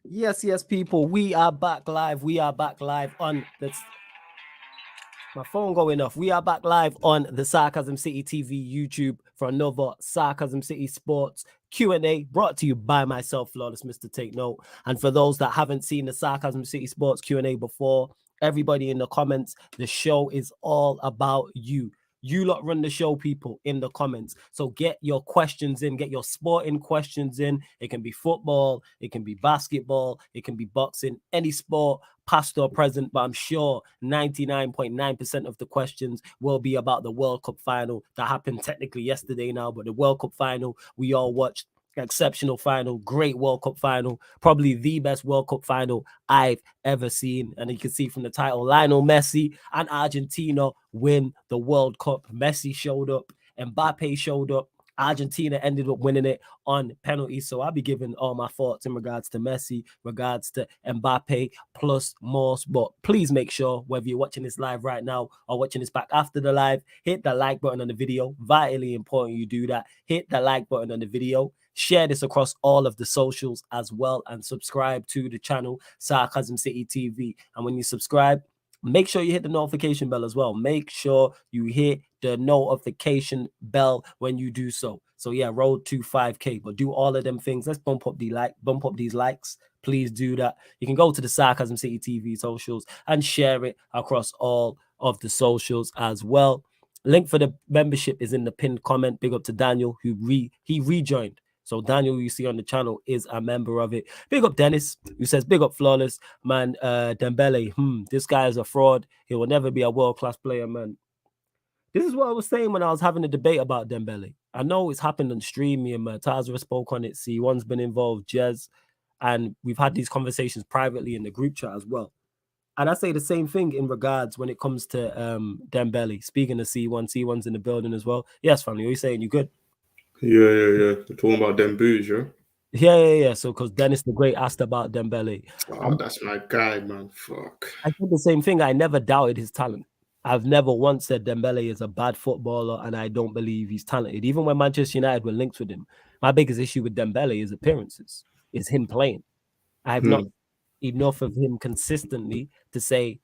Yes, people. We are back live. We are back live on this. My phone going off. We are back live on the Sarcasm City TV YouTube for another Sarcasm City Sports Q&A brought to you by myself, Flawless Mr. Take Note. And for those that haven't seen the Sarcasm City Sports Q&A before, everybody in the comments, the show is all about you. You lot run the show, people, in the comments. So get your questions in, get your sporting questions in. It can be football, it can be basketball, it can be boxing, any sport, past or present. But I'm sure 99.9% of the questions will be about the World Cup final that happened technically yesterday now. But the World Cup final, we all watched. Exceptional final, great World Cup final, probably the best World Cup final I've ever seen. And you can see from the title, Lionel Messi and Argentina win the World Cup. Messi showed up, Mbappe showed up. Argentina ended up winning it on penalties. So I'll be giving all my thoughts in regards to Messi, regards to Mbappe, plus more. But please make sure, whether you're watching this live right now or watching this back after the live, hit the like button on the video. Vitally important you do that. Hit the like button on the video. Share this across all of the socials as well, and subscribe to the channel Sarcasm City TV. And when you subscribe, make sure you hit the notification bell as well. Make sure you hit the notification bell when you do so. So yeah, road to 5K, but do all of them things. Let's bump up these likes. Please do that. You can go to the Sarcasm City TV socials and share it across all of the socials as well. Link for the membership is in the pinned comment. Big up to Daniel, who he rejoined. So Daniel, you see on the channel, is a member of it. Big up Dennis, who says, big up Flawless, man. Dembele, this guy is a fraud. He will never be a world-class player, man. This is what I was saying when I was having a debate about Dembele. I know it's happened on stream. Me and Tazra spoke on it. C1's been involved, Jez, and we've had these conversations privately in the group chat as well. And I say the same thing in regards when it comes to Dembele. Speaking of C1's in the building as well. Yes, family, what are you saying? You good? Yeah. We're talking about them boos, yeah? Yeah. So, because Dennis the Great asked about Dembele. Oh, that's my guy, man. Fuck. I said the same thing. I never doubted his talent. I've never once said Dembele is a bad footballer, and I don't believe he's talented. Even when Manchester United were linked with him, my biggest issue with Dembele is appearances, is him playing. I have not enough of him consistently to say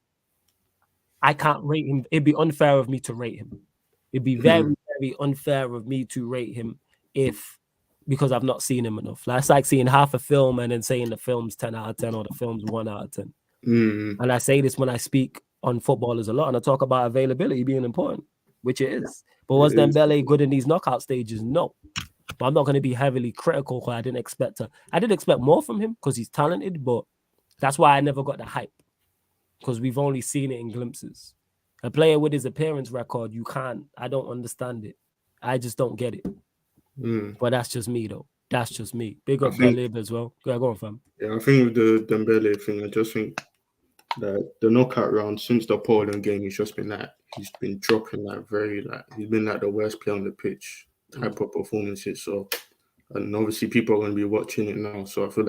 I can't rate him. It'd be unfair of me to rate him. It'd be very, very unfair of me to rate him because I've not seen him enough. That's like seeing half a film and then saying the film's 10 out of 10 or the film's 1 out of 10. And I say this when I speak on footballers a lot, and I talk about availability being important, which it is. But was Dembele good in these knockout stages? No. But I'm not going to be heavily critical because I did expect more from him because he's talented, but that's why I never got the hype, because we've only seen it in glimpses. A player with his appearance record, I don't understand it. I just don't get it. But that's just me, though. That's just me. Big up Galib as well. Go on, fam. Yeah, I think with the Dembele thing, I just think that the knockout round since the Poland game, he's been dropping he's been like the worst player on the pitch type of performances. So, and obviously people are going to be watching it now. So I feel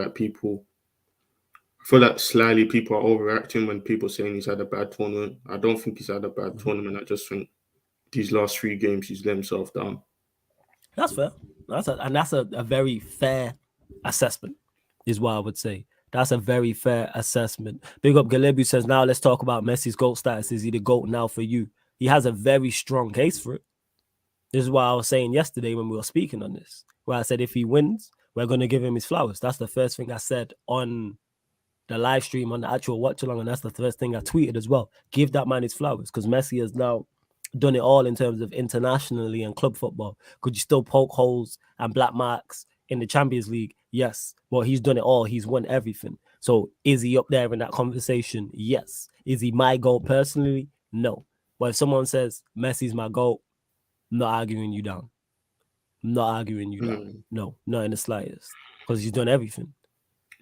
like slightly people are overreacting when people saying he's had a bad tournament. I don't think he's had a bad tournament. I just think these last 3 games he's let himself down. That's fair. That's a very fair assessment, is what I would say. That's a very fair assessment. Big up Galebu says, now let's talk about Messi's GOAT status. Is he the GOAT now for you? He has a very strong case for it. This is what I was saying yesterday when we were speaking on this, where I said if he wins, we're going to give him his flowers. That's the first thing I said on the live stream, on the actual watch along, and that's the first thing I tweeted as well. Give that man his flowers, because Messi has now done it all in terms of internationally and club football. Could you still poke holes and black marks in the Champions League? Yes. Well, he's done it all. He's won everything. So is he up there in that conversation? Yes. Is he my GOAT personally? No. But if someone says Messi's my GOAT, I'm not arguing you down. No, not in the slightest. Because he's done everything.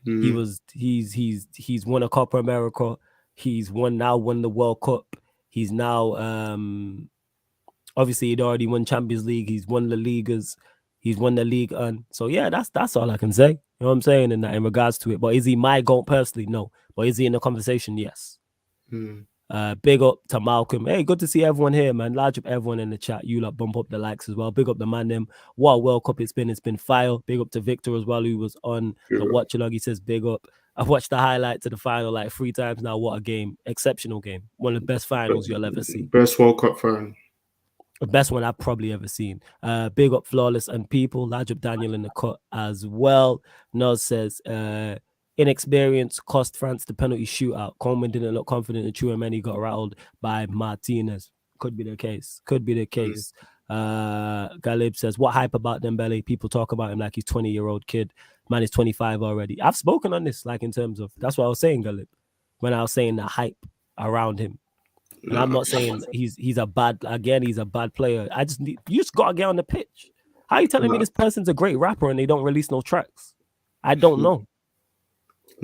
He's won a Copa America. He's won the World Cup. He's now obviously he'd already won Champions League. He's won the Ligas. He's won the league. And so yeah, that's all I can say. You know what I'm saying in regards to it. But is he my GOAT personally? No. But is he in the conversation? Yes. Big up to Malcolm. Hey, good to see everyone here, man. Large up everyone in the chat. You lot bump up the likes as well. Big up the man them. What a World Cup it's been. It's been fire. Big up to Victor as well, who was on the watch along. He says big up. I've watched the highlights of the final like 3 times now. What a game. Exceptional game. One of the best finals you'll ever see. Best World Cup final. The best one I've probably ever seen. Big up Flawless and people. Lajab Daniel in the cut as well. Noz says, inexperience cost France the penalty shootout. Coleman didn't look confident and Chouameni got rattled by Martinez. Could be the case. Galib says, what hype about Dembele? People talk about him like he's 20-year-old kid. Man is 25 already. I've spoken on this, like in terms of, that's what I was saying, Galib, when I was saying the hype around him. And I'm not saying he's a bad player. You just gotta get on the pitch. How are you telling me this person's a great rapper and they don't release no tracks? I don't know.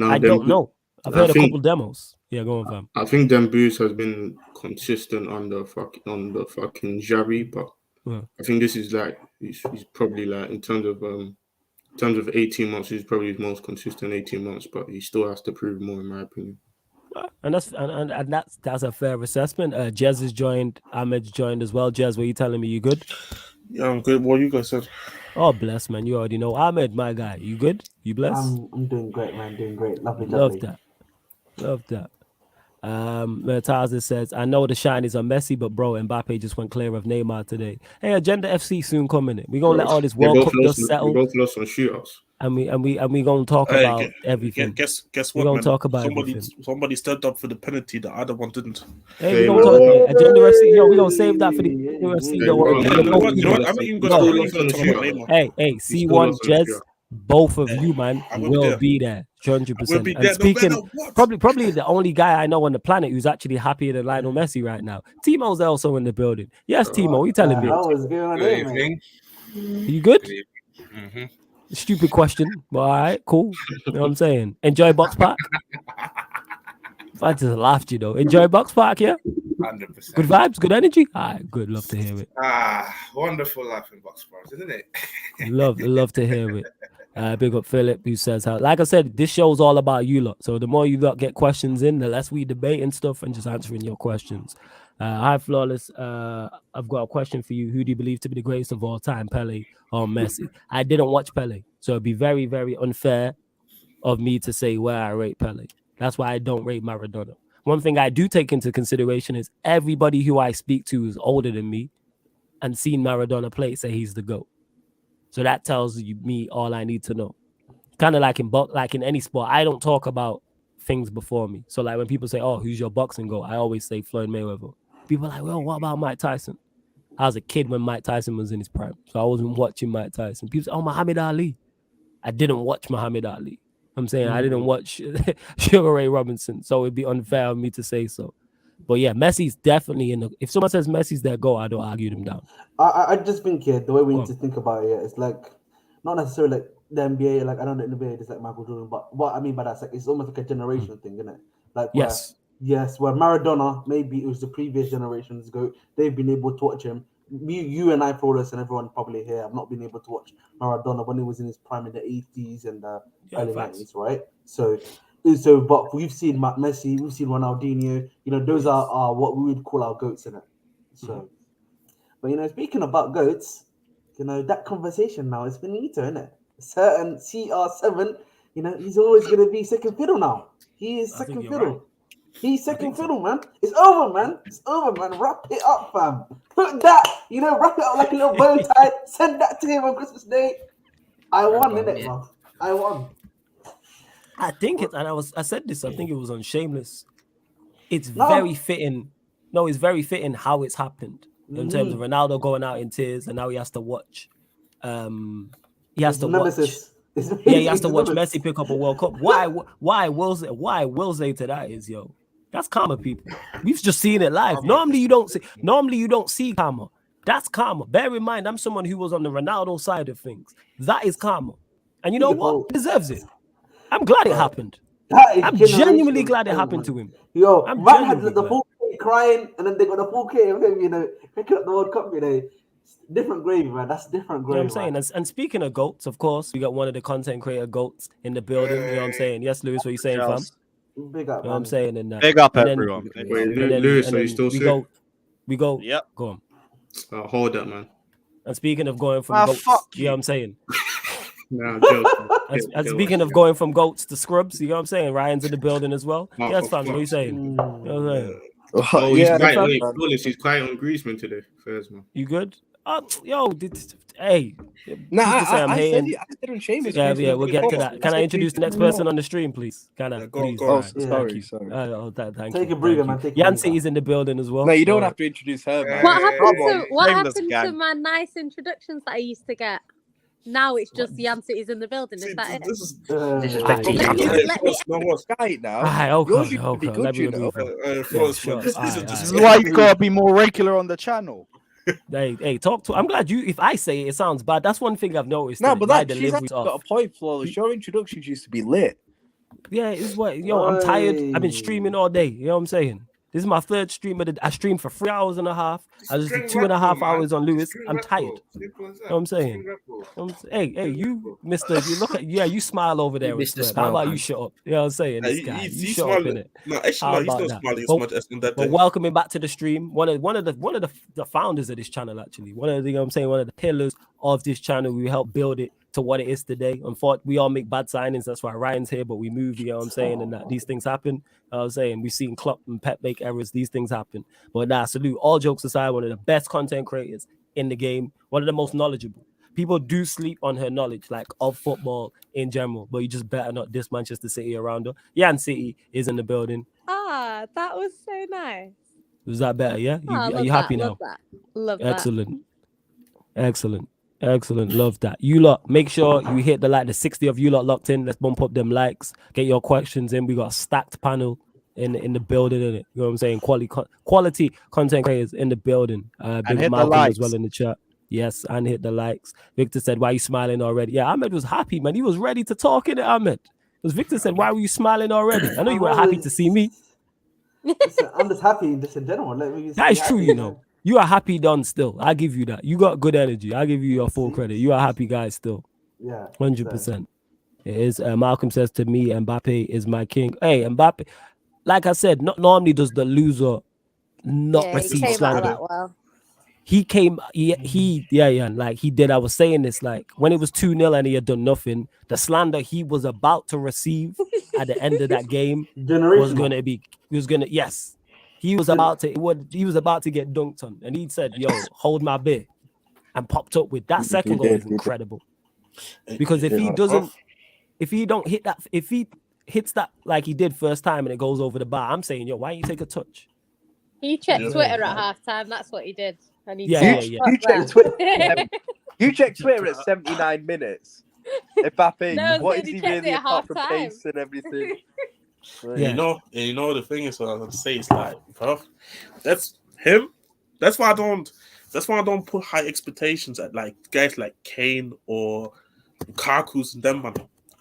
I don't know. I've heard a couple demos. Yeah, go on, fam. I think Dembele has been consistent on the fucking Xavi, but I think this is like he's probably like in terms of 18 months, he's probably his most consistent 18 months, but he still has to prove more, in my opinion. And that's a fair assessment. Jez has joined. Ahmed's joined as well. Jez, what are you telling me? You good? Yeah, I'm good. What you guys said? Oh, bless, man. You already know. Ahmed, my guy. You good? You blessed? I'm doing great, man. Doing great. Lovely. Love that. Taza says, I know the shine is on Messi, but bro, Mbappe just went clear of Neymar today. Hey, Agenda FC soon coming in. We're gonna let all this World Cup just settle. We both lost on shootouts. And we gonna talk about everything. Guess what? We're gonna man? talk about everything. Somebody stood up for the penalty. The other one didn't. Hey, we gonna talk about Agenda FC. Yo, we gonna save that for the UFC. Hey, C1 Jez. Both of you, man, will be there, 100%. And speaking, probably the only guy I know on the planet who's actually happier than Lionel Messi right now. Timo's also in the building. Yes, Timo, what you telling me? Good evening. You good? Mm-hmm. Stupid question, but all right, cool. You know what I'm saying? Enjoy Box Park. I just laughed, you know. Enjoy Box Park, yeah. 100%. Good vibes, good energy. All right, good. Love to hear it. Wonderful life in Box Park, isn't it? love to hear it. Big up Philip, who says how, like I said, this show's all about you lot. So the more you lot get questions in, the less we debate and stuff and just answering your questions. Hi, Flawless. I've got a question for you. Who do you believe to be the greatest of all time, Pele or Messi? I didn't watch Pele, so it'd be very, very unfair of me to say where I rate Pele. That's why I don't rate Maradona. One thing I do take into consideration is everybody who I speak to is older than me and seen Maradona play say he's the GOAT. So that tells me all I need to know. Kind of like in any sport, I don't talk about things before me. So like when people say, oh, who's your boxing GOAT? I always say Floyd Mayweather. People are like, well, what about Mike Tyson? I was a kid when Mike Tyson was in his prime. So I wasn't watching Mike Tyson. People say, oh, Muhammad Ali. I didn't watch Muhammad Ali. I'm saying I didn't watch Sugar Ray Robinson. So it'd be unfair of me to say so. But yeah, Messi's definitely in the. If someone says Messi's their GOAT, I don't argue them down. I just think the way we need to think about it, it's like not necessarily like the NBA. Like I don't know the NBA is like Michael Jordan, but what I mean by that is like it's almost like a generation thing, isn't it? Like yes, where Maradona, maybe it was the previous generations ago, they've been able to watch him. You and I, Flawless, and everyone probably here have not been able to watch Maradona when he was in his prime in the 80s and the early 90s, right? So, but we've seen Messi, we've seen Ronaldinho. You know, those are what we would call our GOATs, in it. So, but you know, speaking about GOATs, you know that conversation now is finito, isn't it? Certain CR7, you know, he's always going to be second fiddle now. He is second fiddle. Right. He's second fiddle, man. It's over, man. It's over, man. Wrap it up, fam. Put that, you know, wrap it up like a little bow tie. Send that to him on Christmas Day. I won, innit, bro? I won. I think it, and I said this. I think it was on Shameless. It's very fitting. No, it's very fitting how it's happened in terms of Ronaldo going out in tears, and now he has to watch. He has to watch. He has to watch Messi pick up a World Cup. Why will say to that is, yo, that's karma, people. We've just seen it live. Normally you don't see karma. That's karma. Bear in mind, I'm someone who was on the Ronaldo side of things. That is karma. And you know what? He deserves it. I'm glad it happened. I'm genuinely glad it happened to him. Yo, man had the full K crying, and then they got the full K of him, you know, picking up the World Cup, you know. Different gravy, man. That's different gravy. You know what I'm saying? And speaking of GOATs, of course, we got one of the content creator GOATs in the building. You know what I'm saying? Yes, Lewis, what you saying, fam? Big up, you know what I'm saying? And big up, everyone. Lewis, are you still sick? We go. Yep. Go on. Hold that, man. And speaking of going from GOATs, you know what I'm saying? Nah, I'm joking. And speaking of going from goats to scrubs, you know what I'm saying? Ryan's in the building as well. Oh, Yes, of fam, what are you course. saying? You know what I'm saying? Oh, he's yeah, quiet. the Wait, fam- Flawless, he's quiet on Griezmann today. Fairs, man. You good? Hey, Nah, people say I'm I said hating. it. I said on Seamus. Yeah, we'll get to that. Can I introduce the next person on the stream, please? Can I? Yeah, go on, Please, go on. Oh, Ryan. Yeah. sorry, Thank you. sorry. Thank Take you. a breather, Thank man. you. Take a Yancy breather. is in the building as well. No, you don't have to introduce her, man. What happened Come on, to what shameless happened gang. to my nice introductions that I used to get? Now it's just Jan City's in the building. Is that it? This is Uh, Let me- no what. Guy now. Alright, Yours used to okay. be Let good, me you know. remove him. Flawless, man. sure. This Alright, isn't This just is why you gotta be more regular on the channel. Hey, talk to. I'm glad you. If I say it, it sounds bad. That's one thing I've noticed. No, that but my that she's delivery's actually off. got a point, Flawless. Your introductions used to be lit. Yeah, it's what I'm tired. I've been streaming all day. You know what I'm saying? This is my third stream of the. I streamed for 3 hours and a half. I just did 2.5 hours on Lewis. I'm tired. You know what I'm saying? Hey, you, Mister. You look at you smile over there. Mr. How Smile, about you man. shut up? You know what I'm saying? This guy, you he's shut up smiling. in it. No, actually, How no, he's about not that? smiling as But- much as on that But day. welcoming back to the stream, one of the founders of this channel, actually, one of the, you know what I'm saying, one of the pillars of this channel. We helped build it to what it is today. Unfortunately, we all make bad signings. That's why Ryan's here, but we move. You know what I'm saying, and that these things happen. I was saying we've seen Klopp and Pep make errors. These things happen. But salute. All jokes aside, one of the best content creators in the game. One of the most knowledgeable. People do sleep on her knowledge, like of football in general. But you just better not diss Manchester City around her. Yan City is in the building. Ah, that was so nice. Was that better? Yeah. Ah, Are you happy now? Love that. Love Excellent. Love that. You lot, make sure you hit the 60 of you lot locked in. Let's bump up them likes. Get your questions in. We got a stacked panel in the building, in it. You know what I'm saying? Quality content creators in the building. And Big hit the Malcolm likes. as well in the chat. Yes, and hit the likes. Victor said, "Why are you smiling already?" Yeah, Ahmed was happy, man. He was ready to talk in it, Ahmed. Because Victor said, "Why were you smiling already?" I know you were happy to see me. Listen, I'm just happy just in general. Let me just That be is true, happy, you know. You are happy done still. I give you that. You got good energy. I give you your full credit. You are happy guy still. Yeah. 100%. It is. Malcolm says to me, Mbappe is my king. Hey, Mbappe, like I said, not normally does the loser not Yeah, he receive came out of slander. that well. He came, like he did. I was saying this, like when it was 2-0 and he had done nothing, the slander he was about to receive at the end of that game was gonna be, yes. He was about to get dunked on, and he said, "Yo, hold my beer," and popped up with that second goal is incredible. Because if he don't hit that, if he hits that like he did first time and it goes over the bar, I'm saying, yo, why don't you take a touch? He checked Yeah. Twitter at halftime. That's what he did. And he Yeah, said, yeah. "Fuck You that." checked Twitter. You checked Twitter at 79 minutes. Mbappe, No, what said is he he checked really it at apart from half-time. pace and everything? Yeah. You know the thing is, what I was to say is like, bro, that's him. That's why I don't put high expectations at like guys like Kane or Lukaku's and them, man.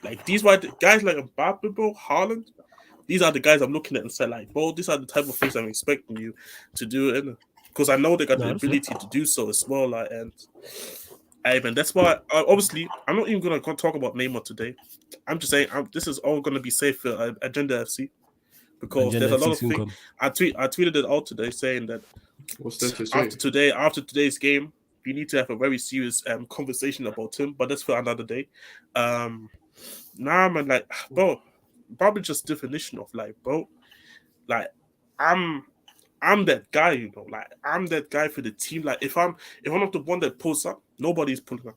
Like these were the guys like Mbappe, bro, Haaland. These are the guys I'm looking at and say like, bro, these are the type of things I'm expecting you to do, because I know they got the ability to do so as well. Like, and that's why obviously I'm not even gonna talk about Neymar today. I'm just saying this is all gonna be safe for Agenda FC, because there's a lot of things. I tweeted it out today saying that What's there to say? after today's game, we need to have a very serious conversation about him, but that's for another day. Nah, man, like, bro, probably just definition of like, bro, like, I'm that guy, you know, like I'm that guy for the team. Like if I'm not the one that pulls up, nobody's pulling up.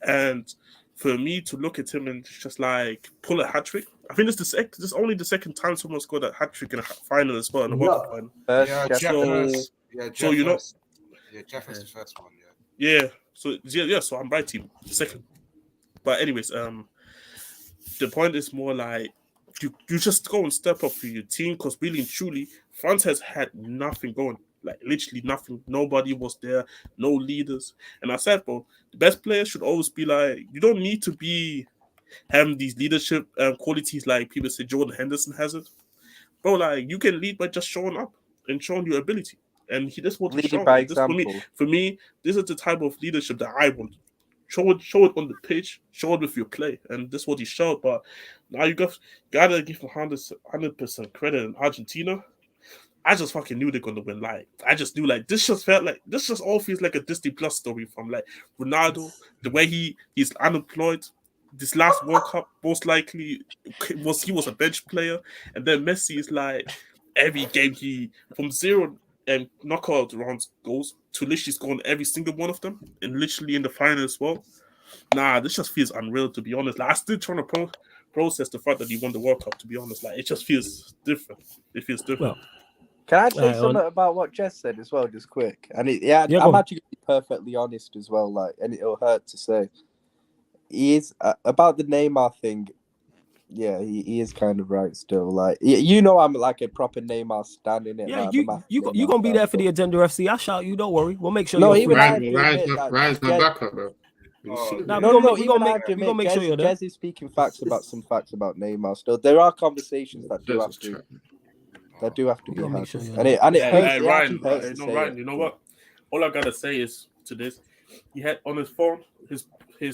And for me to look at him and just like pull a hat trick, I think this is only the second time someone scored a hat trick in a final as well in the World Cup final. So you know, Jeff is the first one. Yeah. So I'm right team second. But anyways, the point is more like you just go and step up for your team, because really and truly, France has had nothing going. Like literally nothing. Nobody was there, no leaders. And I said, bro, the best players should always be like, you don't need to be having these leadership qualities like people say Jordan Henderson has it. Bro, like you can lead by just showing up and showing your ability. And that's what he's shown. by Like, example. For me, this is the type of leadership that I want. Show it on the pitch, show it with your play, and this is what he showed. But now you gotta give him 100% credit in Argentina. I just fucking knew they're gonna win. Like I just knew, like this just all feels like a Disney Plus story from like Ronaldo, the way he's unemployed, this last World Cup, most likely he was a bench player, and then Messi is like every game he from zero and knockout rounds goals to literally scoring every single one of them, and literally in the final as well. Nah, this just feels unreal, to be honest. Like, I still trying to process the fact that he won the World Cup, to be honest. Like, it just feels different. It feels different. Well, Can I say Right, something on- about what Jess said as well, just quick? And Yeah, go I'm on. actually gonna be perfectly honest as well. Like, and it'll hurt to say, he is about the Neymar thing. Yeah, he is kind of right still. Like, you know, I'm like a proper Neymar stan in it. Yeah, like, I'm a massive you Neymar gonna be fan, there for but- the Agenda FC. I shout you. Don't worry. We'll make sure No, you're even free. I have to admit that Ryan's my Jez- backup, bro. You Oh, see? Nah, No, we even gonna I have to we gonna admit, make sure you're there. Jez is speaking facts about Neymar still. There are conversations that do Jez have is to chat. be Gonna make had, sure you're and there. it hurts. Hey, It Ryan, actually hurts to say Ryan, it. you know what? All I gotta say is to this: he had on his phone, his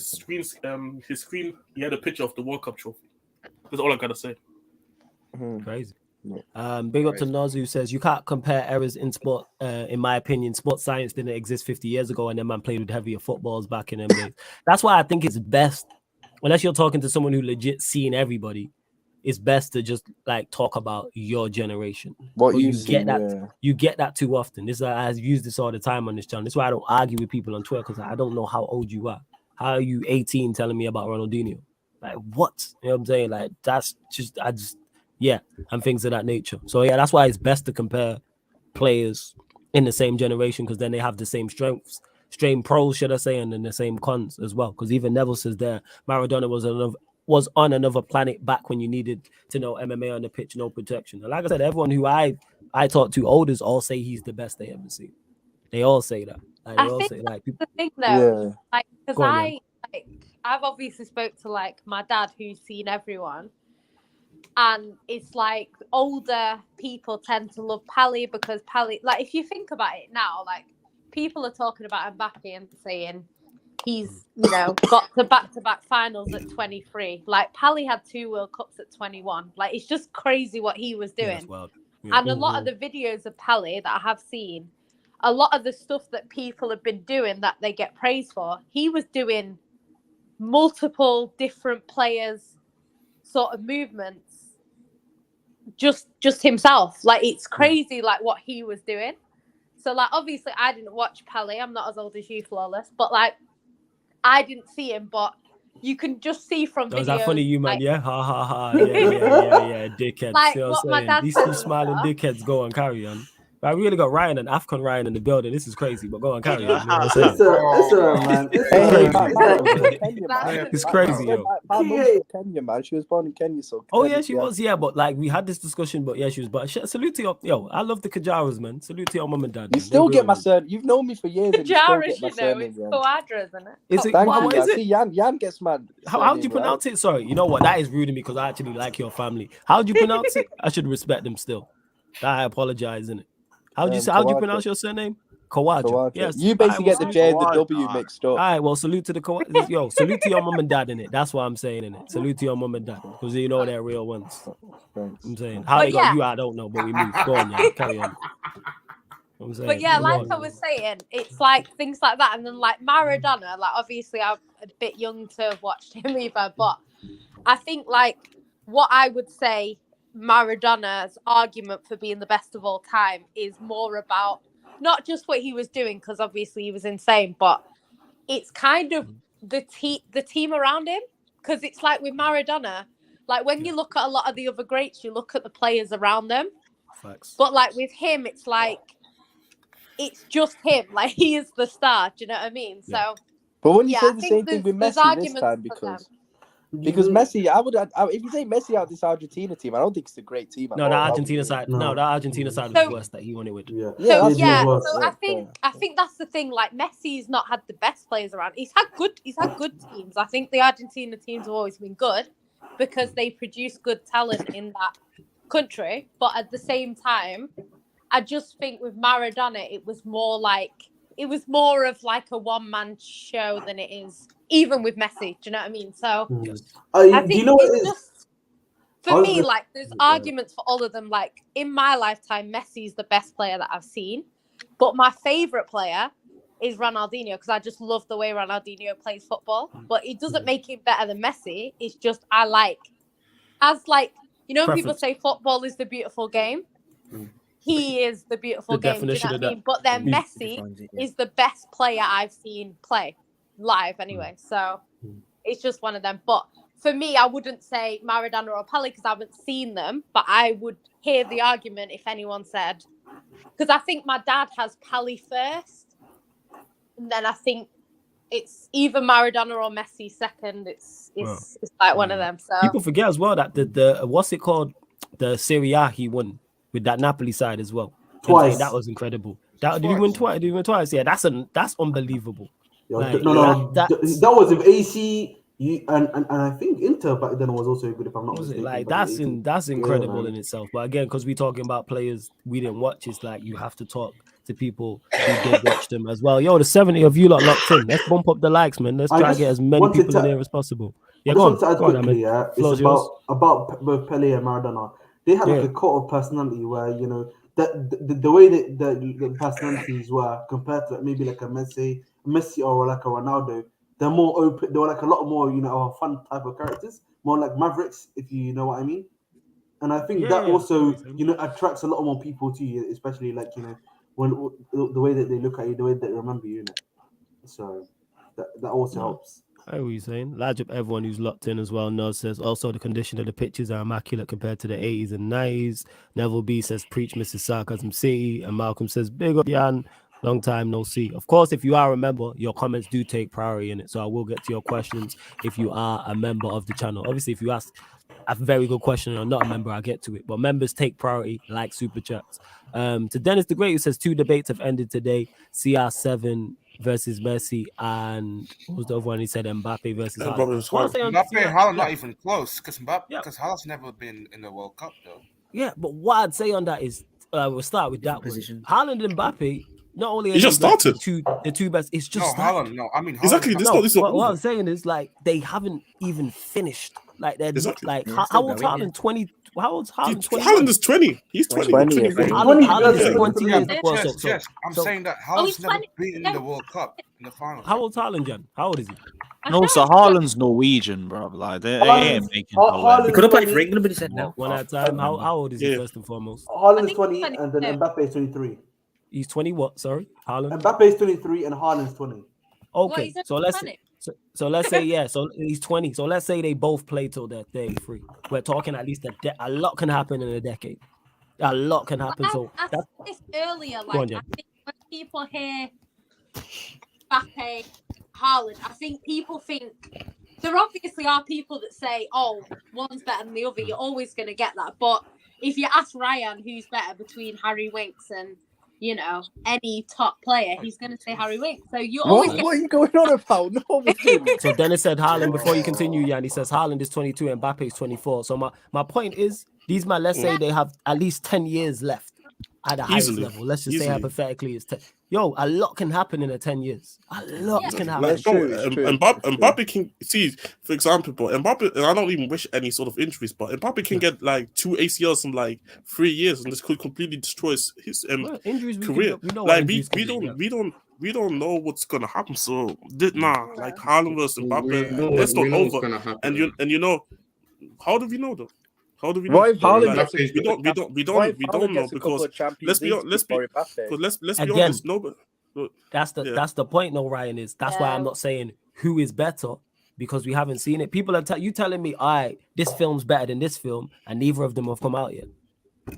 screen, he had a picture of the World Cup trophy. That's all I gotta say. Mhm. Crazy. Yeah. Big up to Naz, who says you can't compare errors in sport. In my opinion, sports science didn't exist 50 years ago, and then man played with heavier footballs back in them days. That's why I think it's best, unless you're talking to someone who legit seen everybody, it's best to just like talk about your generation. What But you you see, get that yeah. you get that too often. This I've used this all the time on this channel. This is why I don't argue with people on Twitter, because I don't know how old you are. How are you 18 telling me about Ronaldinho? Like what? You know what I'm saying? Like that's just and things of that nature. So yeah, that's why it's best to compare players in the same generation, because then they have the same strengths, same pros, should I say, and then the same cons as well. Because even Neville says there, Maradona was on another planet back when you needed to know MMA on the pitch, no protection. And like I said, everyone who I talk to, olders, all say he's the best they ever seen. They all say that. Like, they I all think say like the thing though, like, because Go on, Jan. I've obviously spoke to like my dad who's seen everyone, and it's like older people tend to love Pally because Pally, like if you think about it now, like people are talking about Mbappe and saying he's, you know, got to back-to-back finals at 23. Like Pally had 2 World Cups at 21. Like it's just crazy what he was Yeah, doing. that's wild. Yeah. And a lot of the videos of Pally that I have seen, a lot of the stuff that people have been doing that they get praised for, he was doing multiple different players' sort of movements just himself. Like it's crazy like what he was doing. So like obviously I didn't watch Pally. I'm not as old as you, Flawless, but like I didn't see him, but you can just see from videos. Was that funny, you man? like, Yeah, ha ha ha. Yeah, dickheads. Like See what I'm my saying? dad These said two and smiling stuff. dickheads go on, carry on. I really got Ryan and Afcon Ryan in the building. This is crazy, but go on, carry on. You know what I'm saying? It's alright, man. It's Hey, alright. Matt was from Kenya, That's man. It's what crazy, it yo. My mum's from Kenya, man. She was born in Kenya, so. Oh yeah, she was. Yeah, but like we had this discussion, but yeah, she was. But salute to your yo. I love the Kajaras, man. Salute to your mum and dad. You man. still They're get real my ones. surname. You've known me for years, and you still Jarish, get my you know, surname. it's Jan. Quadras, isn't it? Is it? Thank What you. is I it? see Jan gets my. How do you surname pronounce it? Sorry, you know what? That is rude to me because I actually like your family. How do you pronounce it? I should respect them still. I apologize, innit? How do you say? How do you Kawaja. pronounce your surname? Kawaja. Kawaja. Yes. You basically get the salute- J and the Kawaja. W mixed up. All right, well, salute to the yo, salute to your mum and dad in it. That's what I'm saying in it. Salute to your mum and dad because you know they're real ones. Thanks. I'm saying how But they got yeah. you, I don't know, but we move. Go on, yeah, carry on. I'm saying, But yeah, go like on. I was saying, it's like things like that. And then like Maradona, like obviously I'm a bit young to have watched him either, but I think like what I would say Maradona's argument for being the best of all time is more about not just what he was doing, because obviously he was insane, but it's kind of the team around him. Because it's like with Maradona, like when you look at a lot of the other greats, you look at the players around them. Facts. But like with him, it's like it's just him. Like he is the star. Do you know what I mean? Yeah. So But when you yeah, say I the think same thing with there's Messi this arguments time, for them. because Messi, if you take Messi out this Argentina team, I don't think it's a great team. at No, the all. Argentina side. No, No. the Argentina side So- was worse that he won it with. Yeah. Yeah, So that's yeah, what it so was. I think that's the thing. Like Messi's not had the best players around. He's had good teams. I think the Argentina teams have always been good because they produce good talent in that country. But at the same time, I just think with Maradona, it was more of like a one-man show than it is even with Messi. Do you know what I mean? So Yes. I Do think you know what it's it is? just I for was me, just- like there's arguments for all of them. Like in my lifetime, Messi's the best player that I've seen, but my favorite player is Ronaldinho because I just love the way Ronaldinho plays football. But it doesn't make him better than Messi. It's just I like, as like, you know, when people Preference. say football is the beautiful game. He is the beautiful The game. Do you know definition what I of that. mean? But then He Messi defines it, yeah. is the best player I've seen play live anyway. So it's just one of them. But for me, I wouldn't say Maradona or Pelé because I haven't seen them. But I would hear the argument if anyone said, because I think my dad has Pelé first, and then I think it's either Maradona or Messi second. It's like one of them. So People forget as well that the what's it called, the Serie A he won with that Napoli side as well. Twice. That was incredible. Did he win twice? Did he win twice? Yeah, that's unbelievable. Yo, Like, that was with AC. And I think Inter back then was also good, if I'm not mistaken. Like back in that's 18. incredible man. in itself. But again, because we're talking about players we didn't watch, it's like you have to talk to people who did watch them as well. Yo, the 70 of you lot locked in. Let's bump up the likes, man. Let's try and get as many people in there as possible. Yeah, go on. Quickly, yeah. Floor's It's about both Pele and Maradona. They had like Yeah. a cult of personality where, you know, the way that the personalities were compared to like, maybe like a Messi or like a Ronaldo. They're more open. They were like a lot more, you know, fun type of characters, more like Mavericks, if you know what I mean. And I think that also, you know, attracts a lot more people to you, especially like, you know, when the way that they look at you, the way that they remember you. So that also helps. I hear what you're saying. Large up everyone who's locked in as well. Nose says also the condition of the pitches are immaculate compared to the 80s and 90s. Neville B says preach Mrs. Sarcasm City. And Malcolm says big up Jan. Long time no see. Of course, if you are a member, your comments do take priority in it. So I will get to your questions if you are a member of the channel. Obviously, if you ask a very good question and you're not a member, I'll get to it. But members take priority like super chats. To Dennis the Great, who says 2 debates have ended today. CR7 versus Messi, and what was the other one? He said Mbappe versus Haaland. Mbappe, Haaland not even close because Haaland's never been in the World Cup though. Yeah, but what I'd say on that is we'll start with that one. Haaland and Mbappe. Not only he just started the two best. It's just Haaland. No, I mean Haaland, exactly. What I'm saying is like they haven't even finished. Like they're like how old's Haaland? 20. How old's Haaland? 20. Haaland is 20. He's 20. Haaland is 20 years. Yes, I'm saying that Haaland's never been in the World Cup in the final. How old's Haaland, Jan? How old is he? No, so Haaland's Norwegian, bro. Like they ain't making no way. He could have played for England, but he said no. One at a time. How old is he first and foremost? Haaland's 20 and then Mbappe is 23. He's 20 what? Sorry? Haaland? Mbappe is 23 and Haaland's 20. Okay, so let's say so he's 20. So let's say they both play till they're 33. We're talking at least a lot can happen in a decade. A lot can happen. So I said this earlier, like on, I think when people hear Mbappe, Haaland, I think people think there obviously are people that say, "Oh, one's better than the other." You're always going to get that, but if you ask Ryan who's better between Harry Winks and any top player, he's going to say Harry Winks. So you always What are you going on about? No, so Dennis said Haaland before you continue, Jan. He says Haaland is 22 and Mbappe is 24. So my point is, these men, let's say they have at least 10 years left at the highest level. Let's just say hypothetically it's 10. Yo, a lot can happen in 10 years. A lot can happen. Like, Mbappe can see, for example, but Mbappe, and I don't even wish any sort of injuries, but Mbappe can get like 2 ACLs in like 3 years, and this could completely destroy his injuries career. We don't know what's gonna happen. So like Haaland versus Mbappe, it's not over. And you know, how do we know though? How do we know? We don't know because let's be honest. No, but that's the point. No, Ryan is. That's why I'm not saying who is better because we haven't seen it. People are you telling me, all right, this film's better than this film, and neither of them have come out yet. I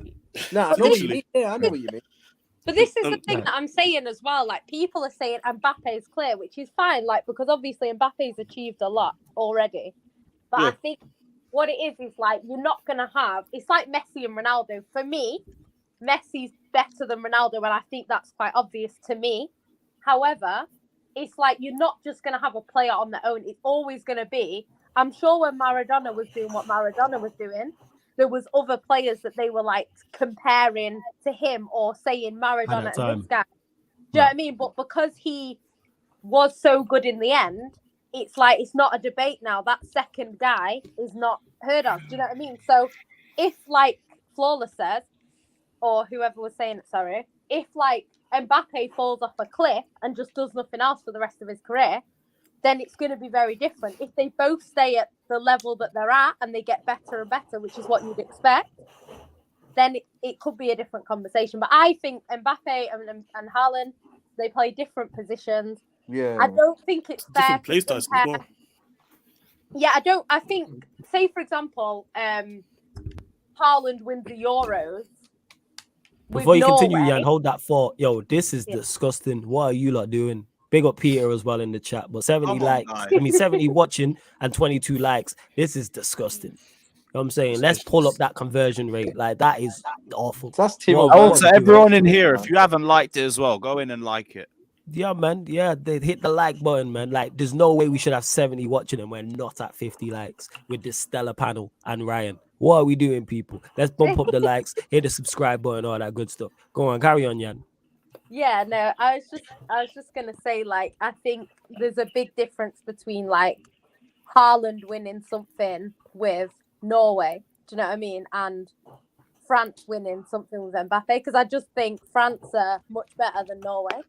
know what you mean. Yeah, I know what you mean. But this is the thing that I'm saying as well. Like people are saying Mbappe is clear, which is fine. Like because obviously Mbappe's achieved a lot already, but I think. What it is like you're not gonna have. It's like Messi and Ronaldo. For me, Messi's better than Ronaldo, and I think that's quite obvious to me. However, it's like you're not just gonna have a player on their own. It's always gonna be. I'm sure when Maradona was doing what Maradona was doing, there was other players that they were like comparing to him or saying Maradona and this guy. Do you know what I mean? But because he was so good in the end. It's like it's not a debate now. That second guy is not heard of. Do you know what I mean? So if like Flawless says, or whoever was saying it, sorry, if like Mbappe falls off a cliff and just does nothing else for the rest of his career, then it's going to be very different. If they both stay at the level that they're at and they get better and better, which is what you'd expect, then it could be a different conversation. But I think Mbappe and Haaland, they play different positions. Yeah. I don't think it's fair Different play styles as well. Yeah, I think, say for example, Haaland wins the Euros. Before you continue, Norway. Jan, hold that thought. Yo, this is disgusting. What are you lot doing? Big up Peter as well in the chat. But 70 Come on, likes. guys. 70 watching and 22 likes. This is disgusting. You know what I'm saying? Let's pull up that conversion rate. Like, that is awful. That's Timo. What- Werner. Also, everyone in here, if you haven't liked it as well, go in and like it. Yeah, man. Yeah, they hit the like button, man. Like, there's no way we should have 70 watching and we're not at 50 likes with this stellar panel and Ryan. What are we doing, people? Let's bump up the likes, hit the subscribe button, all that good stuff. Go on, carry on, Jan. Yeah, no, I was just gonna say, like, I think there's a big difference between like Haaland winning something with Norway, do you know what I mean, and France winning something with Mbappe, because I just think France are much better than Norway.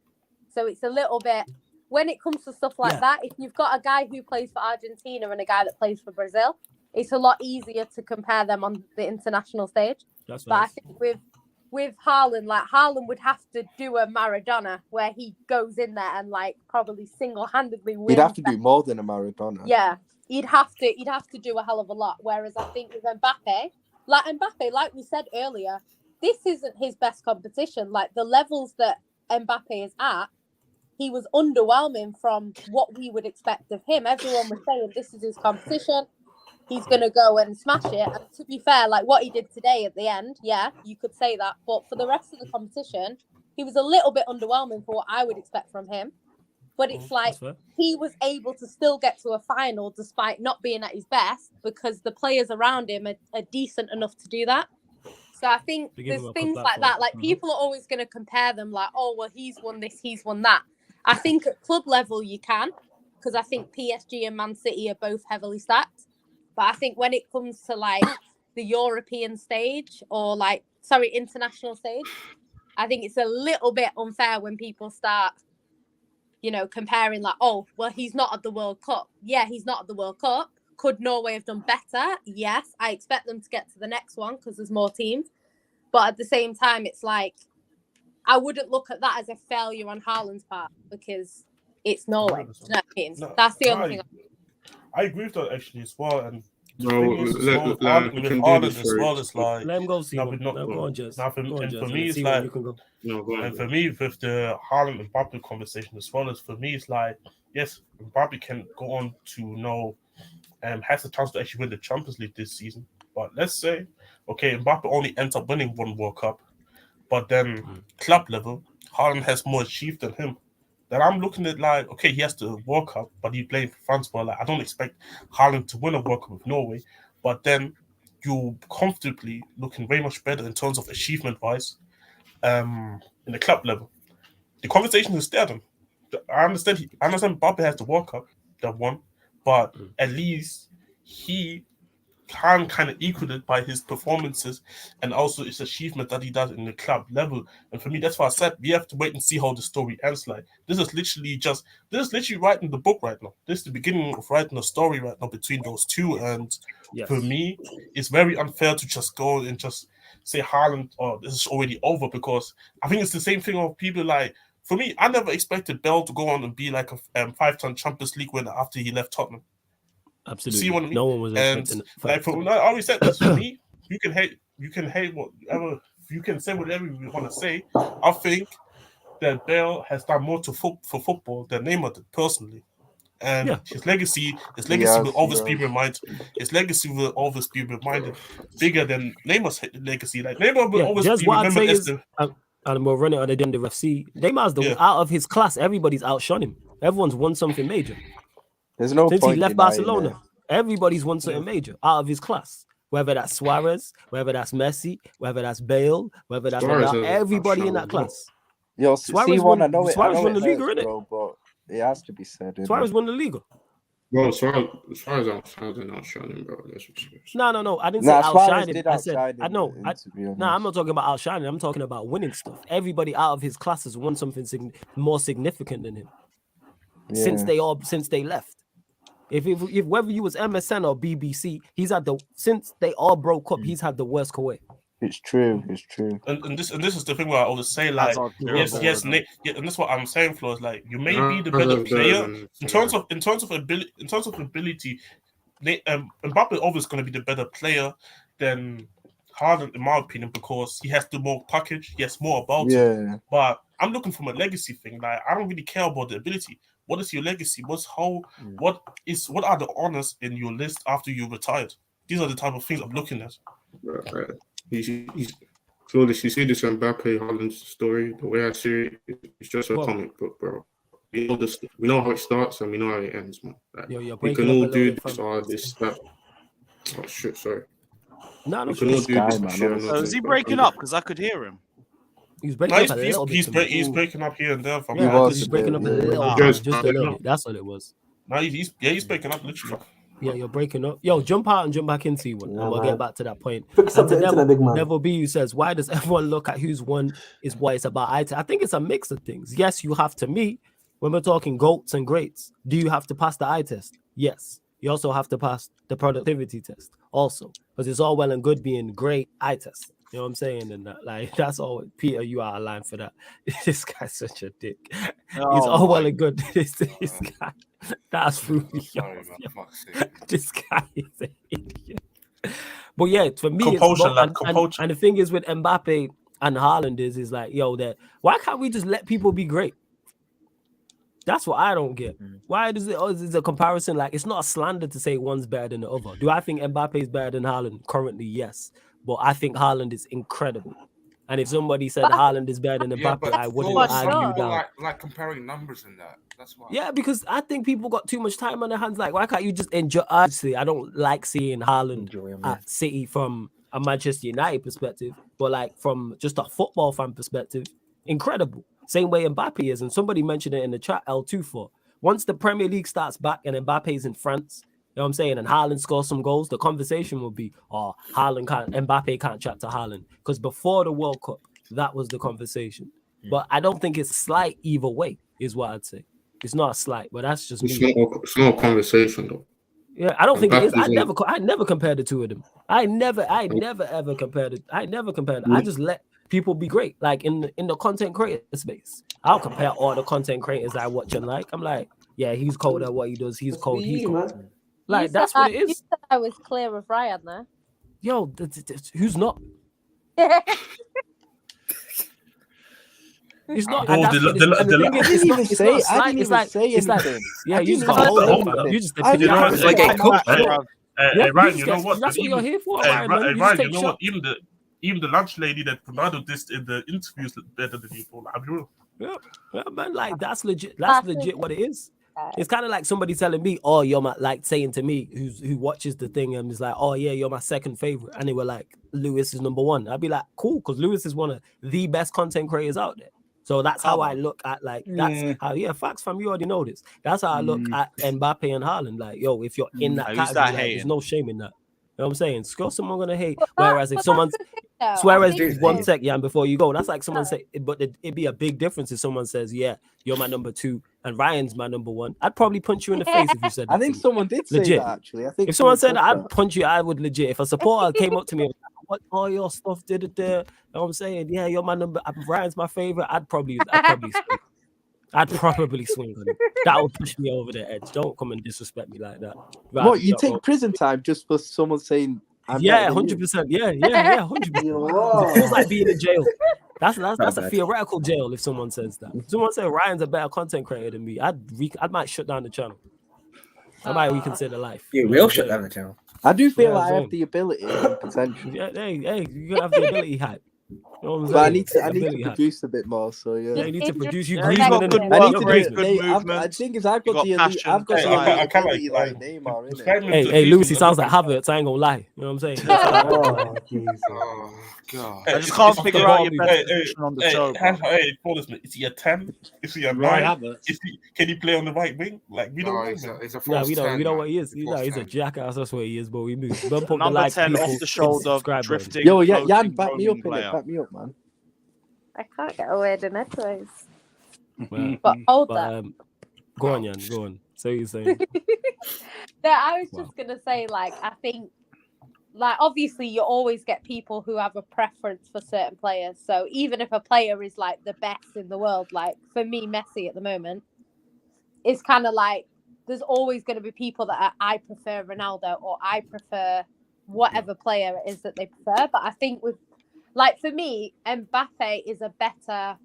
So it's a little bit, when it comes to stuff like that, if you've got a guy who plays for Argentina and a guy that plays for Brazil, it's a lot easier to compare them on the international stage. That's but I think with Haaland, like Haaland would have to do a Maradona where he goes in there and like probably single-handedly wins. He'd have to do more than a Maradona. Yeah, he'd have to do a hell of a lot. Whereas I think with Mbappe, like we said earlier, this isn't his best competition. Like the levels that Mbappe is at, he was underwhelming from what we would expect of him. Everyone was saying this is his competition. He's going to go and smash it. And to be fair, like what he did today at the end, yeah, you could say that. But for the rest of the competition, he was a little bit underwhelming for what I would expect from him. But it's like he was able to still get to a final despite not being at his best because the players around him are decent enough to do that. So I think there's things like that. Like people are always going to compare them like, oh, well, he's won this, he's won that. I think at club level you can, because I think PSG and Man City are both heavily stacked. But I think when it comes to like the European stage or international stage, I think it's a little bit unfair when people start, comparing like, oh, well, he's not at the World Cup. Yeah, he's not at the World Cup. Could Norway have done better? Yes. I expect them to get to the next one because there's more teams. But at the same time, it's like, I wouldn't look at that as a failure on Haaland's part because it's Norway. Do you know what I mean? No, that's the only thing. I agree with that actually as well. And with Haaland as well, it's like let him go. For me, it's like, and for me, with the Haaland and Mbappe conversation as well, as for me, it's like, yes, Mbappe can go on to has the chance to actually win the Champions League this season. But let's say, okay, Mbappe only ends up winning one World Cup, but then club level, Haaland has more achieved than him. Then I'm looking at like, okay, he has the World Cup, but he played for France. But like, I don't expect Haaland to win a World Cup with Norway. But then you comfortably looking way much better in terms of achievement-wise in the club level. The conversation is there. Then I understand Mbappe has the World Cup, that one, but at least he can kind of equal it by his performances and also his achievement that he does in the club level. And for me, that's why I said we have to wait and see how the story ends. Like this is literally writing the book right now. This is the beginning of writing a story right now between those two. And for me, it's very unfair to just go and just say Haaland, this is already over, because I think it's the same thing of people like, for me, I never expected Bell to go on and be like a 5-time Champions League winner after he left Tottenham. Absolutely. See what I mean? No one was expecting it. I always said this. For me, you can hate whatever, you can say whatever you want to say. I think that Bale has done more for football than Neymar did personally. And his legacy will always be reminded. His legacy will always be reminded bigger than Neymar's legacy. Like Neymar will always be remembered as the. And we'll run it on the end of FC. Neymar's out of his class. Everybody's outshone him. Everyone's won something major. There's no Since point he left Barcelona, everybody's won something major out of his class. Whether that's Suarez, whether that's Messi, whether that's Bale, whether that's everybody in that class. Yo, Suarez won the Liga, innit? But it has to be said. Suarez won the Liga. Bro, as far as I'm outshining, bro. That's what it is. No. I didn't say Nah, Suarez outshining. did I said outshine I him, know. to be honest. I'm not talking about outshining. I'm talking about winning stuff. Everybody out of his class has won something more significant than him since they left. If whether you was MSN or BBC, he's had since they all broke up, he's had the worst career. It's true. And this is the thing where I always say, like, yes, Nick, and that's what I'm saying, Flo, is like, you may be the better player in terms of ability. Mbappe obviously going to be the better player than Haaland, in my opinion, because he has the more package, he has more about him. But I'm looking from a legacy thing. Like, I don't really care about the ability. What is your legacy? What are the honors in your list after you retired? These are the type of things I'm looking at. He's Flawless. You see this Mbappe Haaland story. The way I see it, it's just a comic book, bro. We know how it starts and we know how it ends, man. Like, we can all do this, that. Oh shit, sorry. No, we can all do this. So is he breaking up? Because I could hear him. He's breaking up a little bit. He's breaking up here and there. He's breaking up a little bit, just a little bit. That's all it was. No, he's breaking up literally. Yeah, you're breaking up. Yo, jump out and jump back into you one. And we'll get back to that point. Neville B says, why does everyone look at who's won is what it's about? I think it's a mix of things. Yes, you have to meet. When we're talking GOATs and greats, do you have to pass the eye test? Yes. You also have to pass the productivity test also. Because it's all well and good being great eye test. You know what I'm saying? And that's all. Peter, you are a line for that. This guy's such a dick. He's all well and good. This guy. That's food. This guy is an idiot. But yeah, for me, and the thing is with Mbappe and Haaland is like, why can't we just let people be great? That's what I don't get. Why does it? Is a comparison like it's not a slander to say one's better than the other? Do I think Mbappe is better than Haaland currently? Yes, but I think Haaland is incredible. And if somebody said Haaland is better than Mbappe, I wouldn't argue that. Like comparing numbers and that. That's why. Yeah, because I think people got too much time on their hands. Like, why can't you just enjoy? Obviously, I don't like seeing Haaland at City from a Manchester United perspective, but like from just a football fan perspective, incredible. Same way Mbappe is, and somebody mentioned it in the chat, L24. Once the Premier League starts back and Mbappe's in France, you know what I'm saying, and Haaland scores some goals, the conversation will be, Mbappe can't chat to Haaland. Because before the World Cup, that was the conversation. But I don't think it's slight either way, is what I'd say. It's not a slight, but that's just me. It's not a conversation, though. Yeah, I don't think it is. I never compared the two of them. I never ever compared it. I never compared it. I just let people be great. Like in the content creator space, I'll compare all the content creators I watch and like. I'm like, yeah, he's cold at what he does. He's cold. He's cold. Like that's what it is. You said I was clear of Ryan there. Yo, who's not? It's not. I didn't even say anything. Yeah, you just got hold on. You just Ryan, you know what? That's what you're here for, Ryan, you know what? Even the lunch lady that provided this in the interviews better than you, Paul. I'm real. Yeah, man. Like that's legit. That's legit. What it is. It's kind of like somebody telling me, "Oh, you're my," like saying to me, who watches the thing and is like, "Oh yeah, you're my second favorite," and they were like, "Lewis is number one." I'd be like, "Cool," because Lewis is one of the best content creators out there. So that's how I look at how facts fam, you already know this. That's how I look at Mbappe and Haaland. Like, yo, if you're in that category, there's no shame in that. You know what I'm saying? Score someone gonna hate. Whereas if someone's one sec, Jan, before you go, that's like someone say, but it'd be a big difference if someone says, yeah, you're my number 2 and Ryan's my number 1. I'd probably punch you in the face if you said that. I think someone did say that actually. I think if someone said that, I'd punch you. I would legit. If a supporter came up to me, what all your stuff did it there? You know what I'm saying? Yeah, you're my number. Ryan's my favorite. I'd probably swing on him. That would push me over the edge. Don't come and disrespect me like that. Right, what, you take prison time just for someone saying, 100%. Yeah, 100%. It feels like being in jail. That's a theoretical jail if someone says that. If someone says Ryan's a better content creator than me, I might shut down the channel. I might reconsider life. You will shut down the channel. I do feel like I have the ability and potential. Yeah, hey, you gotta have the ability hype. You know what I'm But I saying? need to Ability had. produce a bit more. So Yeah, yeah. you need to produce. You Yeah, he's griezing got in good it. I need work to rate, do. good I movement. think is I've You got got the elite. passion. I've got Hey, the I elite can't ability like like Neymar, the innit? fragment Hey, of hey, defusing Lucy the sounds like rubbish. Havertz. I ain't gonna lie. You know what I'm saying? That's what Oh, Jesus. Oh God. Hey, I just can't it's figure the out ball your move. best Hey, position on the hey, show, hey, bro. hey, Paul, listen, is he a 10? Is he a Roy 9? Havertz. Can he play on the right wing? Like, we don't No, know, he's man. a Yeah, false we 10. know man. what he is. He's a false He's a 10. jackass. That's what he is. But we move. Bump up the Number like 10 people. off the hit shoulder, subscribe button. drifting, Yo, yeah, floating, Jan, back me up roaming in it. player. Back me up, man. I can't get away in edgeways. Yeah. But hold But that. go on, Jan. Go on. So you're saying? No, I was Wow. just gonna say, like, I think, like, obviously you always get people who have a preference for certain players. So even if a player is like the best in the world, like for me, Messi at the moment, it's kind of like there's always going to be people that I prefer Ronaldo or I prefer whatever player it is that they prefer. But I think with, like, for me, Mbappe is a better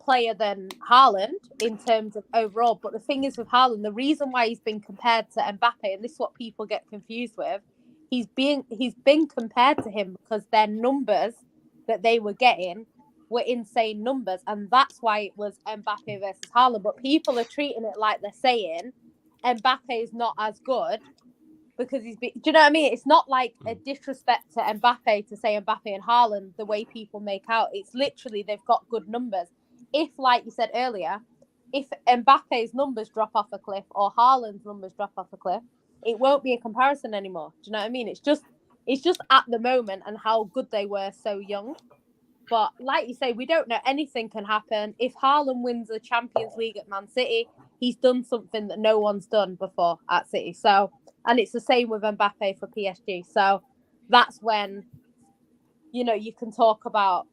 player than Haaland in terms of overall. But the thing is with Haaland, the reason why he's been compared to Mbappe, and this is what people get confused with, he's been compared to him because their numbers that they were getting were insane numbers, and that's why it was Mbappe versus Haaland. But people are treating it like they're saying Mbappe is not as good because do you know what I mean? It's not like a disrespect to Mbappe to say Mbappe and Haaland the way people make out. It's literally they've got good numbers. If, like you said earlier, if Mbappe's numbers drop off a cliff or Haaland's numbers drop off a cliff, it won't be a comparison anymore. Do you know what I mean? It's just at the moment and how good they were so young. But like you say, we don't know. Anything can happen. If Haaland wins the Champions League at Man City, he's done something that no one's done before at City. So, and it's the same with Mbappe for PSG. So that's when, you can talk about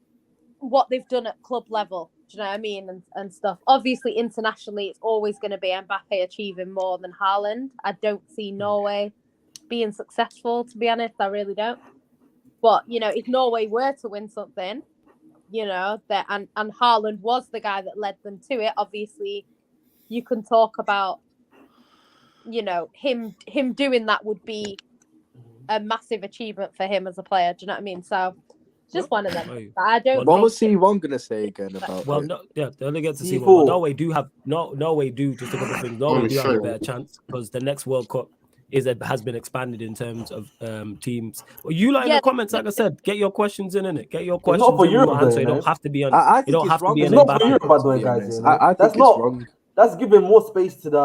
what they've done at club level. Do you know what I mean? And stuff. Obviously, internationally, it's always going to be Mbappe achieving more than Haaland. I don't see Norway being successful, to be honest. I really don't. But, if Norway were to win something, that and Haaland was the guy that led them to it, obviously, you can talk about, him doing that would be a massive achievement for him as a player. Do you know what I mean? So, just one of them. I don't. What was C1 gonna say again about? Well, no, yeah, they only get to see C4. one. Norway do have Norway do just a couple of things. Norway do have a better chance because the next World Cup has been expanded in terms of teams. Well, you in the comments, like I said, get your questions in it. Get your questions for in. Europe, We'll answer. though, You don't have to be on. I You don't think have it's to be wrong. an It's not for Mbappe. Europe, by the way, guys. I think That's it's not. wrong. That's giving more space to the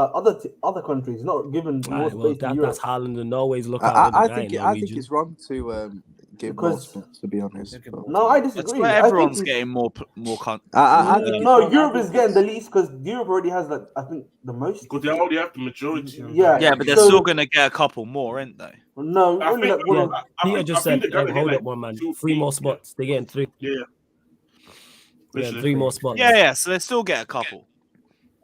other countries, not giving more Right, well, space to Europe. that's Haaland and Norway's lookout. I think it's wrong to give more Because- spots, to be honest. But- No, I That's disagree. where I think everyone's it's- getting more. I think it's No, wrong. Europe is getting the least because Europe already has I think the most. Because they already have the majority. Yeah, Yeah, but they're so- still going to get a couple more, ain't they? No, I only think- like one. Peter just said, they're gonna hold get up one man. 2 3 more each, spots. They're getting 3. Yeah. Yeah, Literally 3 more three. spots. Yeah, so they still get a couple.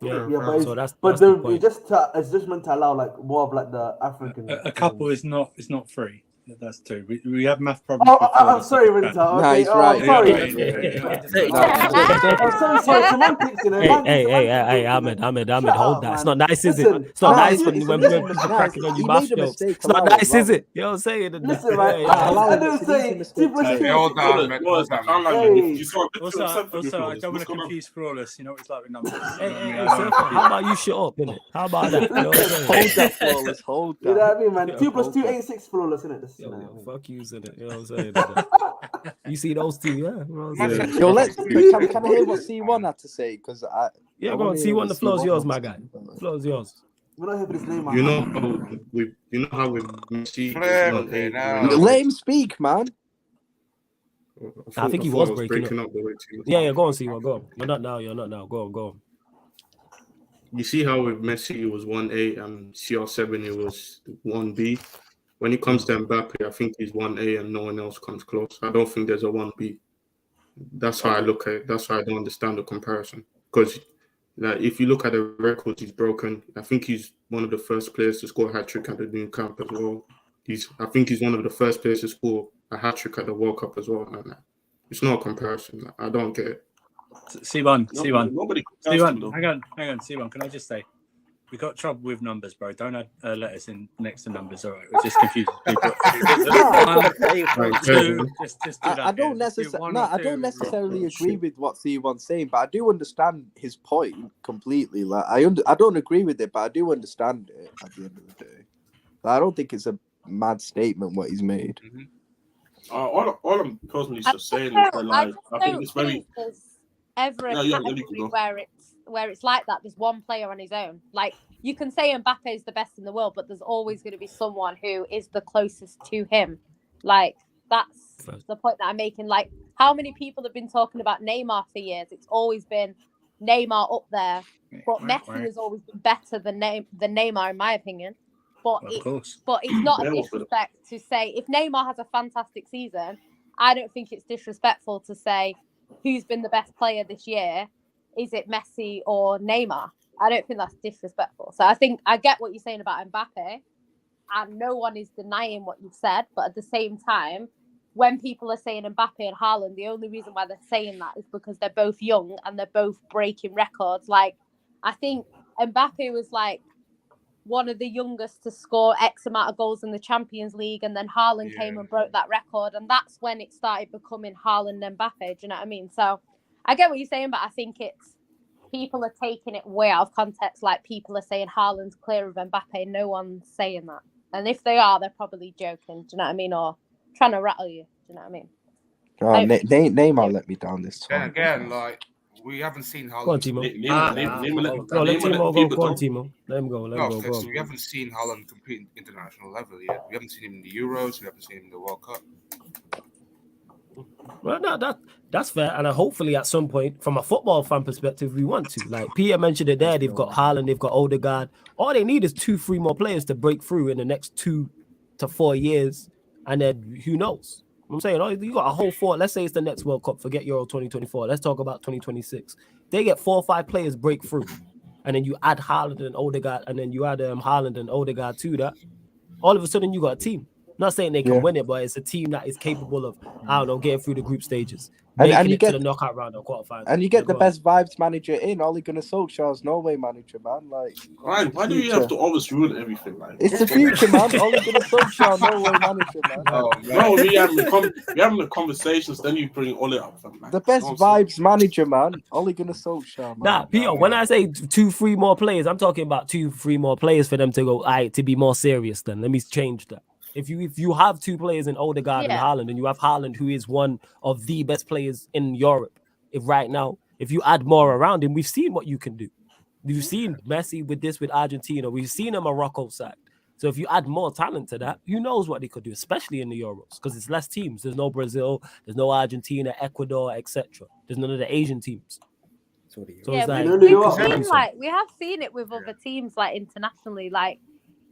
Yeah, Yeah, but so that's but the point. it's just meant to allow like more of like the African. A couple is not free. That's 2. We have math problems. Oh, before I'm the sorry, second Winter. round. Okay, he's right. sorry. No, Sorry, semantics, Hey, Ahmed, Shut hold up, that. It's man. not nice, is it? Listen, It's not no, nice it's- when it's- people listen, cracking on you he math made a jokes. mistake, It's not allow it, nice, is it? You know what I'm saying? Listen, right? allow I it. don't It's an easy say mistake 2 to plus make. 2 Hold is on, Look, man. boys, I can't lie, Hey. man. You saw Also, I don't want to What's going on? confuse Flawless. You know what it's like with numbers. Hey, You know what I mean? hey, I don't Surfer, wanna how about you shut up, innit? How about that? You know what I'm saying? Hold that, Flawless. Hold You know what I that. mean, man? 2 plus 2 Hold ain't 6 flawless, innit? Yo, fuck you, innit? You know what I'm saying? You see those 2, yeah? You know what I'm saying? Yo, can I hear what C1 had to say? Because Yeah, I go on. wanna See hear one. what The floor's C1 yours, had my to guy. say. Floor's yours. We're not here for this name, man. You know how with Messi, Flare, it's okay, not now. Let him speak, man. I think he thought was I breaking up the way too. Yeah, go on, see one. Go on. You're not now. Go on. You see how with Messi it was 1A and CR7 it was 1B. When it comes to Mbappe, I think he's 1A and no one else comes close. I don't think there's a 1B. That's how I look at it. That's why I don't understand the comparison. Because if you look at the records he's broken, I think he's one of the first players to score a hat-trick at the new camp as well. I think he's one of the first players to score a hat-trick at the World Cup as well. And it's not a comparison. I don't get it. C1. Nobody C1. Hang on. C1. Can I just say? We got trouble with numbers, bro. Don't add letters in next to numbers. All right, it just confuses people. Just do that. I don't necessarily agree with what C1's saying, but I do understand his point completely. Like I don't agree with it, but I do understand it at the end of the day. Like, I don't think it's a mad statement what he's made. All I'm personally just saying is that, like, I think it's very. There's ever a category where it's like that. There's one player on his own. Like, you can say Mbappe is the best in the world, but there's always going to be someone who is the closest to him. Like, that's the point that I'm making. Like, how many people have been talking about Neymar for years? It's always been Neymar up there, but Messi has always been better than Neymar, in my opinion. But it's not a disrespect to say, if Neymar has a fantastic season, I don't think it's disrespectful to say who's been the best player this year. Is it Messi or Neymar? I don't think that's disrespectful. So I think I get what you're saying about Mbappe, and no one is denying what you've said. But at the same time, when people are saying Mbappe and Haaland, the only reason why they're saying that is because they're both young and they're both breaking records. Like, I think Mbappe was like one of the youngest to score X amount of goals in the Champions League, and then Haaland came and broke that record, and that's when it started becoming Haaland and Mbappe. Do you know what I mean? So I get what you're saying, but I think it's people are taking it way out of context. Like, people are saying Haaland's clear of Mbappe. No one's saying that, and if they are, they're probably joking. Do you know what I mean? Or trying to rattle you. Do you know what I mean? Neymar let me down this time. Again, like, we haven't seen Haaland. Go on, Timo. Go on, Timo. Let him go. So we haven't seen Haaland compete at international level yet. We haven't seen him in the Euros. We haven't seen him in the World Cup. Well, no, that's fair. And hopefully at some point, from a football fan perspective, we want to. Like Peter mentioned it there, they've got Haaland, they've got Odegaard. All they need is 2-3 more players to break through in the next 2 to 4 years. And then who knows? I'm saying, you got a whole 4. Let's say it's the next World Cup. Forget Euro 2024. Let's talk about 2026. They get 4 or 5 players break through, and then you add Haaland and Odegaard, and then you add Haaland and Odegaard to that. All of a sudden, you got a team. Not saying they can win it, but it's a team that is capable of, I don't know, getting through the group stages, and you get to the knockout round or quarterfinals. And you get the best vibes manager in Ole Gunnar Solskjaer's Norway manager, man. Like, why do you have to always ruin everything? Like, it's the future, man. Ole Gunnar Solskjaer, Norway manager, man. No, we having the conversations, then you bring Ole up. Man. The best vibes manager, man. Ole Gunnar Solskjaer, man. Nah, Peter, when I say 2-3 more players, I'm talking about 2-3 more players for them to go, to be more serious. Then let me change that. If you have 2 players in Odegaard and Haaland, and you have Haaland, who is one of the best players in Europe right now, if you add more around him, we've seen what you can do. We've seen Messi with Argentina. We've seen a Morocco side. So if you add more talent to that, who knows what they could do, especially in the Euros, because it's less teams. There's no Brazil, there's no Argentina, Ecuador, etc. There's none of the Asian teams. So it's like, we have seen it with other teams, like internationally, like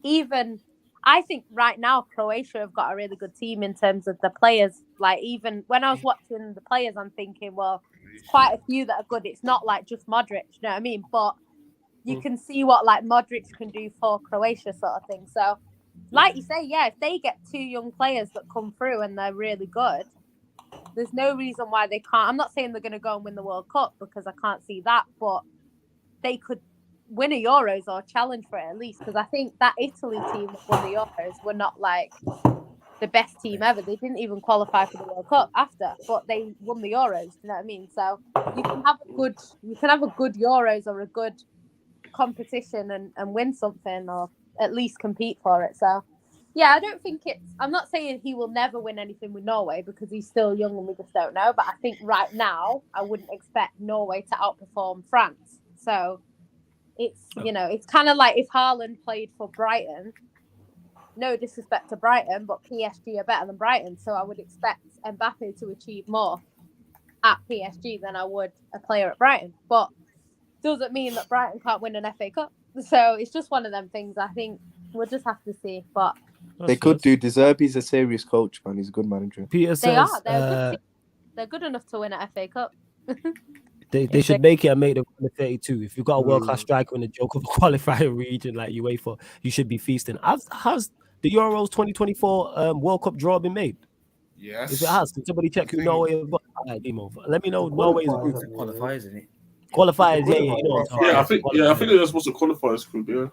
even. I think right now Croatia have got a really good team in terms of the players. Like, even when I was watching the players, I'm thinking, well, there's quite a few that are good. It's not like just Modric, you know what I mean? But you can see what like Modric can do for Croatia, sort of thing. So, like you say, if they get 2 young players that come through and they're really good, there's no reason why they can't. I'm not saying they're going to go and win the World Cup, because I can't see that, but they could win a Euros or challenge for it at least, because I think that Italy team that won the Euros were not like the best team ever. They didn't even qualify for the World Cup after, but they won the Euros. You know what I mean? So you can have a good Euros or a good competition and win something, or at least compete for it. So I don't think I'm not saying he will never win anything with Norway, because he's still young and we just don't know. But I think right now I wouldn't expect Norway to outperform France. So it's, it's kind of like if Haaland played for Brighton, no disrespect to Brighton, but PSG are better than Brighton. So I would expect Mbappe to achieve more at PSG than I would a player at Brighton. But doesn't mean that Brighton can't win an FA Cup. So it's just one of them things. I think we'll just have to see. But they could do. De Zerbi's a serious coach, man. He's a good manager. Peter says, they're good enough to win an FA Cup. They should make it and make the 32. If you've got a world-class striker in the joke of a qualifier region like UEFA, you should be feasting. How's the Euros 2024 World Cup draw been made? Yes. If it has, can somebody check who Norway have got? Let me know. Norway is qualifiers, isn't it? Qualifiers, yeah, you know. I think they're supposed to qualify this group.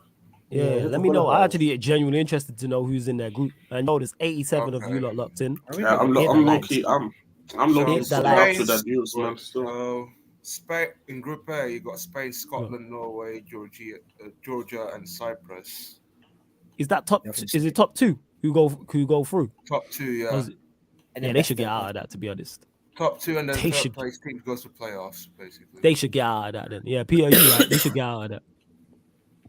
Yeah, let me know. I actually genuinely interested to know who's in their group. I know there's 87 of you lot locked in. Yeah, I'm low key. I'm low key Hit the up likes. to that news, man. Still. So Spain in Group A, you got Spain, Scotland, Norway, Georgia, and Cyprus. Is that top? Is it top two who go through? Top two, yeah. Or is it- Yeah, they should get out of that. To be honest, Top two, and then They third should- place team goes to playoffs, basically. they should get out of that. Then, yeah, Peter, you right? They should get out of that.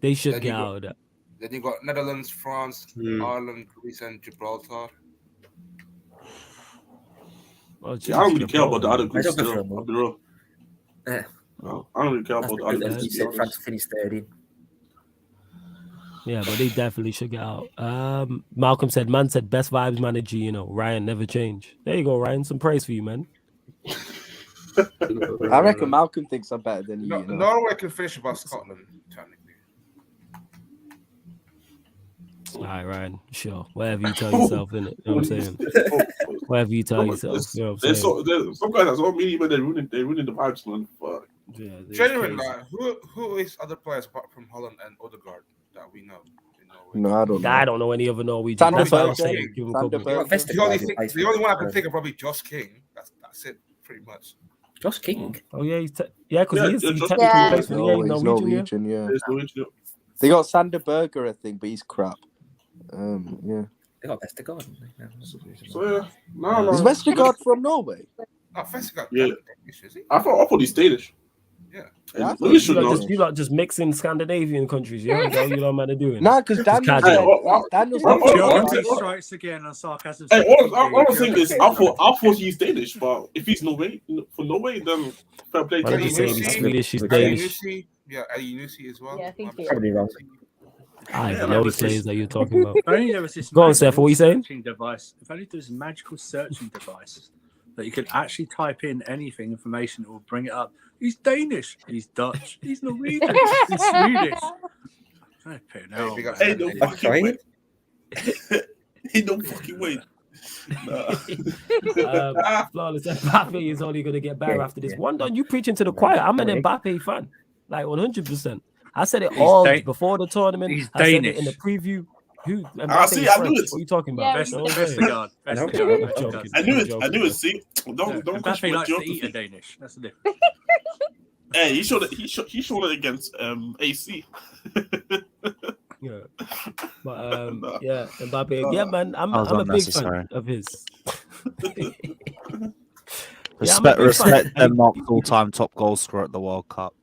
They should Then get you got- out of that. Then you got Netherlands, France, Ireland, Greece, and Gibraltar. Oh, Yeah, I don't really care about the other groups. I don't Still, prefer them. I'll be real. Yeah. No, I don't really care about the other That's groups. you to be said honest. France finished third in. Yeah, but they definitely should get out. Malcolm said, "Man said best vibes manager. You know, Ryan never change." There you go, Ryan. Some praise for you, man. I reckon Malcolm thinks I'm better than you. No, you know? Norway can finish above Scotland, technically. All right, Ryan. Sure, whatever you tell yourself, innit? You know what I'm saying? Whatever you tell yourself. You know what I'm saying? There's some guys that's all media, but they're ruining the vibes, man. Fuck. Yeah, it's Genuinely, crazy. like, who is other players apart from Holland and Odegaard that we know in Norway? No, I don't know. I don't know any other Norwegian. Sander That's why I was Berge. saying, give him a Sander couple. Berge. The only one I can think of probably Josh King. That's it, pretty much. Josh King. Oh yeah, because he is. He Josh technically King. plays for the No, he's Norwegian. Norwegian, yeah. There's Norwegian. They got Sander Berger, I think, but he's crap. Yeah. They got Vestergaard. So yeah, no. Is Vestergaard from Norway? No, Vestergaard. Yeah. Is he? I thought he's Danish. Yeah. Yeah, I And thought we should know. You lot just mixing Scandinavian countries. Yeah, that's all you lot man are doing. Nah, because Daniel Hey, Daniel's what- what- Geography what- strikes again on sarcasm. Hey, all I'm saying is, I thought he's Danish, but if he's Norway, then fair play to Well, him. just saying he's Swedish, he's Ali Danish. Nusi, yeah, Ali Nusi as well. Yeah, I think he is. Probably wrong. I Yeah, know man, the it's players just- that you're talking about. If only there was this Go on, magical Seth, what were you saying? searching device. If only there was a magical searching device that you could actually type in anything, information, it will bring it up. He's Danish. He's Dutch. He's Norwegian. He's Swedish. Flipping hell, big up- man. Ain't no I'm fucking trying. way. Ain't no fucking way. Nah. Flawless Mbappe is only going to get better Yeah, after this. yeah. One done, you preaching to the choir. I'm an Yeah. Mbappe fan, like 100%. I said it He's all Dan- before the tournament. he's I said it Danish. in the preview. Who? I Mbappe see, is I French. knew it. What are you talking Yeah, about? Vest- No way. Vestergaard. I know. Vestergaard. I'm joking. I knew I'm it. I knew joking. it. See, don't Yeah, question Mbappe my likes to eat a geography. Danish. That's the difference. Hey, he showed it against AC. Yeah, but yeah, Mbappe. Yeah, man, I'm That was a big unnecessary. fan of his. Respect Denmark's all-time top goal scorer at the World Cup.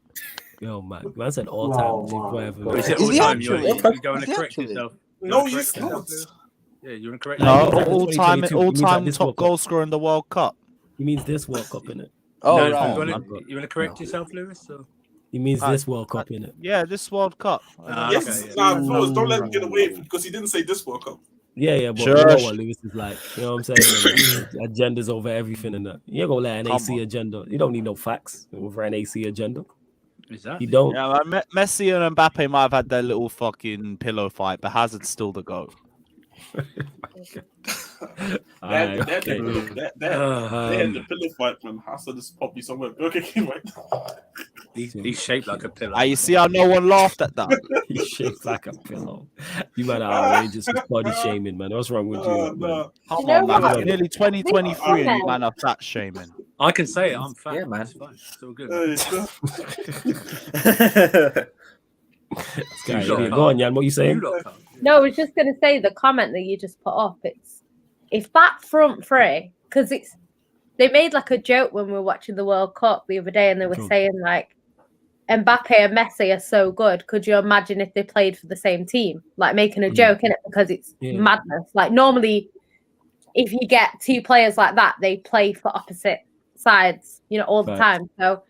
Yo, man said all Wow, time. wow, Whatever. wow. man. Is it Is all he time? actually? You're going Is to he correct actually? yourself. You No, wanna he's correct yourself, not. Lewis? Yeah, you want to correct No, No, he's like yourself? the 2022, all-time this top World goal Cup. scorer in the World Cup. He means this World Cup, innit? Oh, No, right. you want to correct yourself, Lewis? Or? He means this World Cup, innit? Yeah, this World Cup. Ah, Yes, okay, nah, fellas, don't let him get away because he didn't say this World Cup. Yeah, but Sure. you know what Lewis is like. You know what I'm saying? Agendas over everything and that. You ain't gonna let an Come AC on. agenda. You don't need no facts over an AC agenda. Exactly. You don't. Yeah, man, Messi and Mbappe might have had their little fucking pillow fight, but Hazard's still the GOAT. Alright, That okay. they had the pillow fight, man. Hazard is probably somewhere Burger King right now. He's shaped like a pillow. Ah, you see how no one laughed at that? He's shaped like a pillow. You man are outrageous with body shaming, man. What's wrong with you, man? Nah. Come You know on, man. what? It's nearly 2023 and you man are fat shaming. I can say it. I'm fat. Yeah, man. It's fine. It's all good. Guy, You lot idiot. can't. Go on, Jan. What you saying? You lot can't. No, I was just going to say the comment that you just put up. It's if that front three, because they made like a joke when we were watching the World Cup the other day, and they were Cool. saying like Mbappe and Messi are so good. Could you imagine if they played for the same team? Like making a joke in it because it's Yeah. madness. Like normally, if you get two players like that, they play for opposite sides, all the Facts. time. So,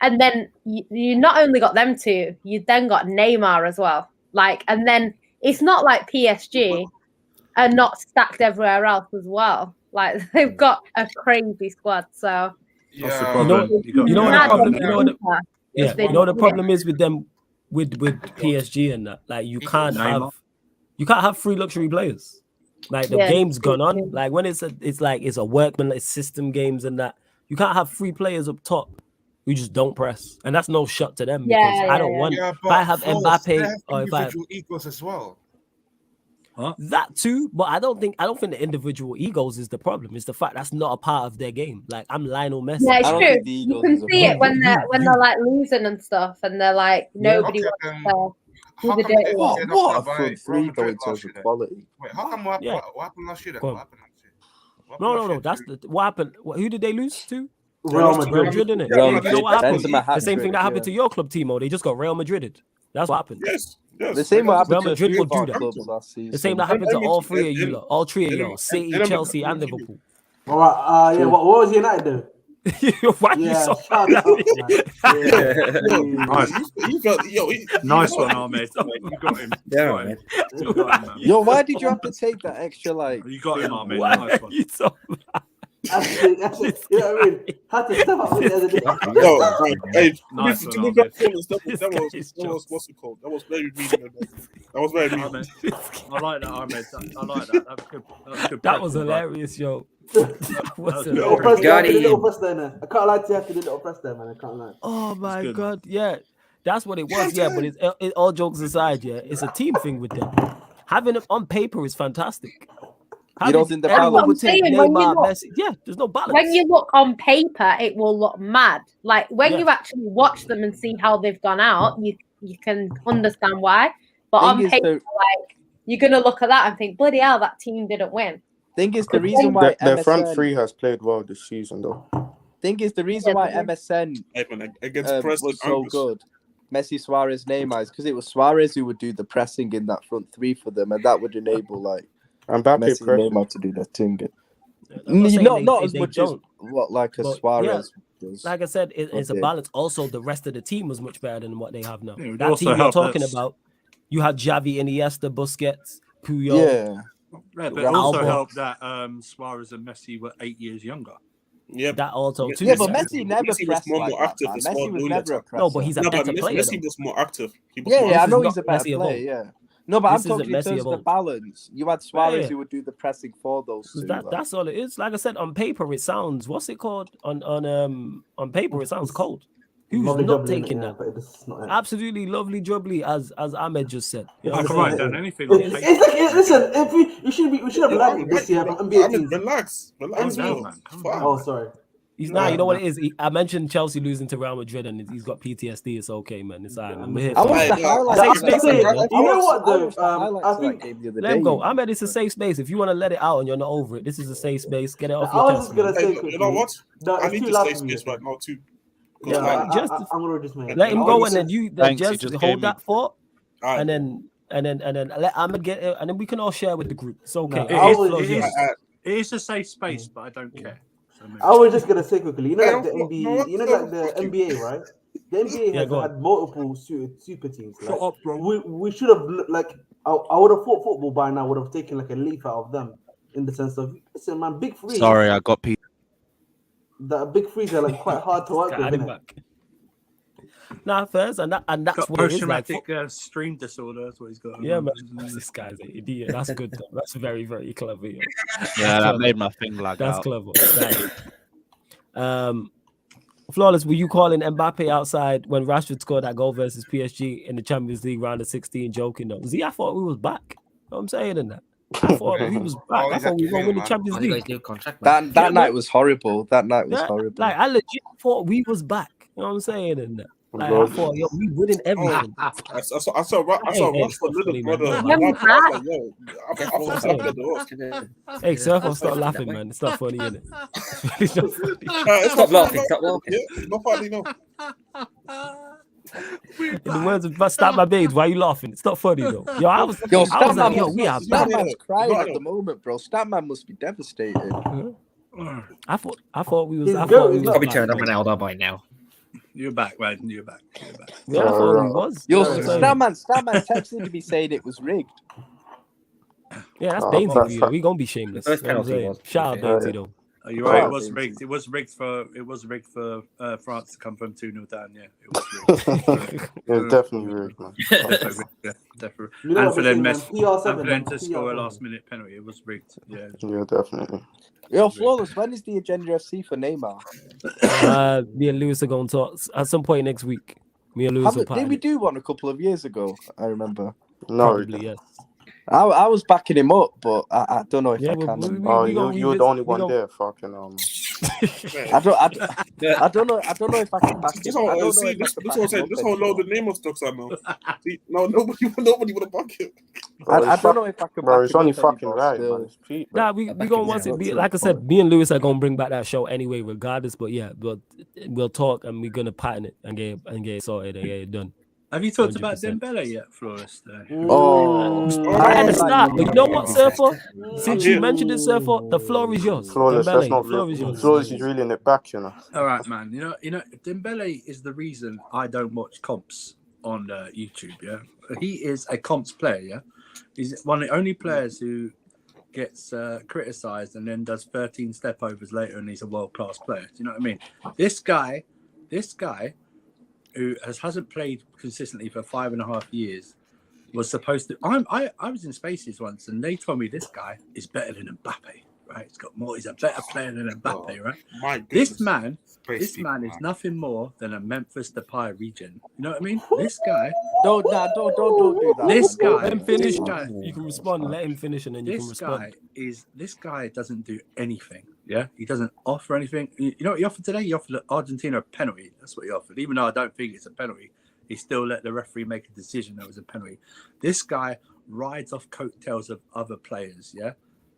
and then you not only got them two, you then got Neymar as well. Like, and then it's not like PSG are not stacked everywhere else as well. Like they've got a crazy squad. So What's the Yeah. problem? You know what the Mad problem? on You know what? Inter. Yeah, They you know the do it. problem is with them, with PSG and that. Like you can't Neymar. have free luxury players. Like the Yeah. game's gone on. Like when it's a workman, it's system games and that. You can't have free players up top We just don't press, and that's no shot to them Yeah, because I don't want. Yeah, If but I have Forrest, they Mbappe have or if I have individual egos as well. that too, but I don't think the individual egos is the problem. It's the fact that's not a part of their game. Like I'm Lionel Messi. Yeah, it's I don't true. think the You egos can is a see it when problem. they're like losing and stuff, and they're like nobody Okay, wants then to do how the come they dirty didn't work. get knocked What a out by front Real three though Madrid in terms last year? of quality. Wait, how come what happened last year? Then? Go on. What happened last year? What No, happened last year that's to- what happened. Who did they lose to? Real Real Madrid. Madrid, didn't it? Real You know Madrid. what happened? Benzema The same thing that hat-trick, happened to your club, Timo. They just got Real Madrided. That's what happened. Yes. The same what happened Real to a Madrid few will of our do that. clubs last season. The same that happened to all three of you and- lot, all three of and- y'all, City, and- Chelsea, and and- Liverpool. All right. Yeah. What was United though? Why you Yeah. so Shut up, man. Yeah. Nice. You Nice felt- one, Ahmed. You got him. Yeah, Got him. man. You got him, man. Yo, why did you have to take that extra like? You got him, Ahmed. Why Nice are one. you so That's it. You know what I mean? Had to step up with the other day. Yo, like, hey, Nice to one, be Ahmed. honest, that This was guy is what's it called? That was very mean. That was very mean. Ahmed. I like that, Ahmed. I like that. That was good. That was pressing, bro. hilarious, yo. That was Good. Little hilarious. press there, Got the little him. press there, man. I can't lie to you after the little press there, man. I can't lie. Oh my good, god, yeah, that's what it was. Yeah, but it all jokes aside, yeah, it's a team thing with them. Having it on paper is fantastic. You don't think the Anyone balance- would take I'm saying, when you Neymar, look- Messi? Yeah, there's no balance. When you look on paper, it will look mad. Like when Yeah. you actually watch them and see how they've gone out, you can understand why. But Thing on is, paper, the like you're gonna look at that and think, bloody hell, that team didn't win. thing is the reason why Their front MSN. three has played well this season, though. Thing is the reason why MSN Hey, man, against Preston was so Angus. good. Messi, Suarez, Neymar, because it was Suarez who would do the pressing in that front three for them, and that would enable like Mbappe Messi and pressing. Neymar to do their thing. I'm not saying Not they- as they much as don't. what like a But, Suarez does. Like I said, it's a Okay. balance. Also, the rest of the team was much better than what they have now. Yeah, it would That also team you're help talking that- about, you had Xavi, Iniesta, Busquets, Puyol. Yeah, Yeah, but it also Alba. helped that Suarez and Messi were 8 years younger. Yeah, That also too. yeah, but yeah. Messi never Messi was pressed more like that. active Man. as well, Messi was doing never a that. presser. No, but he's a No, but better player. Messi though. was more active. He was Yeah, more yeah, I This know is he's a not better Messi of player. old. Yeah, no, but I'm This isn't talking in Messi terms of of the old. balance. You had Suarez Yeah. who would do the pressing for those two. like. That's all it is. Like I said, on paper it sounds. What's it called? On paper it sounds cold. Who's Lovely not jubbly, innit? taking Yeah, that? but it's not it. Absolutely lovely jubbly, as Ahmed just said. You know I what can I'm write saying? down anything on It's paper. like listen. If we should have learned this year from NBA teams. Relax. Calm Relax, down, bro. man. Calm Fuck. down. Oh, sorry. He's not. You know what it is? I mentioned Chelsea losing to Real Madrid, and he's got PTSD. It's okay, man. It's alright. man. We're here I for watched it. the Yeah, highlights. safe of space, that you game. know. You know what I though? watched the I highlights of that think game the other Let him day. go. Ahmed, it's a safe space. If you want to let it out and you're not over it, this is a safe space. Get it off I your was chest. just gonna man. say Hey, quickly. you know what? No, I it's need too to loud stay for me. space right now too. Yeah, Like, just I'm gonna just make. let him I go, was and then just- you Thanks, just you just hold gave me- that thought, alright. and then let Ahmed get it, and then we can all share with the group. It's okay. No, It I is- was- Flow, it yeah. is- It is a safe space, but I don't care. So maybe- I was just gonna say quickly. You know, Hey, like the no, NBA. no, You know, no, like the fuck you. NBA, right? The NBA Yeah, has go on. had multiple super teams. Shut Like, up, bro. we should have like I would have thought football by now would have taken like a leaf out of them in the sense of listen, man, big three. Sorry, I got P. The big threes are like quite hard to work with, Add him innit? back. Nah, first, and that's Got what it is like. post-traumatic stream disorder. That's what he's got. Yeah, man. This guy's an idiot. That's good. Though. That's very, very clever. Yeah, Yeah, that clever. made my thing lag That's out. clever. Flawless, were you calling Mbappe outside when Rashford scored that goal versus PSG in the Champions League round of 16? Joking though. See, I thought we was back. You know what I'm saying in that. I thought we was back. Oh, I he's thought we were going to win the man. Champions Why do you League. guys do a contract, man? That Yeah, night was horrible. That night was Yeah, horrible. like I legit thought we was back. You know what I'm saying in that. Like I Lord. thought, yo, we winning everything. I saw Hey, Rashford, little funny, man. brother. Don't I laugh. was like, yo, I thought Hey. the door. Hey, Surfer, stop laughing, man. It's not funny, innit? It's really not funny. It's Stop not laughing, funny, stop no. laughing. Yeah, not funny, no. In the words of Stop My Babes, why you laughing? It's not funny though. Yo, I was Yo, like, yo, Statman we are back. Statman's crying No, at no. the moment, bro. Statman must be devastated. I thought we was. His I goal thought we is was not- Probably back, turned on man. Ronaldo by now. You're back, man. You're back. You're back. Yeah, I thought we was. Yo, You know what I'm saying? Statman texted me saying it was rigged. Yeah, that's Oh, Dainsy that's for you. We gonna be shameless. First You know what I'm penalty saying? was- Shout out Yeah, Dainsy yeah. though. Oh, you're right. It Wow. was rigged. It was rigged for France to come from 2-0 down. Yeah, it was rigged. It's definitely rigged, man. Definitely rigged, yeah, definitely. You know And what for they them, say, man? and for PR7, them man. to score a PR7. last-minute penalty, it was rigged. Yeah. Yeah, definitely. Yo, Flawless, when is the Agenda FC for Neymar? Me and Lewis are going to talk at some point next week. Me and Lewis will Did we part. do one a couple of years ago? I remember. No, Probably, yes. I was backing him up, but I don't know if Yeah, I we- can. we- oh, we gon' you were revisit- the only we one gon- there. Fucking I don't know if I can back This him. I whole don't know see, if I this can this back whole him saying up this whole anymore. load of name of stocks I know. See, nobody would have back him. I don't know if I can bro, back it's him only up fucking anymore right, still. man. It's cheap, bro. Nah, we back gonna him once down. it be Not like I too said, much. me and Lewis are gonna bring back that show anyway, regardless. But yeah, we'll talk and we're gonna pattern it and get it sorted and get it done. Have you talked about 100%. Dembele yet, Flores? Oh, Right at the like start, but you know what, Surfer? I'm Since here. you mentioned it, Surfer, the floor is yours. Flawless, Dembele, that's the not floor is yours. Flawless is reeling it back, you know. All right, man. You know, Dembele is the reason I don't watch comps on YouTube. Yeah, he is a comps player. Yeah, he's one of the only players who gets criticised and then does 13 step overs later, and he's a world class player. Do you know what I mean? This guy who hasn't played consistently for 5.5 years was supposed to. I was in Spaces once, and they told me this guy is better than Mbappe. Right? He's a better player than Mbappe. Right? My This goodness. man. Space This people, man is nothing more than a Memphis Depay regen. You know what I mean? This guy, don't do that. This man. guy- Let him finish. This guy- You can respond. Let him finish, and then you can respond. this guy doesn't do anything. Yeah, he doesn't offer anything. You know what he offered today? He offered Argentina a penalty. That's what he offered. Even though I don't think it's a penalty, he still let the referee make a decision that was a penalty. This guy rides off coattails of other players. Yeah.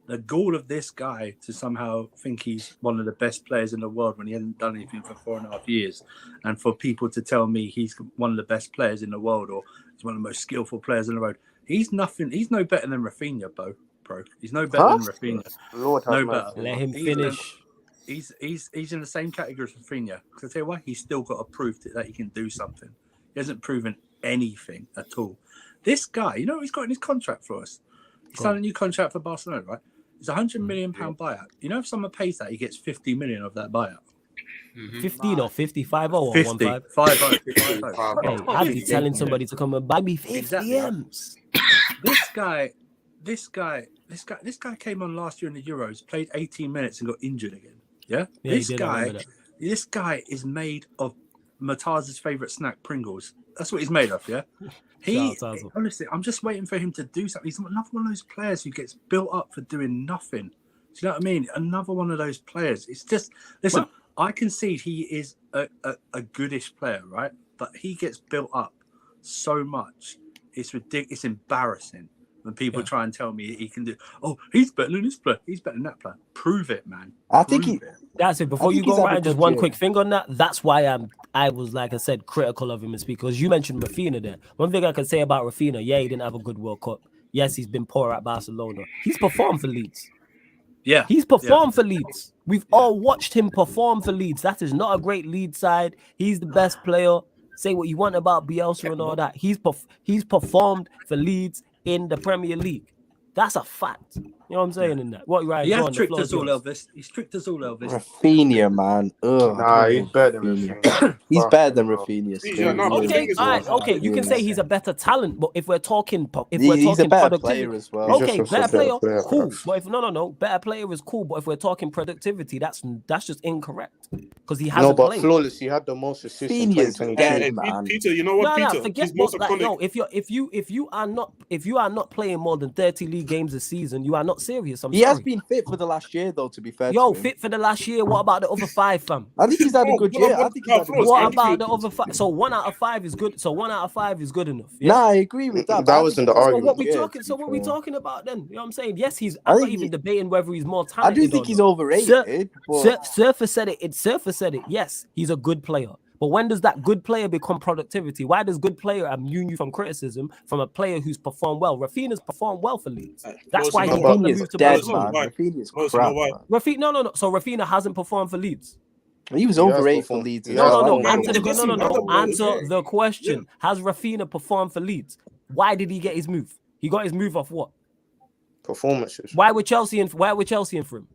The gall of this guy to somehow think he's one of the best players in the world when he hasn't done anything for 4.5 years, and for people to tell me he's one of the best players in the world or he's one of the most skillful players in the world, he's nothing. He's no better than Raphinha, bro. He's no better than Raphinha. Lord have No mercy. better. Let him He's finish. He's in the same category as Raphinha. Because I tell you what, he's still got to prove that he can do something. He hasn't proven anything at all. This guy, you know what he's got in his contract for us? He signed a new contract for Barcelona, right? It's a £100 million buyout. You know, if someone pays that, he gets 50 million of that buyout. 15 or 55 or 50. 15. 50. Hey, I'd be telling somebody to come and buy me 50 Exactly, right? M's. This guy came on last year in the Euros, played 18 minutes and got injured again. Yeah, Yeah, he this did, I remember that. this guy is made of Mataz's favorite snack, Pringles. That's what he's made of. Yeah, Shout out, Tazo. honestly, I'm just waiting for him to do something. He's another one of those players who gets built up for doing nothing. Do you know what I mean? Another one of those players. It's just listen. I concede he is a goodish player, right? But he gets built up so much. It's ridiculous. It's embarrassing when people try and tell me he can do. Oh, he's better than this player. He's better than that player. Prove it, man. I think Prove he. it. That's it. Before I you think he's go had a around, just good one year. quick thing on that. That's why I was, like I said, critical of him, is because you mentioned Raphinha there. One thing I can say about Raphinha, yeah, he didn't have a good World Cup. Yes, he's been poor at Barcelona. He's performed for Leeds. Yeah, He's performed for Leeds. We've all watched him perform for Leeds. That is not a great Leeds side. He's the best player. Say what you want about Bielsa and all that. He's performed for Leeds in the Premier League. That's a fact. You know what I'm saying in that? What right? he go has on, the tricked floor's us all, yours. Elvis. He's tricked us all, Elvis. Raphinha, man. Ugh, Nah, he's better than Raphinha. Raphinha. He's Fuck, better than bro. Raphinha. Yeah, no, but the Okay, thing is, all right, okay. You can say he's a better talent, but if we're talking, He's a better productivity, player as well. He's okay, just a better player, player, cool. bro. But if no, better player is cool. But if we're talking productivity, that's just incorrect because he hasn't No, but played. Flawless, he had the most assists in Raphinha's 2022. dead, Hey, man. Peter, you know what, No, Peter? forget He's most what, like, iconic. yo, if you are not playing more than 30 league games a season, you are not serious. I'm He sorry. has been fit for the last year, though. To be fair, Yo, to him. fit for the last year. What about the other 5, fam? I think he's had a No, good but- year. but- I think he's had a Flawless, good What year. about the other 5? So 1 out of 5 is good. So 1 out of 5 is good enough. Yeah? Nah, I agree with that. That but I wasn't think the he's had a So argument. what good we year, talking? to So be what we fair. talking about then? You know what I'm saying? Yes, I I'm not think even he- debating whether he's more I talented. do think or he's not. overrated. But Surfer said it. Surfer said it. Yes, he's a good player. But when does that good player become productivity? Why does good player immune you from criticism from a player who's performed well? Raphinha's performed well for Leeds. That's why he Flawless, got the Raphinha's move to dead, Barcelona. man. Why? Raphinha's Flawless, you crap. know why? Man. Raphinha, no. So Raphinha hasn't performed for Leeds. He was He has overrated for performed. Leeds. He as has well. No. I Man, don't Answer think listen, he's man, overrated. Answer the question. Has Raphinha performed for Leeds? Why did he get his move? He got his move off what? Performances. Why were Chelsea in for him?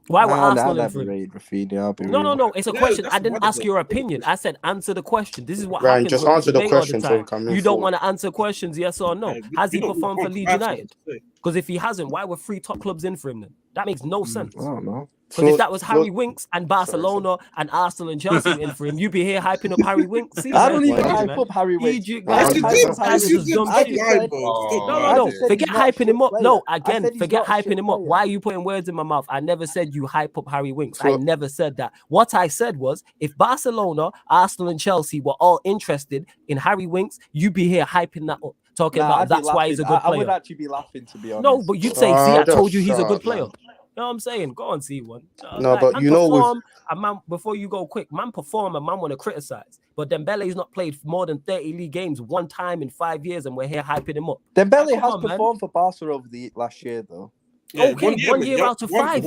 Why were I Arsenal in never for him? rated Raphinha. I'll be No, real. no. It's a Yeah, question. that's I didn't wonderful. ask your opinion. I said answer the question. This is what Ryan, happens just when we answer the debate all the question so we time. can move You don't forward. want to answer questions, yes or no. Yeah, Has we he don't performed for want Leeds to have something United? to say. Because if he hasn't, why were 3 top clubs in for him then? That makes no sense. I don't know. Because if that was Harry Winks and Sorry. Barcelona and Arsenal and Chelsea were in for him, you'd be here hyping up Harry Winks. See, I man, don't even Why? hype man. up Harry Winks. Egypt Yes, guys, you man, did. those guys Yes, are you just did. dumb Stop shit. lying, said- bro. Stop No, lying. no. just said Forget he's not a hyping shit him up. player. No, I again, said he's forget not a shit hyping him up. player. Why are you putting words in my mouth? I never said you hype up Harry Winks. I So- never said that. What I said was if Barcelona, Arsenal, and Chelsea were all interested in Harry Winks, you'd be here hyping that up, talking Nah, about I'd be that's why he's a laughing. good I would player. actually be laughing, to be honest. No, but you'd say, see, I just told you he's a shut good up, player. man. You know what I'm saying? Go on, C1. No, but man you know with- perform, a man, before you go quick, man perform and man want to criticize. But Dembele's not played more than 30 league games one time in 5 years and we're here hyping him up. Dembele Come has on, man. performed for Barca over the last year, though. Yeah, Okay, one year out of 5.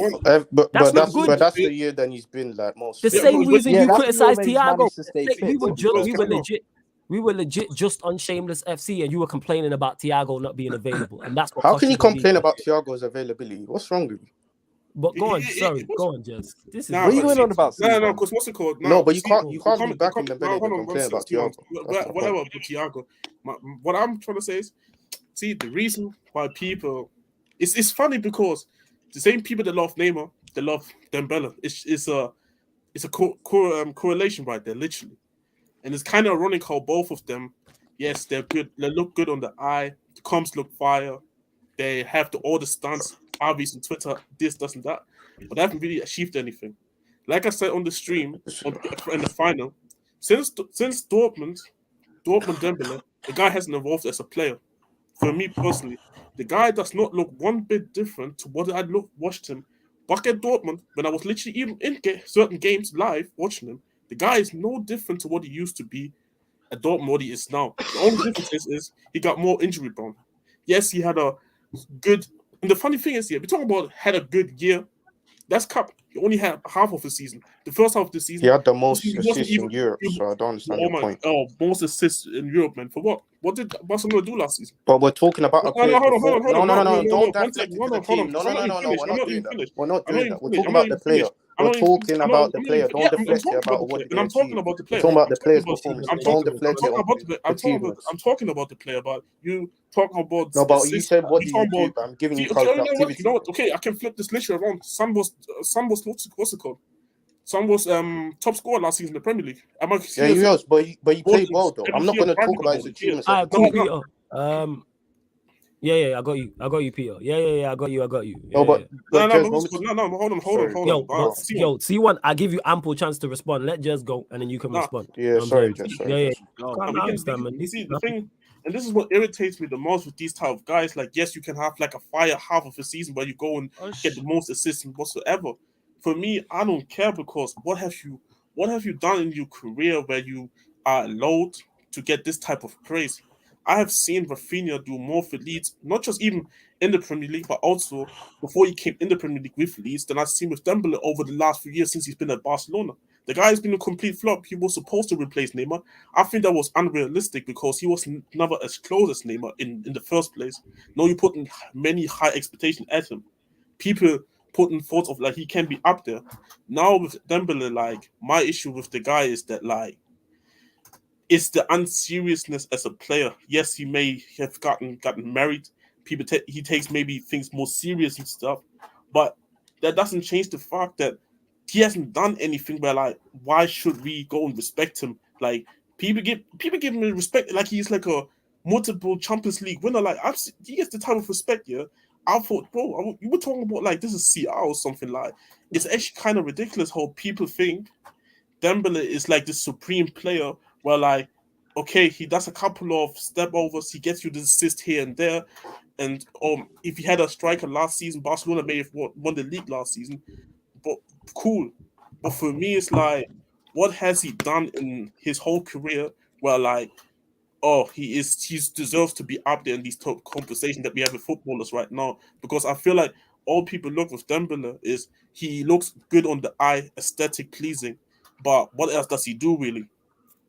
But That's not that's good. that's the year then he's been like most. The fit. same reason Yeah, you that's the year criticized when he's Thiago. managed to stay fit, We were, to be fair. we were legit just on Shameless FC, and you were complaining about Thiago not being available, and that's what. How cost can you the league. complain about Thiago's availability? What's wrong with you? But go on, It- it- sorry, it was- go on, Jez. This is Nah, What are you but going see- on about? No, Steve? because what's it called? No, but you see, can't be comment- backing comment- Dembele hold and on, complain about 160 on. Thiago. That's my Whatever point. about Thiago. What I'm trying to say is, see, the reason why people, it's funny because the same people that love Neymar, they love Dembele. It's a correlation right there, literally, and it's kind of ironic how both of them, yes, they're good. They look good on the eye. The comms look fire. They have all the stunts, obvious on Twitter, this, and that, but they haven't really achieved anything. Like I said on the stream, in the final, since Dortmund Dembele, the guy hasn't evolved as a player. For me personally, the guy does not look one bit different to what I watched him back at Dortmund when I was literally even in certain games live watching him. The guy is no different to what he used to be at Dortmund, what he is now. The only difference is he got more injury prone. Yes, he had a good. And the funny thing is, here, we're talking about had a good year. That's Cup. He only had half of the season. The first half of the season, He had the most he wasn't assists in Europe, so I don't understand your point. most assists in Europe, man. For what? What did Barcelona do last season? But we're talking about a No, player. hold on. Don't One deflect second, it hold to the on, hold team. on. No, I'm not even we're finished. not doing even that. finished. We're not I'm doing not that. We're even talking about the finished. player. I'm We're not even talking finished. about the I'm not player. even- Don't yeah, deflect it I'm about talking what about they the player. I'm talking achieved. about the We're player. talking about the player's I'm talking performance. about Don't the deflect player. it on achievements. I'm talking about the player, but you talking about No, but you assists. said what do You you talking do? about I'm giving you okay, productivity. you know what? Okay, I can flip this literally around. Some was what's it called? Some was top scorer last season in the Premier League. Yeah, he was, but he played well though. I'm not going to talk about his achievements. All right, cool, Peter. Yeah, I got you, Peter. Yeah, I got you. No, but No, Jez, hold on. Yo, C1, I give you ample chance to respond. Let Jez go, and then you can respond. Yeah, You know what I'm sorry, saying? Jez. Sorry, Jez. Calm down, understand, man. You see the thing, and this is what irritates me the most with these type of guys. Like, yes, you can have like a fire half of a season where you go and get the most assists and whatsoever. For me, I don't care because what have you done in your career where you are allowed to get this type of praise? I have seen Raphinha do more for Leeds, not just even in the Premier League, but also before he came in the Premier League with Leeds, than I've seen with Dembele over the last few years since he's been at Barcelona. The guy has been a complete flop. He was supposed to replace Neymar. I think that was unrealistic because he was never as close as Neymar in the first place. No, you put in many high expectations at him. People put in thoughts of like he can be up there. Now with Dembele, like my issue with the guy is that like it's the unseriousness as a player. Yes, he may have gotten married. He takes maybe things more serious and stuff, but that doesn't change the fact that he hasn't done anything where like why should we go and respect him? Like people give him respect like he's like a multiple Champions League winner. Like he gets the type of respect. Yeah, I thought, bro, you were talking about like this is CR or something. Like it's actually kind of ridiculous how people think Dembele is like the supreme player. Where like, okay, he does a couple of step overs, he gets you the assist here and there, and if he had a striker last season, Barcelona may have won the league last season. But cool. But for me, it's like, what has he done in his whole career? Where like, he deserves to be up there in these top conversations that we have with footballers right now. Because I feel like all people look with Dembele is he looks good on the eye, aesthetic pleasing, but what else does he do really?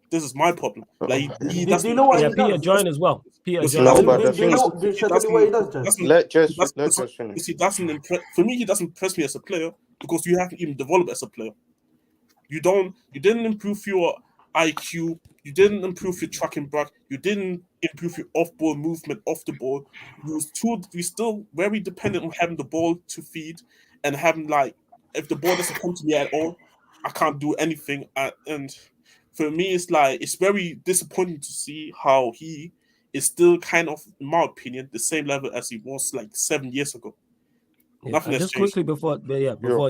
This is my problem. Like he doesn't. Do you know what he Peter, does? join as well. Peter, join. No, as but well. the Do you thing is, know what he does, Jez? let Jez finish. He doesn't impress. For me, he doesn't impress me as a player. because you haven't even developed as a player. You didn't improve your IQ. You didn't improve your tracking back. You didn't improve your off-ball movement off the ball. You're still very dependent on having the ball to feed and having like, if the ball doesn't come to me at all, I can't do anything. And for me, it's like, it's very disappointing to see how he is still kind of, in my opinion, the same level as he was like 7 years ago. Yeah, Nothing and has just changed. quickly before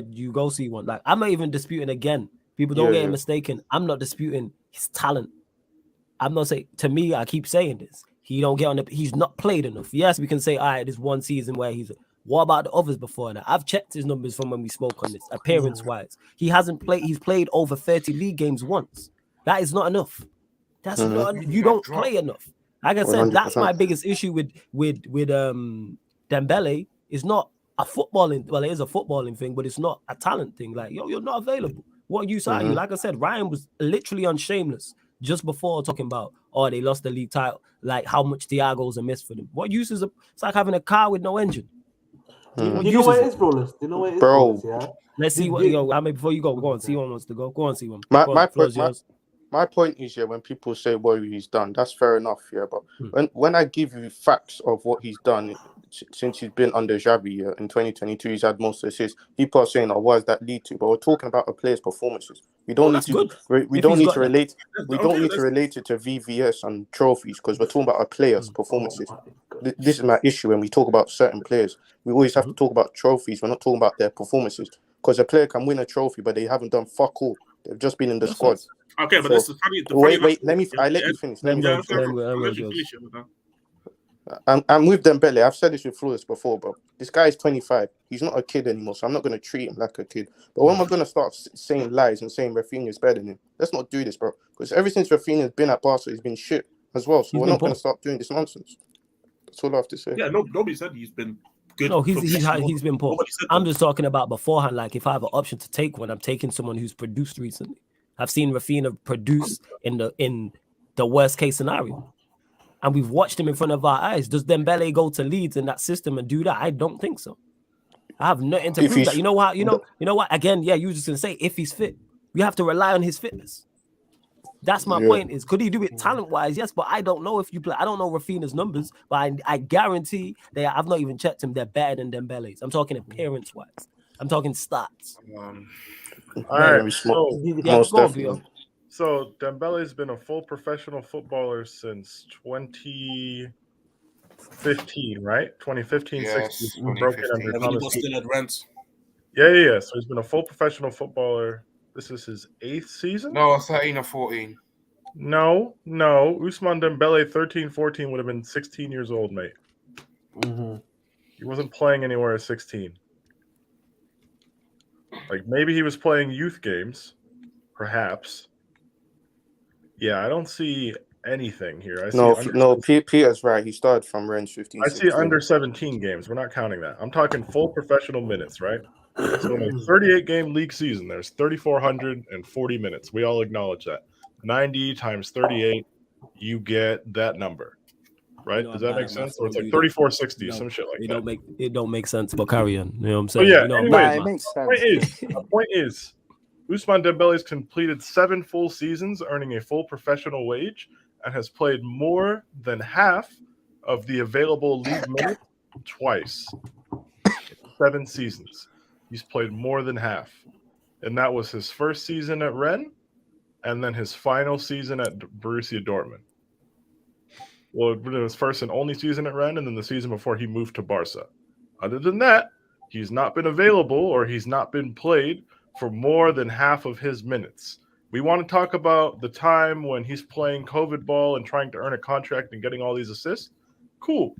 you go see one, like I'm not even disputing again. People don't get it mistaken. I'm not disputing his talent. I'm not saying, to me, I keep saying this. He don't get on the. He's not played enough. Yes, we can say, all right, this one season where he's. What about the others before that? I've checked his numbers from when we spoke on this. Appearance-wise, he hasn't played. He's played over 30 league games once. That is not enough. That's not. You don't play enough. Like I said, 100%. that's my biggest issue with Dembele. Is not a footballing. Well, it is a footballing thing, but it's not a talent thing. Like, yo, you're not available. What use are you? Like I said, Ryan was literally on Shameless just before talking about, oh, they lost the league title, like how much Thiago's a miss for them. What use is it? It's like having a car with no engine. Do you know what it is, Flawless? Do you know what it is, Bro. Flawless, yeah? Let's see what I mean before you go. Go on, C1 wants to go. Go on, C1. My point is, when people say what he's done, that's fair enough, but when I give you facts of what he's done since he's been under Xavi in 2022, he's had most assists. People are saying, "Oh, what does that lead to?" But we're talking about a player's performances. We don't need to. We don't need to relate. We don't need to relate it to VVS and trophies because we're talking about a player's performances. This is my issue when we talk about certain players. We always have to talk about trophies. We're not talking about their performances because a player can win a trophy, but they haven't done fuck all. They've just been in the squad. Okay, but this is funny. Wait. Let you finish. I'm with Dembele. I've said this with Flawless before, but this guy is 25. He's not a kid anymore, so I'm not going to treat him like a kid. But when am I going to start saying lies and saying Raphinha is better than him? Let's not do this, bro. Because ever since Raphinha's been at Barca, he's been shit as well. So we're not going to start doing this nonsense. That's all I have to say. Yeah, nobody said he's been good. No, he's been poor. I'm just talking about beforehand. Like if I have an option to take one, I'm taking someone who's produced recently. I've seen Raphinha produce in the worst case scenario. And we've watched him in front of our eyes. Does Dembele go to Leeds in that system and do that? I don't think so. I have nothing to prove that. You know what? You know what? Again, yeah, you were just gonna say if he's fit, we have to rely on his fitness. That's my point. Is could he do it talent-wise? Yes, but I don't know if you play. I don't know Raphinha's numbers, but I guarantee I've not even checked him. They're better than Dembele's. I'm talking appearance-wise. I'm talking stats. All right. So Dembele's been a full professional footballer since 2015, right? 2015, 16. Broken under Thomas. He was still at Rennes. Yeah. So he's been a full professional footballer. This is his 8th season? No, 13 or 14. No. Ousmane Dembele, 13-14 would have been 16 years old, mate. He wasn't playing anywhere at 16. Like, maybe he was playing youth games, perhaps. Yeah, I don't see anything here. Peter's right. He started from Rennes 15. I see under 17 games. We're not counting that. I'm talking full professional minutes, right? So in a 38-game league season, there's 3,440 minutes. We all acknowledge that. 90 times 38, you get that number, right? Does that make sense? Or it's like 3,460, some shit like that. It don't make sense, but carry on. You know what I'm saying? Yeah, anyway, it makes sense. The point is, Ousmane Dembele has completed 7 full seasons, earning a full professional wage, and has played more than half of the available league minutes twice. 7 seasons. He's played more than half. And that was his first season at Rennes, and then his final season at Borussia Dortmund. Well, it was his first and only season at Rennes, and then the season before he moved to Barca. Other than that, he's not been available or he's not been played for more than half of his minutes. We want to talk about the time when he's playing COVID ball and trying to earn a contract and getting all these assists. Cool.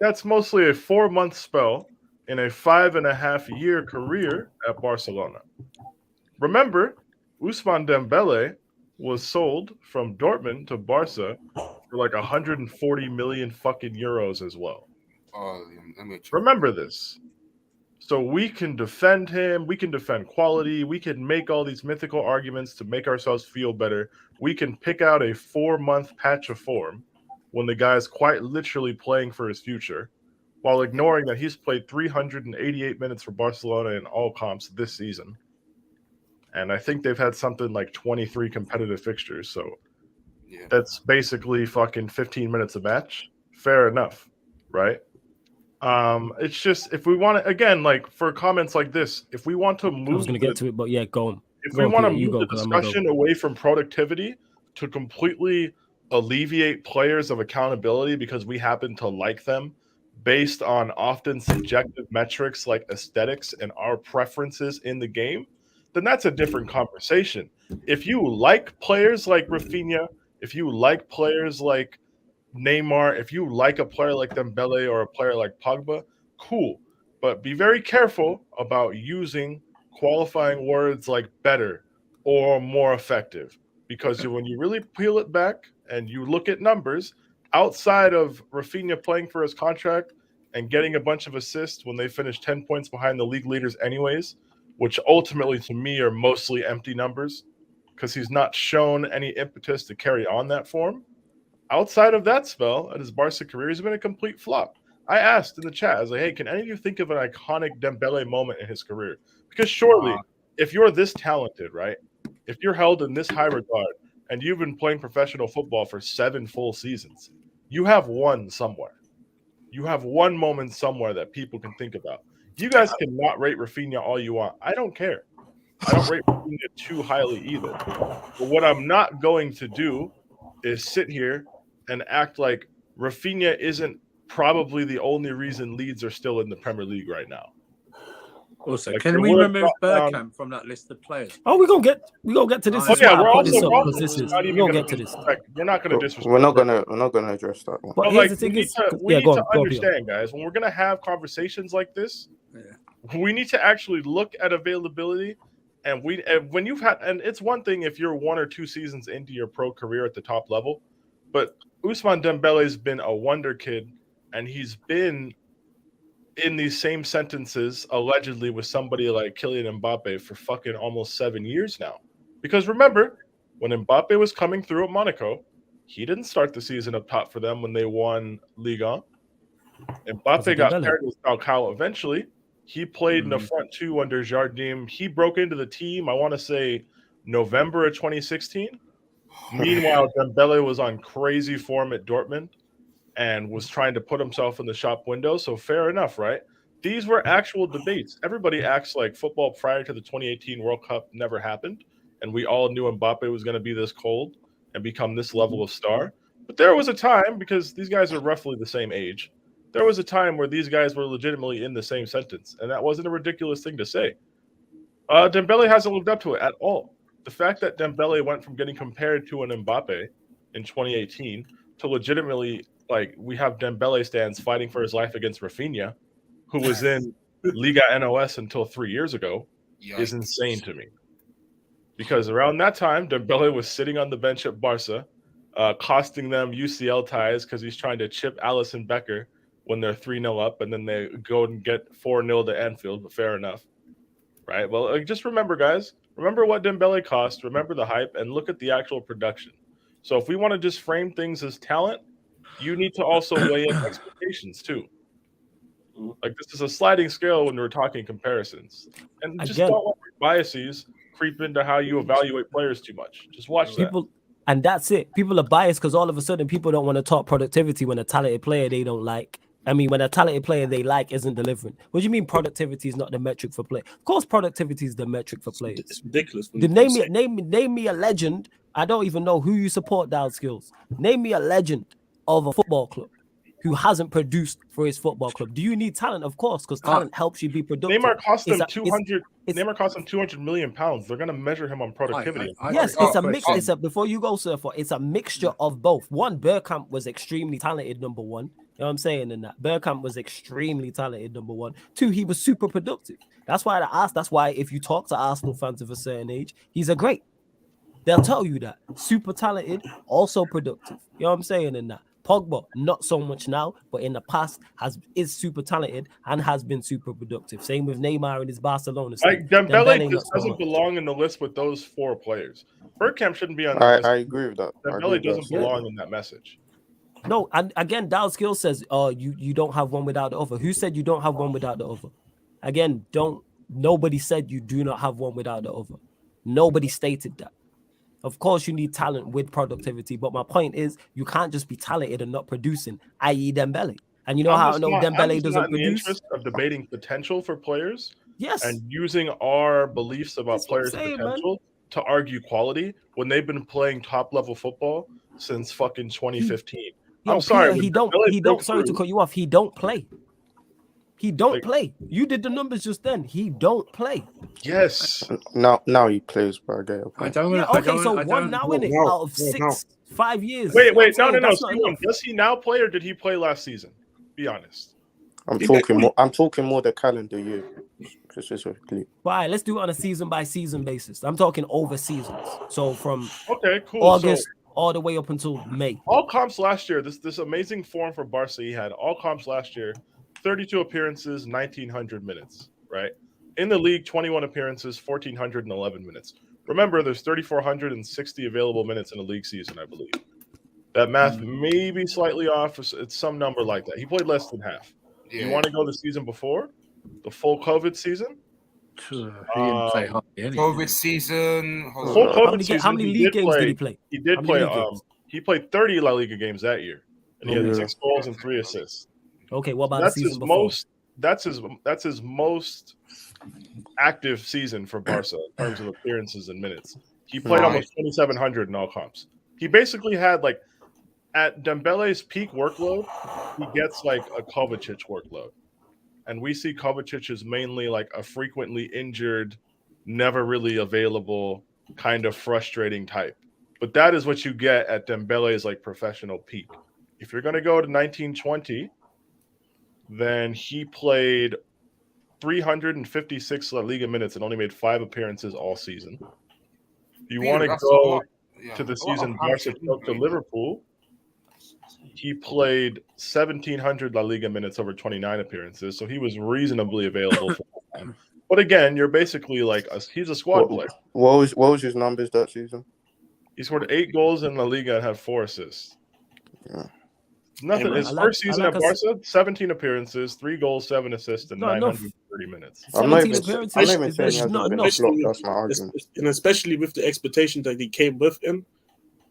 That's mostly a 4-month spell in a 5.5-year career at Barcelona. Remember, Ousmane Dembele was sold from Dortmund to Barca for like 140 million fucking euros as well. Remember this. So we can defend him, we can defend quality, we can make all these mythical arguments to make ourselves feel better. We can pick out a 4-month patch of form when the guy is quite literally playing for his future. while ignoring that he's played 388 minutes for Barcelona in all comps this season. And I think they've had something like 23 competitive fixtures. So that's basically fucking 15 minutes a match. Fair enough, right? It's just if we want to, again, like for comments like this, if we want to move, I was going to get to it, but yeah, go on. If go we on, want to Peter, move the discussion away from productivity to completely alleviate players of accountability because we happen to like them based on often subjective metrics like aesthetics and our preferences in the game, then that's a different conversation. If you like players like Raphinha, if you like players like Neymar, if you like a player like Dembele or a player like Pogba, cool. But be very careful about using qualifying words like better or more effective. Because when you really peel it back and you look at numbers, outside of Raphinha playing for his contract and getting a bunch of assists when they finish 10 points behind the league leaders anyways, which ultimately to me are mostly empty numbers because he's not shown any impetus to carry on that form. Outside of that spell at his Barca career, he's been a complete flop. I asked in the chat, I was like, hey, can any of you think of an iconic Dembele moment in his career? Because surely, if you're this talented, right, if you're held in this high regard and you've been playing professional football for 7 full seasons, you have one somewhere. You have one moment somewhere that people can think about. You guys cannot rate Raphinha all you want. I don't care. I don't rate Raphinha too highly either. But what I'm not going to do is sit here and act like Raphinha isn't probably the only reason Leeds are still in the Premier League right now. Also, Like, can we remove Bergkamp from that list of players? Oh, we're gonna get to this. Oh, yeah, We're gonna get to this. We're not gonna disrespect. We're not gonna address that one. But like, the thing is, we need to Peter. understand, guys, when we're gonna have conversations like this, we need to actually look at availability. And when you've had, and it's one thing if you're 1 or 2 seasons into your pro career at the top level, but Ousmane Dembele's been a wonder kid, and he's been in these same sentences allegedly with somebody like Kylian Mbappe for fucking almost 7 years now. Because remember, when Mbappe was coming through at Monaco, he didn't start the season up top for them when they won Ligue 1. Mbappe got paired with Falcao eventually. He played in the front two under Jardim. He broke into the team, I want to say, November of 2016. Meanwhile, Dembele was on crazy form at Dortmund and was trying to put himself in the shop window. So fair enough, right? These were actual debates. Everybody acts like football prior to the 2018 World Cup never happened, and we all knew Mbappe was going to be this cold and become this level of star. But there was a time, because these guys are roughly the same age, there was a time where these guys were legitimately in the same sentence, and that wasn't a ridiculous thing to say. Dembele hasn't lived up to it at all. The fact that Dembele went from getting compared to an Mbappe in 2018 to legitimately, like, we have Dembele stands fighting for his life against Raphinha, who was in Liga NOS until 3 years ago, is insane to me. Because around that time, Dembele was sitting on the bench at Barca, costing them UCL ties because he's trying to chip Alisson Becker when they're 3-0 up, and then they go and get 4-0 to Anfield, but fair enough. Right? Well, just remember, guys, remember what Dembele cost, remember the hype, and look at the actual production. So if we want to just frame things as talent, you need to also weigh in expectations too. Like, this is a sliding scale when we're talking comparisons. And just don't let your biases creep into how you evaluate players too much. Just watch that. And that's it. People are biased because all of a sudden people don't want to talk productivity when a talented player they don't like. I mean, when a talented player they like isn't delivering. What do you mean productivity is not the metric for play? Of course, productivity is the metric for players. It's ridiculous. Name me a legend. I don't even know who you support, Down Skills. Name me a legend of a football club who hasn't produced for his football club. Do you need talent? Of course, because talent helps you be productive. Neymar cost them Neymar cost them £200 million. They're going to measure him on productivity. Yes, it's a mix. Before you go, Surfer, it's a mixture of both. One, Bergkamp was extremely talented, number one. You know what I'm saying? In that Bergkamp was extremely talented, number one. Two, he was super productive. That's why I asked. That's why if you talk to Arsenal fans of a certain age, he's a great. They'll tell you that. Super talented, also productive. You know what I'm saying? In that. Pogba, not so much now, but in the past is super talented and has been super productive. Same with Neymar and his Barcelona. Like Dembele just doesn't belong in the list with those 4 players. Bergkamp shouldn't be on the list. I agree with that. Dembele doesn't belong in that message. No, and again, Dow Skill says, you don't have one without the other. Who said you don't have one without the other? Again, nobody said you do not have one without the other. Nobody stated that. Of course, you need talent with productivity, but my point is, you can't just be talented and not producing, i.e. Dembele. And you know how I know Dembele doesn't in the produce? interest of debating potential for players, Yes. and using our beliefs about That's what I'm players' saying, potential to argue quality when they've been playing top level football since fucking 2015. Yo, I'm sorry, Peter, when he Dembele don't. broke Sorry to through- cut you off. He don't play. He don't Like- play. You did the numbers just then. He don't play. Yes. Now he plays, but I get your I point. don't. Yeah, I okay, don't, so I one don't, now in it no, out of no, 6, 5 years. Wait, You know what no, I'm saying? That's not Steven, enough. does he now play or did he play last season? Be honest. I'm talking more the calendar year specifically. All right, let's do it on a season by season basis. I'm talking over seasons. So from Okay, cool. August So all the way up until May. all comps last year, this amazing form for Barca he had. All comps last year, 32 appearances, 1,900 minutes, right? In the league, 21 appearances, 1,411 minutes. Remember, there's 3,460 available minutes in a league season, I believe. That math may be slightly off. It's some number like that. He played less than half. Yeah. You want to go the season before? The full COVID season? He didn't play hardly anything. COVID season. The full COVID How season, many he league did games play, did he play? He did How many play. league games? He played 30 La Liga games that year, and he had 6 goals and 3 assists. Okay, what about That's the season his before? most. That's his most active season for Barca in terms of appearances and minutes. He played almost 2,700 in all comps. He basically had like at Dembele's peak workload, he gets like a Kovacic workload, and we see Kovacic as mainly like a frequently injured, never really available, kind of frustrating type. But that is what you get at Dembele's like professional peak. If you're going to go to 1920, then he played 356 La Liga minutes and only made 5 appearances all season. If you want to go to the season Barca took to Liverpool, he played 1,700 La Liga minutes over 29 appearances, so he was reasonably available for time. But again, you're basically like he's a squad player. What was his numbers that season? He scored 8 goals in La Liga and had 4 assists. Yeah. Nothing. Hey, man, His first season at Barca, 17 appearances, 3 goals, 7 assists, and Not enough. 930 minutes. I'm not 17 even appearances saying is he hasn't not been a enough. flop. That's my argument. And especially with the expectation that he came with him.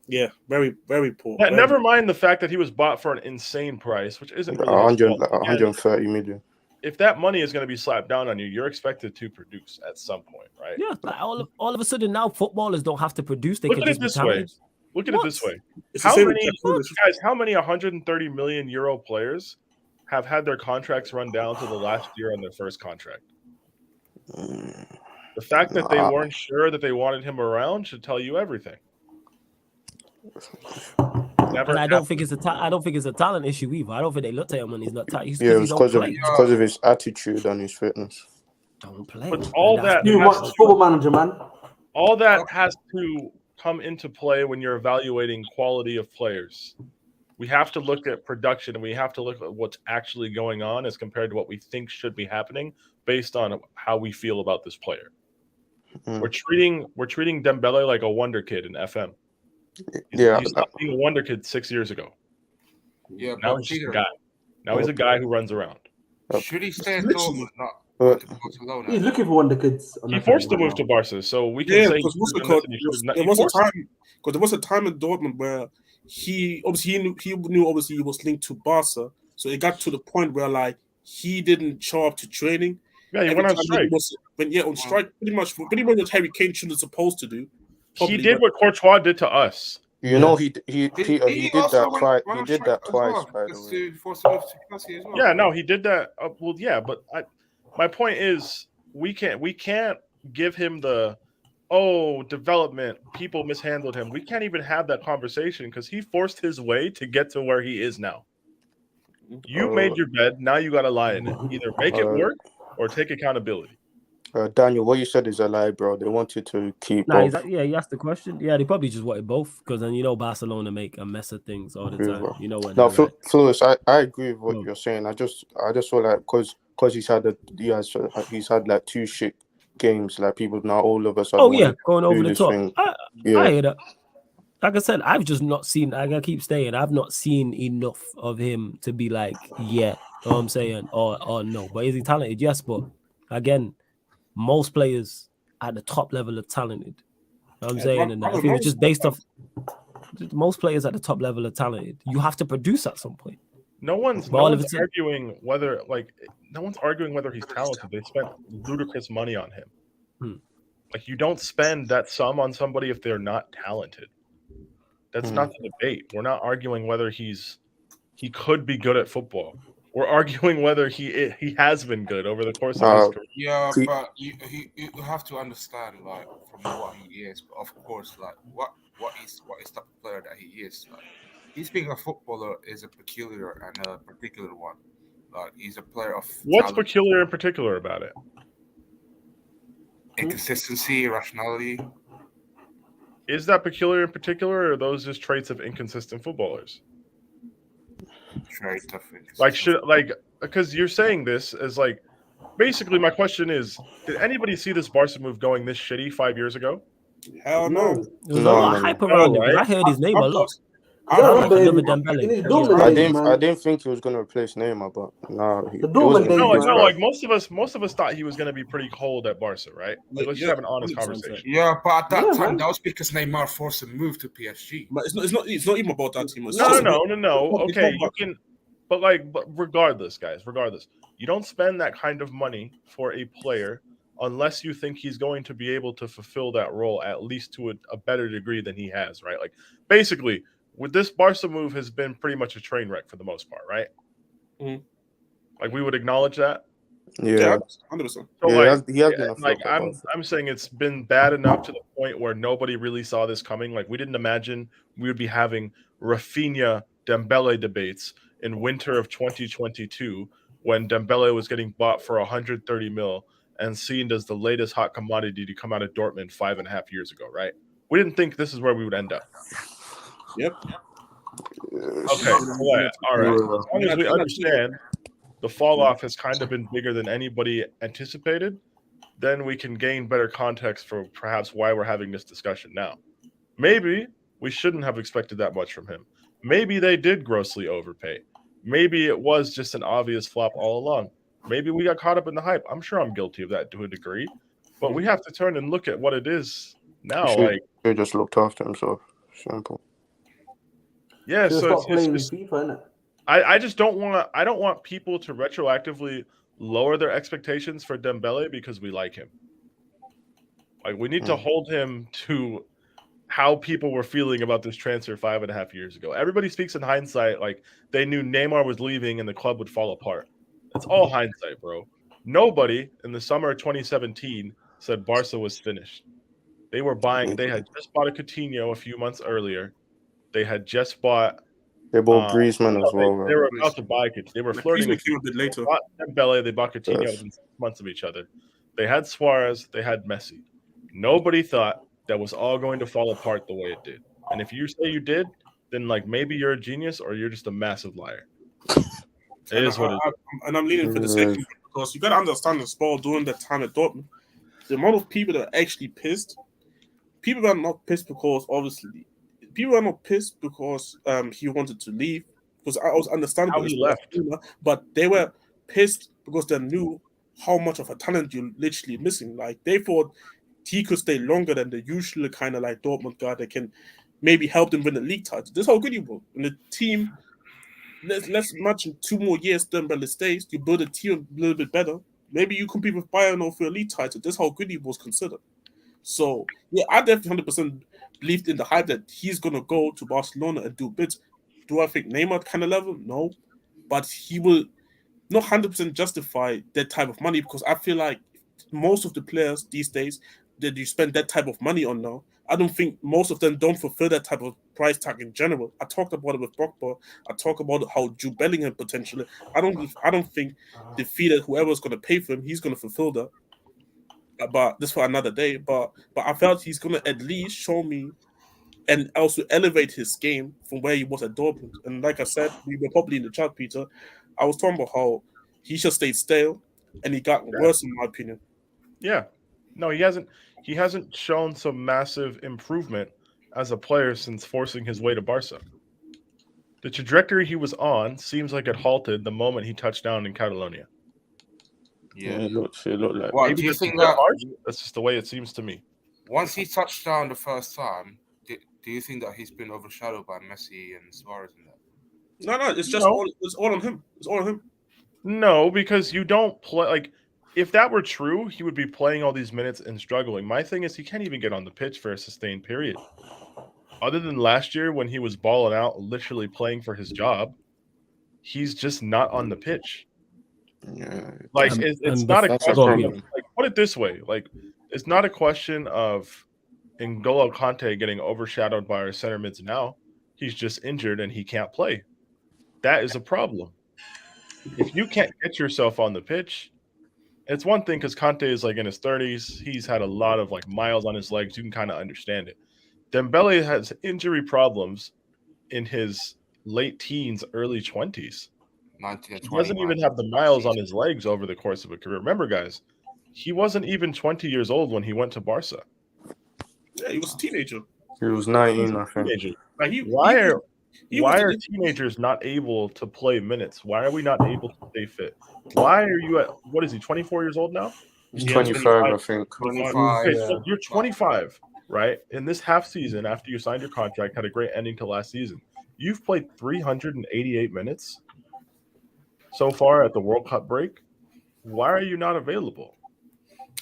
Yeah, very, very poor. Yeah, Very never mind the fact that he was bought for an insane price, which isn't really his 100, fault. Again, 130 million. if that money is going to be slapped down on you, you're expected to produce at some point, right? Yeah, like all of a sudden now footballers don't have to produce. They Look can at just it be this way. talented. Look at What? it this way. It's the How same many with guys? How many 130 million euro players have had their contracts run down to the last year on their first contract? The fact that they weren't sure that they wanted him around should tell you everything. Never And I don't think it's a talent issue either. I don't think they looked at him when he's not talented. Yeah, it was because of his attitude and his fitness. Don't play. But all that You watch Football Manager, man. all that has to come into play when you're evaluating quality of players. We have to look at production and we have to look at what's actually going on as compared to what we think should be happening based on how we feel about this player. We're treating Dembele like a wonder kid in FM. He stopped being a wonder kid 6 years ago. Yeah, Now but he's just a Peter, guy. Now he's a guy who runs around. should he stay at Dortmund? Not to Barcelona. He's looking for wonder kids. He forced to move to Barca, so we can say because there was a time in Dortmund where he knew he was linked to Barca, so it got to the point where like he didn't show up to training. Yeah, he went on strike. On strike, pretty much what Harry Kane should have supposed to do. He did what Courtois did to us. You know, he did that twice. He did that twice, by the way. Yeah, no, he did that. Well, yeah, but my point is, we can't give him the development. People mishandled him. We can't even have that conversation because he forced his way to get to where he is now. You made your bed. Now you got to lie in it. Either make it work or take accountability. Daniel, what you said is a lie, bro. They wanted to keep both. He asked the question. Yeah, they probably just wanted both because then Barcelona make a mess of things all the time. You know what? No, Flores, I agree with what you're saying. I just feel like because he's had like 2 shit games, like people now all of us. Going over the top. I hear that. like I said, I've just not seen. Like I keep saying, I've not seen enough of him to be like, yeah, know what I'm saying, or no. But is he talented? Yes, but again, most players at the top level are talented. Know what I'm saying, and if it was just based off, most players at the top level are talented. You have to produce at some point. No one's arguing whether he's talented. They spent ludicrous money on him. Like, you don't spend that sum on somebody if they're not talented. That's not the debate. We're not arguing whether he could be good at football. We're arguing whether he has been good over the course of his career. Yeah, but you have to understand, like, from what he is. But of course, like, what is the type of player that he is. Like, he's being a footballer is a peculiar and a particular one. Like, he's a player of What's talent, peculiar and particular about it? inconsistency, irrationality. Is that peculiar in particular, or are those just traits of inconsistent footballers? Trait of Because you're saying this as like, basically my question is, did anybody see this Barca move going this shitty 5 years ago? Hell no. There was a lot of hype around him. I heard his name a lot. I didn't think he was going to replace Neymar, but like most of us thought he was going to be pretty cold at Barca, right? Like, let's just have an honest conversation. Yeah, but at that time, that was because Neymar forced him to move to PSG. But it's not even about that team. No. Okay, you can, but regardless, guys, you don't spend that kind of money for a player unless you think he's going to be able to fulfill that role at least to a better degree than he has, right? Like, basically, with this Barca move has been pretty much a train wreck for the most part, right? Mm-hmm. Like, we would acknowledge that. Yeah, 100%. So I'm saying it's been bad enough to the point where nobody really saw this coming. Like, we didn't imagine we would be having Raphinha Dembele debates in winter of 2022 when Dembele was getting bought for 130 mil and seen as the latest hot commodity to come out of Dortmund 5.5 years ago, right? We didn't think this is where we would end up. Yep. Okay. All right. As long as we understand the fall off has kind of been bigger than anybody anticipated, then we can gain better context for perhaps why we're having this discussion now. Maybe we shouldn't have expected that much from him. Maybe they did grossly overpay. Maybe it was just an obvious flop all along. Maybe we got caught up in the hype. I'm sure I'm guilty of that to a degree, but we have to turn and look at what it is now. He just looked after himself. Simple. Yeah, so it's just, FIFA, innit? I just don't want people to retroactively lower their expectations for Dembele because we like him. Like, we need to hold him to how people were feeling about this transfer 5.5 years ago. Everybody speaks in hindsight, like they knew Neymar was leaving and the club would fall apart. It's all hindsight, bro. Nobody in the summer of 2017 said Barca was finished. They were buying. They had just bought a Coutinho a few months earlier. They had just bought. They bought Griezmann as well. They were about to buy Coutinho. They were flirting with a bit later. They bought Dembele. They bought Coutinho within 6 months of each other. They had Suarez. They had Messi. Nobody thought that was all going to fall apart the way it did. And if you say you did, then like maybe you're a genius or you're just a massive liar. It is what it is. And I'm leaning for the second because you got to understand as well during that time at Dortmund, the amount of people that are actually pissed. People are not pissed because obviously people are not pissed because he wanted to leave because I was understandable he left, but they were pissed because they knew how much of a talent you're literally missing. Like they thought he could stay longer than the usual kind of like Dortmund guy that can maybe help them win the league title. This is how good he was. And the team, let's imagine 2 more years Dembele stays, you build a team a little bit better. Maybe you compete with Bayern or for a league title. This is how good he was considered. So, yeah, I definitely 100% believed in the hype that he's going to go to Barcelona and do bits. Do I think Neymar kind of level? No. But he will not 100% justify that type of money because I feel like most of the players these days that you spend that type of money on now, I don't think most of them don't fulfill that type of price tag in general. I talked about it with Pogba. I talk about how Jude Bellingham potentially. I don't think the fee that whoever's going to pay for him, he's going to fulfill that. But this for another day. But I felt he's going to at least show me and also elevate his game from where he was at Dortmund. And like I said, we were probably in the chat, Peter. I was talking about how he just stayed stale and he got worse in my opinion. Yeah. No, he hasn't shown some massive improvement as a player since forcing his way to Barca. The trajectory he was on seems like it halted the moment he touched down in Catalonia. Yeah. It looked like. What Maybe do you this is think a bit that harsh. That's just the way it seems to me. once he touched down the first time, do you think that he's been overshadowed by Messi and Suarez and that? No, it's just No. it's all on him. It's all on him. No, because you don't play like if that were true, he would be playing all these minutes and struggling. My thing is he can't even get on the pitch for a sustained period. Other than last year when he was balling out, literally playing for his job, he's just not on the pitch. Yeah, Like it's not a that's a question of, problem. like, put it this way, like it's not a question of N'Golo Kante getting overshadowed by our center mids now. He's just injured and he can't play. That is a problem. If you can't get yourself on the pitch, it's one thing because Kante is like in his 30s. He's had a lot of like miles on his legs. You can kind of understand it. Dembele has injury problems in his late teens, early 20s. 19 and He 20 doesn't even have the miles on his legs over the course of a career. Remember, guys, he wasn't even 20 years old when he went to Barca. Yeah, he was a teenager. He was 19, I think. Teenager. Like Why are was teenagers not able to play minutes? Why are we not able to stay fit? Why are you at, what is he, 24 years old now? He's 25, I think. 25. Okay, so you're 25, right? In this half season, after you signed your contract, had a great ending to last season. You've played 388 minutes so far at the World Cup break. Why are you not available?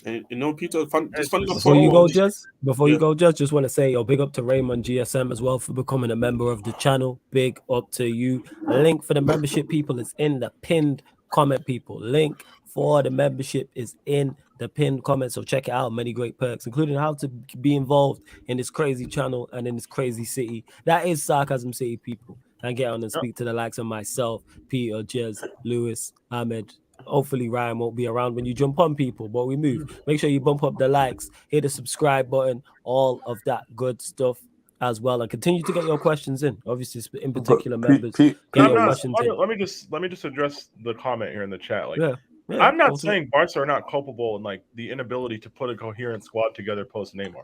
And you know, Peter, Before you go, just want to say, big up to Raymond GSM as well for becoming a member of the channel. Big up to you. A link for the membership, people, is in the pinned comment, people. Link for the membership is in the pinned comment, so check it out. Many great perks, including how to be involved in this crazy channel and in this crazy city. That is Sarcasm City, people. And get on and speak to the likes of myself, Peter, Jez, Lewis, Ahmed. Hopefully Ryan won't be around when you jump on, people, but we move. Make sure you bump up the likes, hit the subscribe button, all of that good stuff as well, and continue to get your questions in. Obviously, in particular, members, get your questions in. Let me just address the comment here in the chat. Like, Yeah, I'm not saying Barca are not culpable in like the inability to put a coherent squad together post Neymar.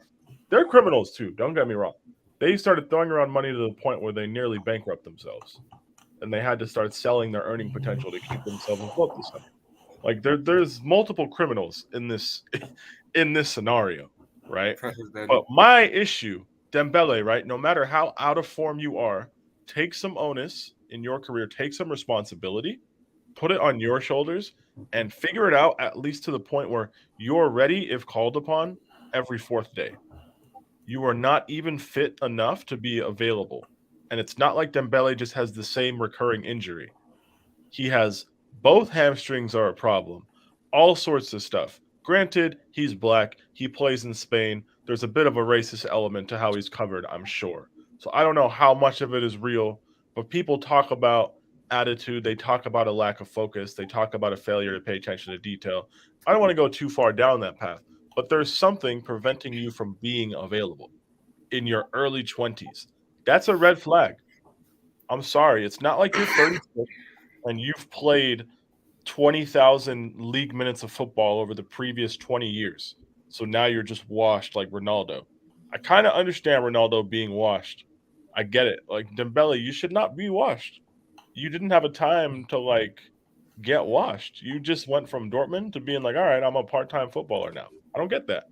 They're criminals too. Don't get me wrong. They started throwing around money to the point where they nearly bankrupt themselves, and they had to start selling their earning potential to keep themselves afloat this summer. Like there's multiple criminals in this scenario, right? But my issue, Dembele, right? No matter how out of form you are, take some onus in your career, take some responsibility, put it on your shoulders, and figure it out at least to the point where you're ready if called upon every fourth day. You are not even fit enough to be available. And it's not like Dembele just has the same recurring injury. He has both hamstrings are a problem, all sorts of stuff. Granted, he's black. He plays in Spain. There's a bit of a racist element to how he's covered, I'm sure. So I don't know how much of it is real, but people talk about attitude. They talk about a lack of focus. They talk about a failure to pay attention to detail. I don't want to go too far down that path, but there's something preventing you from being available in your early 20s. That's a red flag. I'm sorry. It's not like you're 36 and you've played 20,000 league minutes of football over the previous 20 years. So now you're just washed like Ronaldo. I kind of understand Ronaldo being washed. I get it. Like Dembele, you should not be washed. You didn't have a time to like get washed. You just went from Dortmund to being like, all right, I'm a part-time footballer now. I don't get that.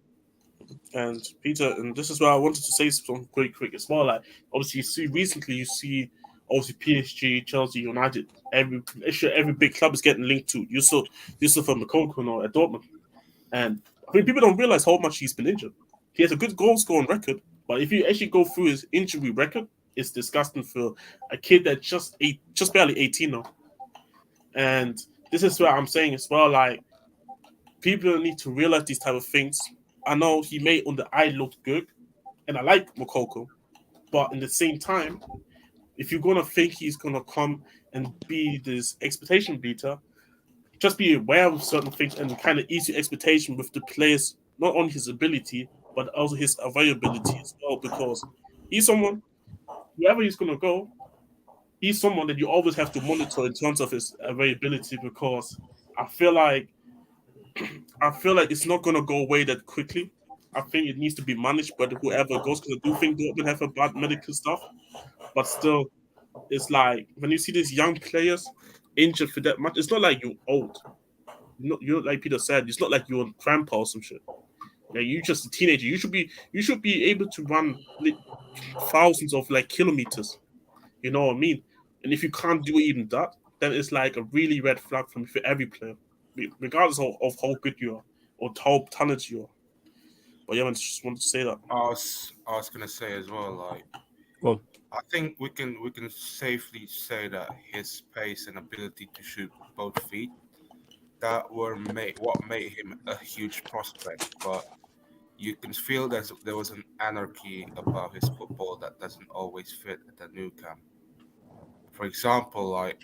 And Peter, and this is where I wanted to say something quick as well. Like obviously you see obviously PSG, Chelsea, United, every big club is getting linked to Yusuf Moukoko at Dortmund. And I mean people don't realize how much he's been injured. He has a good goal scoring record, but if you actually go through his injury record, it's disgusting for a kid that's just barely 18 now. And this is what I'm saying as well, like people need to realize these type of things. I know he may on the eye look good, and I like Moukoko, but in the same time, if you're gonna think he's gonna come and be this expectation beater, just be aware of certain things and kind of ease your expectation with the players, not only his ability but also his availability as well. Because he's someone, wherever he's gonna go, he's someone that you always have to monitor in terms of his availability. Because I feel like it's not gonna go away that quickly. I think it needs to be managed by whoever goes, because I do think Dortmund have a bad medical stuff. But still, it's like when you see these young players injured for that much, it's not like you're old. You're like Peter said, it's not like you're on grandpa or some shit. Yeah, you're just a teenager. You should be able to run thousands of like kilometers. You know what I mean? And if you can't do even that, then it's like a really red flag for every player, regardless of how good you are or how talented you are. But yeah, I just wanted to say that. I was gonna say as well, like, Well, I think we can safely say that his pace and ability to shoot both feet what made him a huge prospect. But you can feel there was an anarchy about his football that doesn't always fit at the new camp. For example, like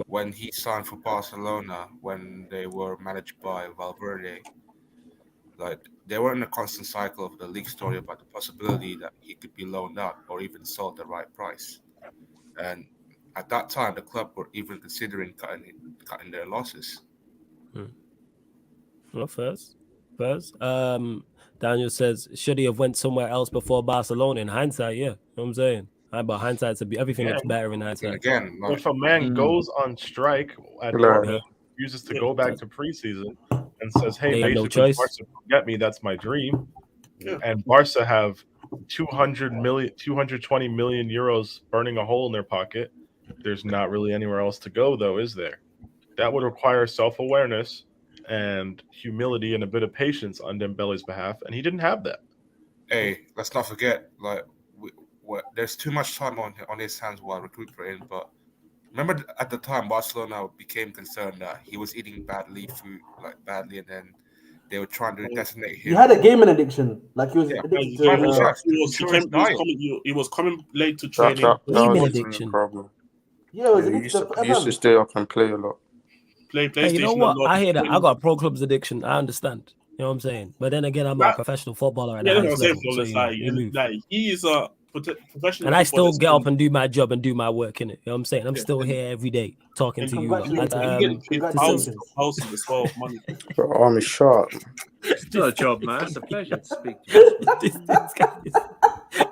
when he signed for Barcelona, when they were managed by Valverde, like they were in a constant cycle of the league story about the possibility that he could be loaned out or even sold at the right price. And at that time, the club were even considering cutting their losses. Well, first, Daniel says, should he have went somewhere else before Barcelona? In hindsight, yeah. You know what I'm saying? But hindsight's everything looks better in hindsight. Again, if a man goes on strike at Dortmund, refuses to go back to preseason, and says, "Hey, They have no basically, choice. Barca forget me. That's my dream," and Barca have 220 million euros burning a hole in their pocket. There's not really anywhere else to go, though, is there? That would require self-awareness and humility and a bit of patience on Dembele's behalf, and he didn't have that. Hey, let's not forget, like, there's too much time on his hands while recuperating. But remember, at the time, Barcelona became concerned that he was eating badly, and then they were trying to designate him. He had a gaming addiction, like he was addicted He was coming late to training. Gaming addiction. Problem. Yeah, it was He addicted to used to stay up and play a lot. Play PlayStation. Hey, you know what? I hear that. I got a pro clubs addiction. I understand. You know what I'm saying? But then again, I'm not a professional footballer at the highest level. So, like he is a professional. And I still get up and do my job and do my work in it. You know what I'm saying? I'm still here every day talking to you. I'm sharp. Still a job, man. It's a pleasure to speak to you.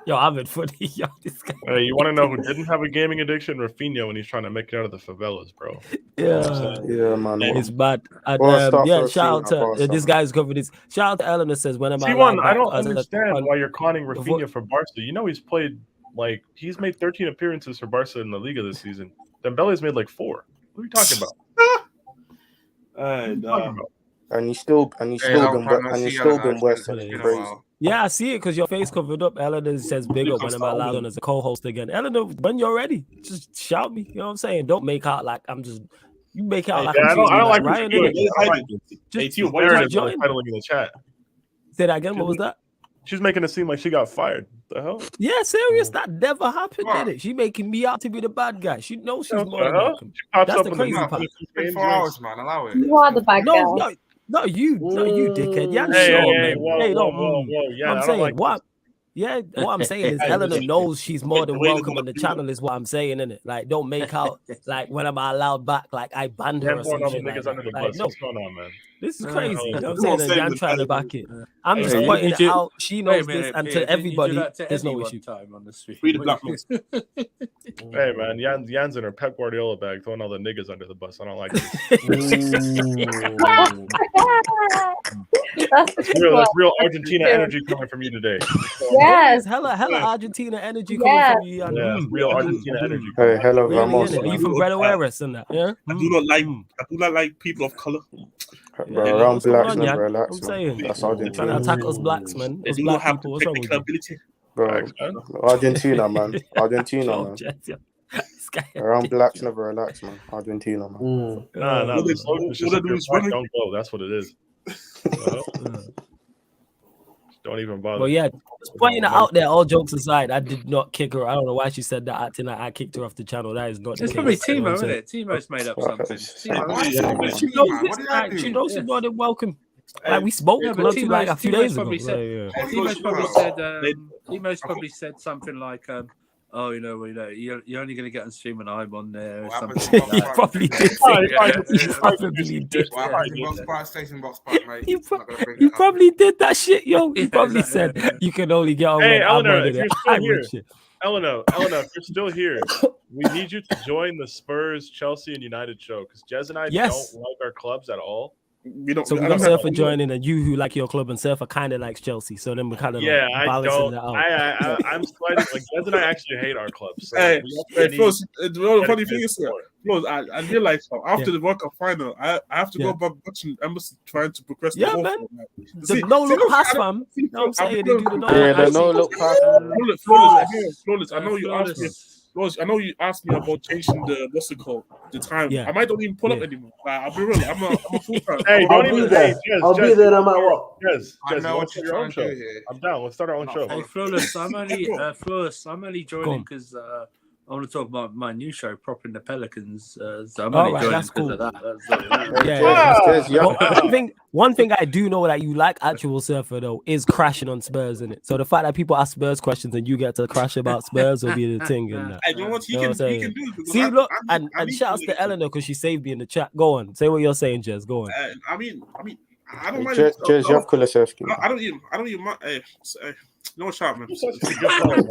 Yo, I'm in footy. Yo, this guy. Hey, you want to know who didn't have a gaming addiction? Raphinha, when he's trying to make it out of the favelas, bro. Yeah, man. It's bad. And, shout out to this guy's covered this. Shout out to Ellen that says, when am I T1, I don't understand why you're conning Raphinha for Barca. You know he's played, like, he's made 13 appearances for Barca in the Liga this season. Dembele's made like 4. What are you talking about? And he's still been West Ham. Crazy. Yeah, I see it because your face covered up. Eleanor says big up when I'm allowed on as a co-host again. Eleanor, when you're ready, just shout me. You know what I'm saying? Don't make out like I'm just. You make out like I'm I don't like Ryan. Just titling in the chat. Say that again. What was that? She's making it seem like she got fired. The hell? Yeah, serious. That never happened, did it? She making me out to be the bad guy. She knows she's more than welcome. That's the crazy part. 4 hours, man. Allow it. You are the bad guy. No, you dickhead. Yeah, I'm saying what? Yeah, what I'm saying is Eleanor knows she's more than welcome on the channel. Is what I'm saying, innit? Like, don't make out like when I'm allowed back, like I banned her or something. Like, no, what's going on, man? This is crazy. You know what I'm saying? I'm trying to back it. I'm just pointing it out. She knows this, and to everybody, there's no issue. Free the black man. Hey man, Jan's in her Pep Guardiola bag, throwing all the niggas under the bus. I don't like this. That's real Argentina energy coming from you today. Yes, hella Argentina energy coming from you. Yeah, real Argentina energy. Hey, hello, Ramos. Are you from Bredo Aires and that? Yeah. I do not like people of color. Bro, around blacks, man, relax, I'm saying. That's Argentina. Trying to attack us blacks, man. They do not have technical ability. Bro, Argentina, man. Argentina, man. Around blacks, never relax, man. Argentina, man. Nah. Don't go. That's what it is. Don't even bother. Well, yeah, just pointing it out there, all jokes aside, I did not kick her. I don't know why she said that, acting like I kicked her off the channel. That is not the case. It's probably Timo, isn't it? Timo's made up something. She knows she's more than welcome. Like we spoke like a few days ago. Timo's probably said something like, oh, you're only going to get on stream when I'm on there. Or What happens something in like Box that. Probably did. He probably did. What happens in Box Park Station, Box Park, mate? You He's not gonna bring You it up. probably did that shit, yo. You Yeah, probably exactly. said you can only get on Hey, when I'm Eleanor, on if it. you're still here, Shit. Eleanor, if you're still here, we need you to join the Spurs, Chelsea, and United show because Jez and I Yes. don't like our clubs at all. We don't. So we I got don't have- Surfer joining, and you who like your club, and Surfer kind of likes Chelsea. So then we kind of Yeah, like I balancing don't. that out. I'm sliding. Like Jez and I actually hate our clubs. So Hey, we actually need Flos, the funny thing dedicated is, support. Flos, I realized after Yeah. the World Cup final, I have to Yeah. go back watching Embassy trying to progress the Yeah, ball. man. Like, The no look pass, fam. You know what I'm saying? They do the no Yeah, look the pass. no look pass. Flawless. I know you asked me. Flawless, I know you asked me about changing the what's it called, the time. Yeah. I might not even pull up Yeah. anymore. Like, I'll be real. I'm a full time. Hey, I'll don't be even. there. Hey, Jez, I'll be Jez, there no matter what. Jez, I know what let's you're start your own trying show. to do here. I'm down. Let's start our own show. Hey, Flawless, I'm only Go joining on. because I want to talk about my new show, Propping the Pelicans. So I'm All only right, joining that's because cool. of that. That's Yeah, Jez, yeah. Well, one thing I do know that you like actual Surfer though is crashing on Spurs in it. So the fact that people ask Spurs questions and you get to crash about Spurs will be the thing and that. I know what he You know can. what I'm He can saying? do it because See, look, I and need shout outs to to- Eleanor because she saved me in the chat. Go on, say what you're saying, Jez. Go on. I mean, I don't mind. Jez, you have Kulusevski. I don't even mind. Hey, no shot, man. He's such a good player.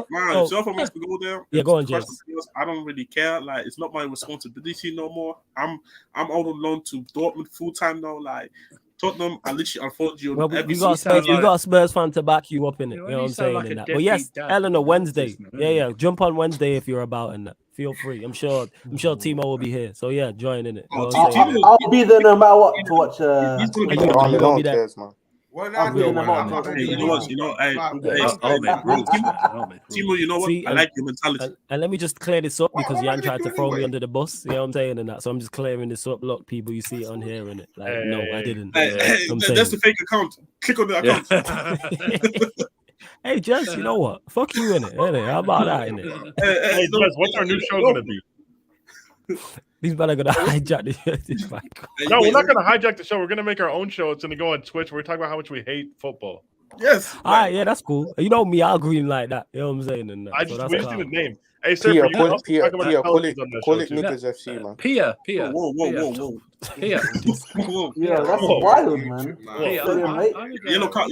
Man, Surfer wants to go there. Yeah, go on, Crush Jez. the Spurs. I don't really care. Like, it's not my responsibility no more. I'm out on loan to Dortmund full time now. Like, Tottenham, I literally unfold you. Well, every you got a season. Spurs, you got a Spurs fan to back you up in it. You You know what I'm sound saying? like in a that. But yes, deadbeat dad. Eleanor, Wednesday. Man. Yeah. Jump on Wednesday if you're about in that. Feel free. I'm sure Timo will be here. So yeah, join in it. You know what I'm saying? I'll be there no matter what to watch. He's gonna be You Oh, gonna no be there. cares, man. Well, I'll be there no Well, matter what. Hey, you know what? I'll make rules, man. I'll make rules. Timo, you know what? See, I like your mentality. And let me just clear this up because what Jan am I tried gonna to do throw me anyway? under the bus. You know what I'm saying? And that. So I'm just clearing this up. Look, people, you see it on here and it. Like, no, I didn't. Hey, I'm that's saying. the fake account. Click on the account. Hey, Jess, you know what? Fuck you in it. How about that in it? Hey, Jez, what's our new show gonna be? These men are gonna hijack this. My God. No, we're not gonna hijack the show. We're gonna make our own show. It's gonna go on Twitch. We're talking about how much we hate football. Yes. All right, yeah, that's cool. You know me, I'll green like that. You know what I'm saying? And that. So that's We just calm. need a name. Hey, sir, Pia, you can also Pia, talk about Pia, the call Pelicans it, on that call show it too. Niggas FC, man. Pia. Whoa. Pia. Yeah, that's Whoa. wild, man. Hey, Yellow card.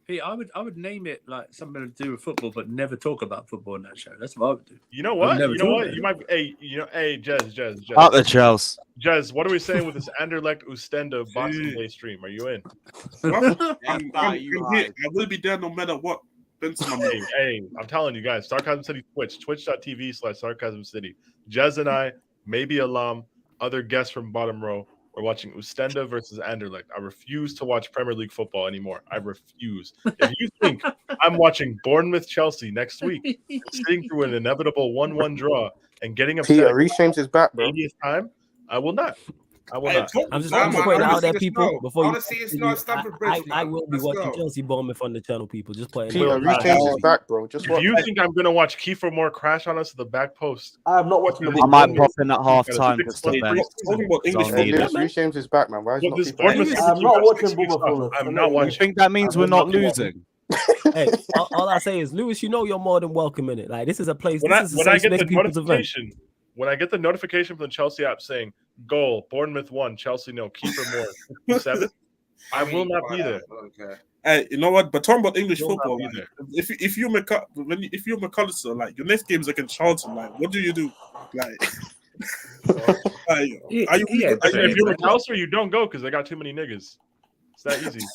Hey, I would name it like something to do with football, but never talk about football in that show. That's what I would do. You know what? never You know thought what? of You might. Hey, Jez. Out the Chelsea. Jez, what are we saying with this Anderlecht Oostende Boxing Day stream? Are you in? I'm here. I will be there no matter what. Hey, I'm telling you guys, Sarcasm City Twitch, twitch.tv/Sarcasm City. Jez and I, maybe Alam, other guests from Bottom Row, we're watching Oostende versus Anderlecht. I refuse to watch Premier League football anymore. I refuse. If you think I'm watching Bournemouth Chelsea next week, and sitting through an inevitable 1-1 draw and getting upset Pia, at Rees is back, bro. 80th time, I will not. I will not. I'm just putting it out there, people. Before you, I I will be watching Chelsea Bournemouth on the channel, people. Just putting it Pia, out Rees there. is back, bro. Just If watch. you think I'm gonna watch Kiefer Moore crash on us at the back post, I am not watching the I might pop in at half time Six just to foot vent. Talking about English I'll need football. it. Rees James is back, man. Why is Well, not this people? Bournemouth I'm not watching Boomer I'm Fuller. not I watching. think that means we're not losing. Hey, all I say is, Lewis, you know you're more than welcome in it. Like, this is a place. When I This is a safe get the space people's event. notification from the Chelsea app saying goal, Bournemouth 1, Chelsea 0, Kiefer Moore 7, I will not be there. Hey, you know what? But talking about English Will not football, be like, there. if you're McAllister, like your next game is against Charlton, like what do you do? Like, If you're McAllister, you don't go because they got too many niggas. It's that easy.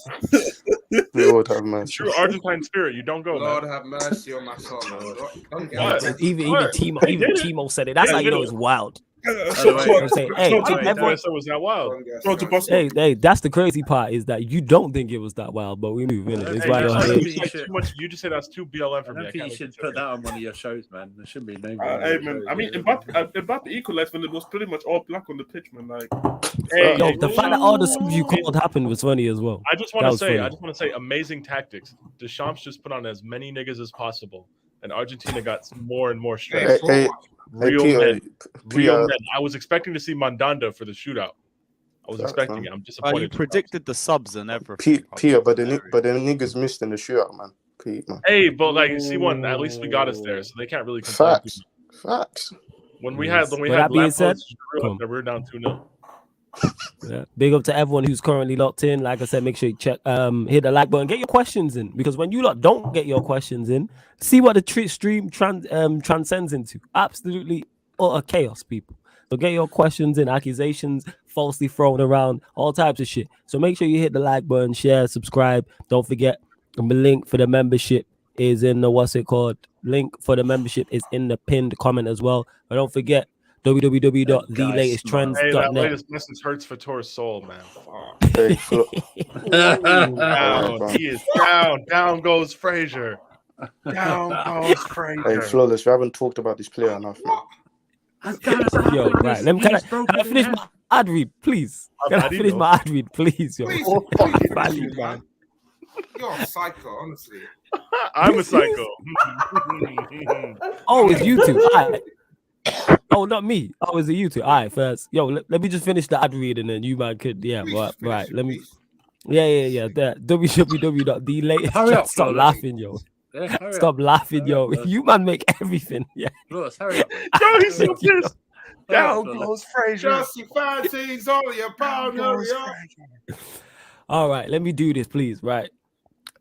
Lord have mercy. True Argentine spirit, you don't go. Lord man. have mercy on my soul. Don't get What? it. Even What? Timo said it. That's Yeah, how you know did it's it. wild. So, I'm saying, hey, Everyone said was that wild. hey, that's the crazy part is that you don't think it was that wild, but we move in it. It's Hey, why you're that's here. like- it's like too much. You just said that's too BLM for I me. don't I think you can't should put that on one of your shows, man. There shouldn't be no. hey man, I mean Mbappe equalized when it was pretty much all black on the pitch, man. Like, Hey, Yo, the fact that all the subs you called happened was funny as well. I just That want to was say, funny. amazing tactics. Deschamps just put on as many niggas as possible, and Argentina got more and more Hey, stressed. Real Pia, men. Real Pia, men. I was expecting to see Mandanda for the shootout. I was expecting it. I'm Oh, you disappointed. predicted the subs and everything. Pia, but the niggas missed in the shootout, man. Peep, man. Hey, but like C1, at least we got us there, so they can't really complain. Facts. When we had With that being said, we were down 2-0. Yeah. Big up to everyone who's currently locked in. Like I said, make sure you check, hit the like button, get your questions in, because when you lot don't get your questions in, see what the stream transcends into. Absolutely utter chaos, people. So get your questions in, accusations falsely thrown around, all types of shit. So make sure you hit the like button, share, subscribe. Don't forget the link for the membership is in the link for the membership is in the pinned comment as well. But don't forget www.thelatesttrends.net. Hey, that latest message hurts for Tor's soul, man. Down. He is down. Down goes Frazier. Down goes Frazier. Hey, Flawless, we haven't talked about this player enough, man. Yo, right. Can I finish my ad read, please? Can I finish my ad read, please? Yo. Please, man. You're a psycho, honestly. I'm a psycho. Oh, it's you two. All right. Oh, not me. Oh, it's a you two. All right, first. Yo, let me just finish the ad read and then you man could, right. Let me. Yeah. That www.thelatest. Stop laughing, yo. Yeah, Stop laughing, yo. You man make everything. Yeah. Flawless, hurry up. Yo, he's so pissed. Down goes Frazier. Chelsea fancies all your power. All right, let me do this, please. Right.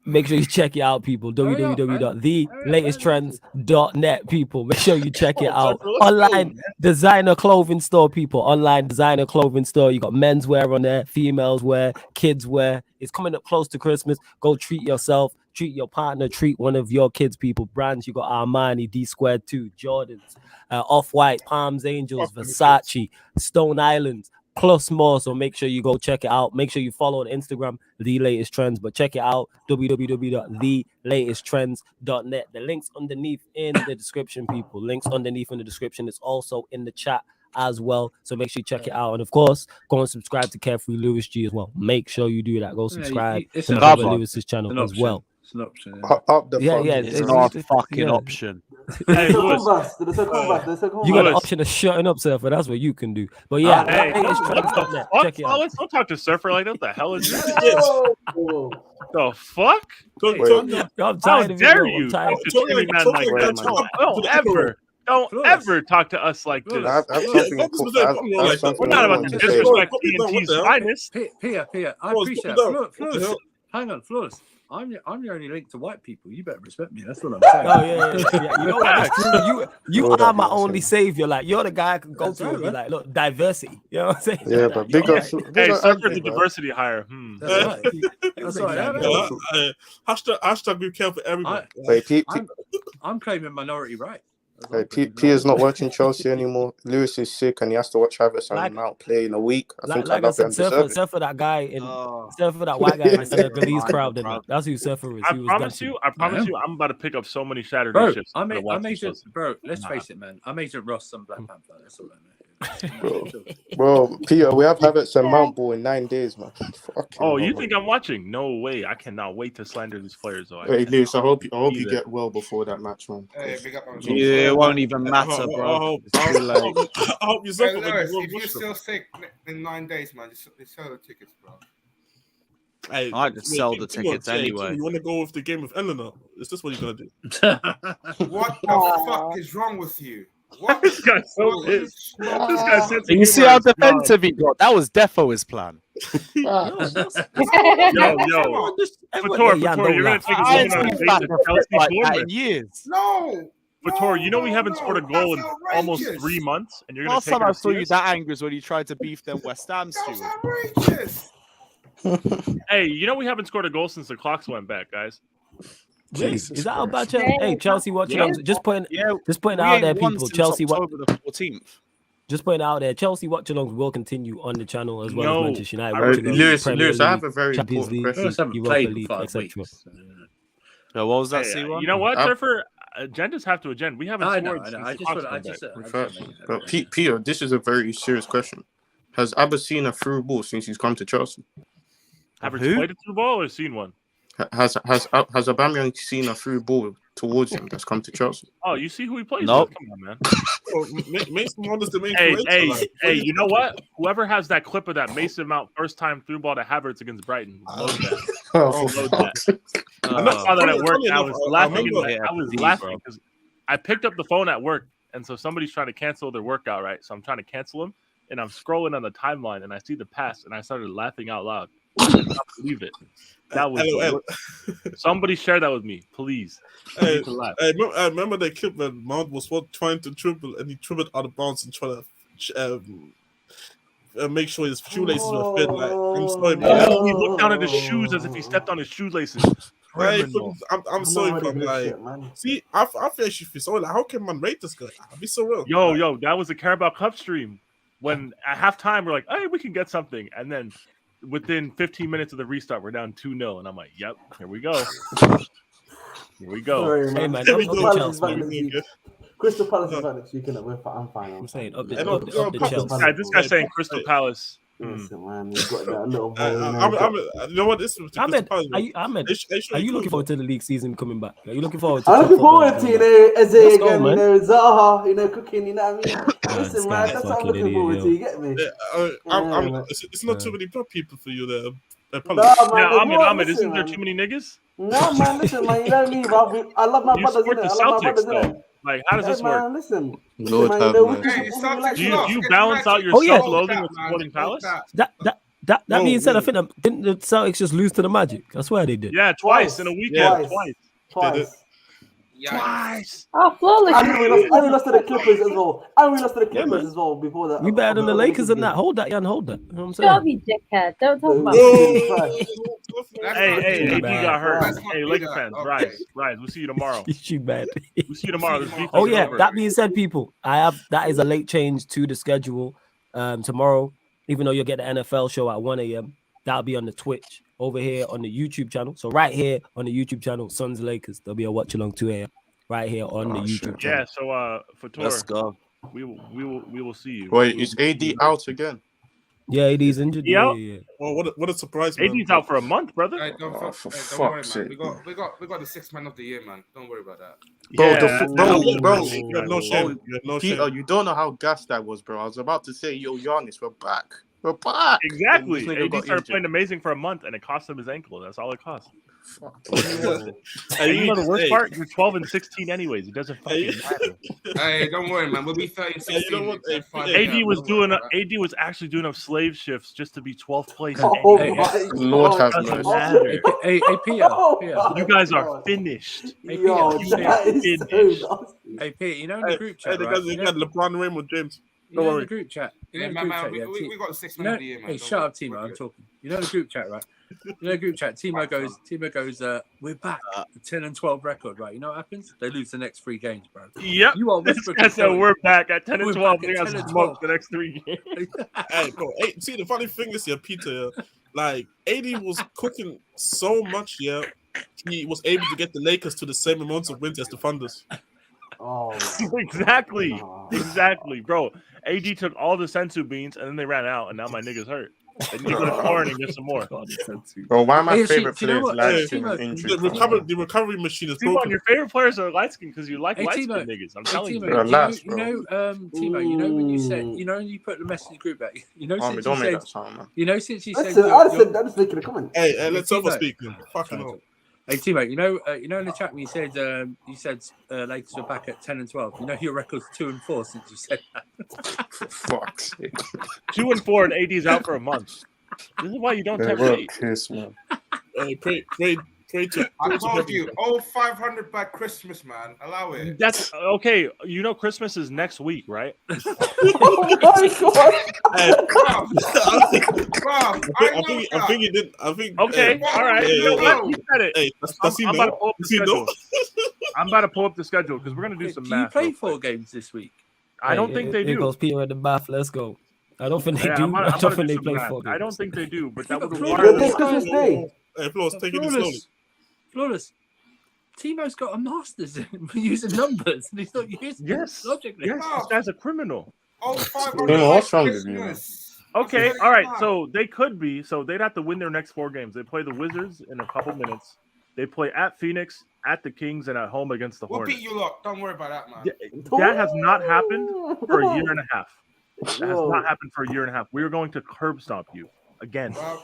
Make sure you check it out, people. www.thelatesttrends.net, people. Make sure you check it out. Online designer clothing store, people. Online designer clothing store. You got men's wear on there, females wear, kids wear. It's coming up close to Christmas. Go treat yourself, treat your partner, treat one of your kids, people. Brands, you got Armani, D2, Jordans, Off-White, Palms Angels, Versace, Stone Island, plus more. So make sure you go check it out. Make sure you follow on Instagram, The Latest Trends, but check it out, www.thelatesttrends.net. The link's underneath in the description, people. Links underneath in the description. It's also in the chat as well. So make sure you check it out. And of course, go and subscribe to Carefree Lewis G as well. Make sure you do that. Go subscribe to Brother Lewis's channel as well. It's an option. It's not a fucking option. Hey, you got the option of shutting up, Surfer. That's what you can do. But yeah, check it out. Don't talk to Surfer like that. What the hell is this? The fuck? I'm tired of you. Don't ever talk to us like this. We're not about to disrespect TNT's finest. Pia, I appreciate it. Flawless. Hang on, Flawless. I'm your only link to white people. You better respect me. That's what I'm saying. Oh yeah. You know what? You are my only savior. Like you're the guy I can go to and be like, look, diversity. You know what I'm saying? Yeah, but big up. Hey, Surfer's a diversity hire. That's right. Hashtag be careful, everybody. I'm claiming minority rights. Pia's not watching Chelsea anymore. Lewis is sick and he has to watch Havertz and Mount play in a week. I think Surfer that guy in Surfer that white guy in the Senegalese crowd. That's who Surfer is. I promise you, I'm about to pick up so many Saturday shifts. Let's face it, man. I'm Agent Ross on Black Panther. That's all I know. Bro, Pia, we have Havertz and Mount ball in 9 days, man. You think I'm watching? No way. I cannot wait to slander these players. Though. Hey, Lewis, I hope you get well before that match, man. Hey, big up it won't even matter, bro. I hope you're sick. If you're still sick in 9 days, man, just sell the tickets, bro. Hey, I just sell the tickets anyway. You want to go with the game of Eleanor? Is this what you're gonna do? What the fuck is wrong with you? What? This guy's so pissed. This guy said you see how defensive he got? That was defo his plan. Yo. Fator, you're gonna take in years. No. Fator, you know we haven't scored a goal in almost 3 months, and you're gonna take. Last time I saw you that angry was when you tried to beef them West Ham stew. Hey, you know we haven't scored a goal since the clocks went back, guys. Jesus is that about Chelsea? Hey, Chelsea watching. Just putting out there, people. Chelsea October the 14th. Just putting out there. Chelsea watch-alongs will continue on the channel as well as Manchester United. Lewis, I have a very important question. Europa League, etc. What was that? You know what, Surfer? Agendas have to agenda. We haven't scored. But Peter, this is a very serious question. Has Abba seen a through ball since he's come to Chelsea? Have you played a through ball or seen one? Has Aubameyang seen a through ball towards him that's come to Chelsea? Oh, you see who he plays with? Come on, man. Mason Mount is the main. Hey, you know what? Whoever has that clip of that Mason Mount first time through ball to Havertz against Brighton, load that. Oh, for for fuck's fuck's sake. And Uh, I saw that at work. Funny And I enough, was I laughing. remember- I was Yeah, laughing bro. because I picked up the phone at work, and so somebody's trying to cancel their workout, right? So I'm trying to cancel them, and I'm scrolling on the timeline, and I see the pass, and I started laughing out loud. I could not believe it. That was LOL. somebody share that with me, please. I need to laugh. I remember that clip when Mount was trying to dribble and he dribbled out of bounds and tried to make sure his shoelaces were fit. Like, I'm sorry, man. Oh, he looked down at his shoes as if he stepped on his shoelaces. Like, Criminal. I'm sorry, not ready but for this like, shit, man. see, I feel actually feel so like, how can man rate this guy? I'll be so real. Yo, that was the Carabao Cup stream. When at halftime we're like, hey, we can get something, and then within 15 minutes of the restart, we're down 2-0, and I'm like, yep, here we go. Here we go. Sorry, Hey, man. man, Crystal up the Palace Chelsea, is back man. next week. Crystal Palace is back next week, innit? I'm fine. I'm saying up the And up the Chelsea. This guy's saying Crystal Palace. Listen, man, you've got that little ball you know what? This is Ahmed, are you looking forward to the league season coming back? Are you looking forward to I'm looking forward to, Eze Let's go, again, man. Zaha, cooking, you know what I mean? this Listen, guy's man, that's what I'm fucking looking forward idiot, to, you get me? Yeah, it's not too many black people for you there. Ahmed, isn't there too many niggas? No, man, listen, man, you know me, bro. I love my You brothers, support innit? the I love my Celtics, brothers, innit? though. Like, how does this work? Man, listen. Lord man, have you know, mercy. Do you balance out your Oh, yeah. self-loathing with supporting Palace? That being said, I think didn't the Celtics just lose to the Magic? I swear they did. Yeah, twice in a weekend. Twice. Twice. Oh, flawless. And we lost to the Clippers as well. And we lost to the Clippers as well before that. We better than the Lakers and that. Hold that, Jan. Hold that. You know what I'm Don't saying? be dickhead. Don't talk about Hey, AD got hurt. Let's not Hey, do Lakers that. fans, Okay. rise. We'll see you tomorrow. You bad. We'll see you tomorrow. This beef Oh is yeah. over. That being said, people, that is a late change to the schedule. Tomorrow, even though you'll get the NFL show at 1 a.m., that'll be on the Twitch over here on the YouTube channel. So right here on the YouTube channel, Suns Lakers, there'll be a watch along 2 a.m. right here on the YouTube channel. Yeah. So for tour, Let's go. we will see you. Wait, is AD out again? Yeah, AD's injured. Yeah. Well, what a surprise, man. AD's out for a month, brother. Hey, don't worry, fuck's man. sake. We got the 6th man of the year, man. Don't worry about that. Bro, Yeah, bro, You have no shame. You have no Peter, shame. you don't know how gassed that was, bro. I was about to say, yo, Giannis, we're back. We're back. Exactly. And this nigga AD got started injured. playing amazing for a month, and it cost him his ankle. That's all it cost. Fuck. And you know the worst part? You're 12-16 anyways. It doesn't fucking matter. Hey, don't worry, man. We'll be 13-16. you know what? AD was actually doing up slave shifts just to be 12th place. Oh, Hey, my Lord have Doesn't mercy. matter. Hey, Peter. Oh, Peter. my You guys are God. finished. Hey, Yo, Peter. that is so finished. nasty. Hey, Peter, you know in the group chat, Hey, right? they got LeBron Raymond James. You know Don't in worry. the group chat. Yeah, You know in the man, group chat, we got the 6th You man know, of the year, man. hey, Don't shut worry. up, Timo. We're I'm good. talking. You know the group chat, right? You know the group chat. Timo goes, we're back. The 10 and 12 record, right? You know what happens? They lose the next 3 games, bro. Yep. You are This whispering. guy said we're back at 10 and We're 12. back They at got 10 and smoked 12. the next 3 games. Hey, bro. Hey, see, the funny thing is here, Peter, like, AD was cooking so much, yeah. He was able to get the Lakers to the same amount of wins as the Thunders. Oh, Exactly, bro. AD took all the sensu beans and then they ran out, and now my nigga's hurt. They need to go to Corn and get some more. Bro, one of my Hey, favorite do you know players what? live Hey, streaming Timo, injury. The recovery machine is Timo, broken. your favorite players are light skinned because you like Hey, light Timo. skinned niggas. I'm telling you. Timo, Relax, you know, Timo, you know when you said, you know, when you put the message group back, you know, Army, since don't you make said, that sound, man. you know, since you said, Listen, I'm just making a comment. Hey, let's Timo. overspeak him. Fucking hell. Hey Timo, you know in the chat when you said Lakers were back at 10 and 12. You know your record's 2 and 4 since you said that. For fuck's sake. 2 and 4, and AD's out for a month. This is why you don't They tempt were me. pissed, man. Hey, pray to. I told you, 500 by Christmas, man. Allow it. That's okay. You know Christmas is next week, right? Oh my God. Hey, Bro, I think he did. I think. Okay, all right. Yeah, You know yeah, what? You said it. Hey, does he I'm about to know? pull up the Does he know? schedule. I'm about to pull up the schedule because we're gonna do some Do you math. play real 4 quick. games this week? I don't think they Here do. goes Peter at the bath. Let's go. I don't think they Yeah, do. I'm I about don't to think do they some play math. 4 games. I don't think they do, but that would But require Flawless, This Christmas Day. Hey, Flores, take it slowly. Flawless. Timo's got a master's in using numbers, and he's not using Yes. logically. Yes, this guy's a criminal. Oh, 500 Damn, by what's wrong with you, man? Christmas. Okay, all right. So they could be. So they'd have to win their next 4 games. They play the Wizards in a couple minutes. They play at Phoenix, at the Kings, and at home against the We'll Hornets. beat you lot. Don't worry about that, man. That has not happened for a year and a half. That has Whoa. not happened for a year and a half. We are going to curb stomp you again. Well,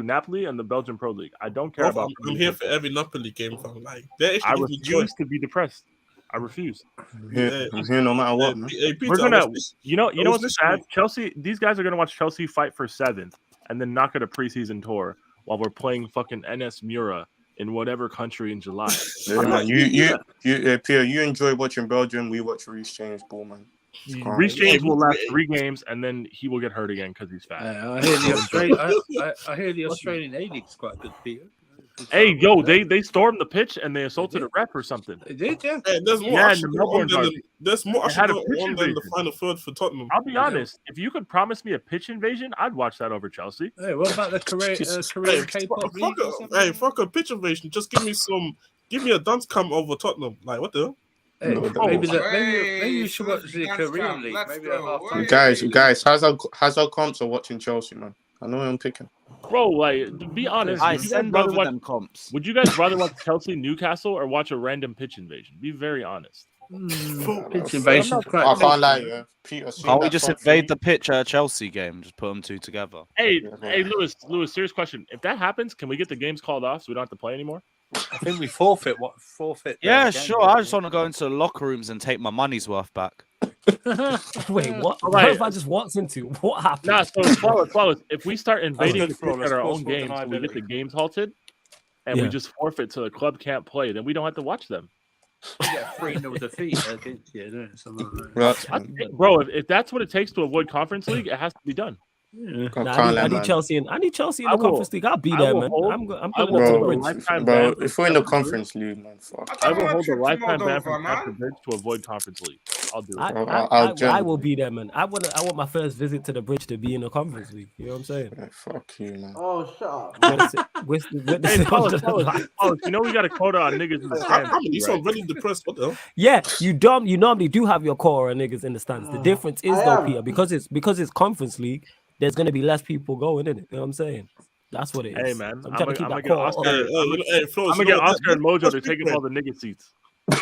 do Napoli and the Belgian Pro League. I don't care Bro, about. I'm here for every Napoli game, fam. Like, they I actually give me joy. refuse to be depressed. I refuse. I'm here no matter what, man. We're gonna, you know what's sad? Chelsea. These guys are gonna watch Chelsea fight for 7th, and then not get a preseason tour while we're playing fucking NS Mura in whatever country in July. Yeah, man. Pierre, you enjoy watching Belgium. We watch Reece James ball, man. Reece James will last 3 games, and then he will get hurt again because he's fat. I hear the Australian. I hear the Australian A-League's quite good, Peter. Hey, yo, they stormed the pitch and they assaulted a ref or something. They did, yeah. Hey, there's more actually going on than the final third for Tottenham. I'll be honest. If you could promise me a pitch invasion, I'd watch that over Chelsea. Hey, what about the Korean K-pop league? Hey, fuck a pitch invasion. Just give me a dance cam over Tottenham. Like, what the hell? Hey, maybe you should watch the Korean league. Maybe guys, how's our comps are watching Chelsea, man? I know I'm picking. Bro, like, to be honest, I send over them comps. Would you guys rather watch Chelsea Newcastle or watch a random pitch invasion? Be very honest. Pitch invasion. I can't lie, yeah. Peter, can't we just invade the pitch at a Chelsea game? Just put them 2 together. Hey, Lewis, serious question. If that happens, can we get the games called off so we don't have to play anymore? I think we forfeit. Yeah, sure. I just want to go into the locker rooms and take my money's worth back. Wait, what? Right. What if I just walked into? What happened? Nah, so flawless. If we start invading the pitch at our own games and we get the games halted, and we just forfeit so the club can't play, then we don't have to watch them. Yeah, 3-0 defeat. Bro, if that's what it takes to avoid Conference League, it has to be done. Yeah. I need Chelsea in the Conference League. I'll be there, man. I'm going to the bridge. Bro, if we're in the Conference League, man, fuck. I will hold a lifetime ban from the bridge to avoid Conference League. I'll do it. I will be there, man. I want my first visit to the bridge to be in the Conference League. You know what I'm saying? Yeah, fuck you, man. Oh, shut up. Hey, fellas, you know we got a quota on niggas in the stands. You sound really depressed. What the hell? Yeah, you normally do have your core of niggas in the stands. The difference is though, Peter, because it's Conference League. There's gonna be less people going in it. You know what I'm saying? That's what it is. Hey man, I'm gonna get Oscar and Mojo to take up all the nigga seats. You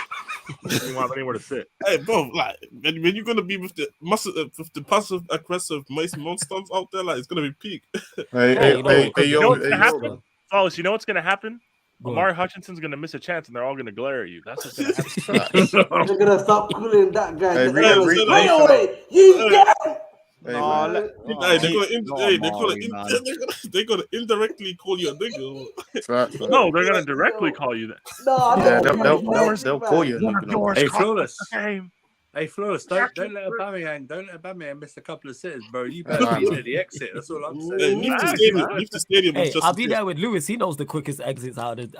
won't have anywhere to sit. Hey, bro, like when you're gonna be with the passive aggressive Mason Monsters out there, like it's gonna be peak. You know what's gonna happen? Flawless, you know what's gonna happen? Amari Hutchinson's gonna miss a chance, and they're all gonna glare at you. That's what's gonna happen. They're gonna stop calling that guy. They're gonna indirectly call you a nigga. No, they're gonna directly call you that. They'll call you. Hey, Flores, don't let Aubameyang miss a couple of sitters, bro. You better be near the exit. That's all I'm saying. Leave the stadium. Hey, I'll be there with Lewis. He knows the quickest exits out of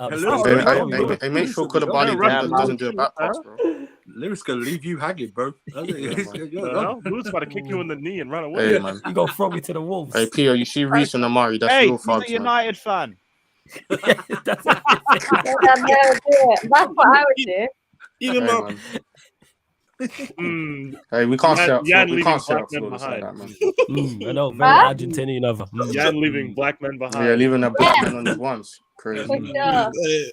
Hey, make sure Koulibaly doesn't do a back pass, bro. Lewis gonna leave you hanging, bro. Lewis about to kick you in the knee and run away. Hey, man. You gonna throw me to the wolves. Hey, Pio, you see Reece and Amari? That's real he's a United fan. That's what I would do. Eat him up. Hey, we can't set up. We can't set up Flawless like that, man. I know, very Argentinian of her. Jan leaving black men behind. Yeah, leaving a black man on his ones. Crazy.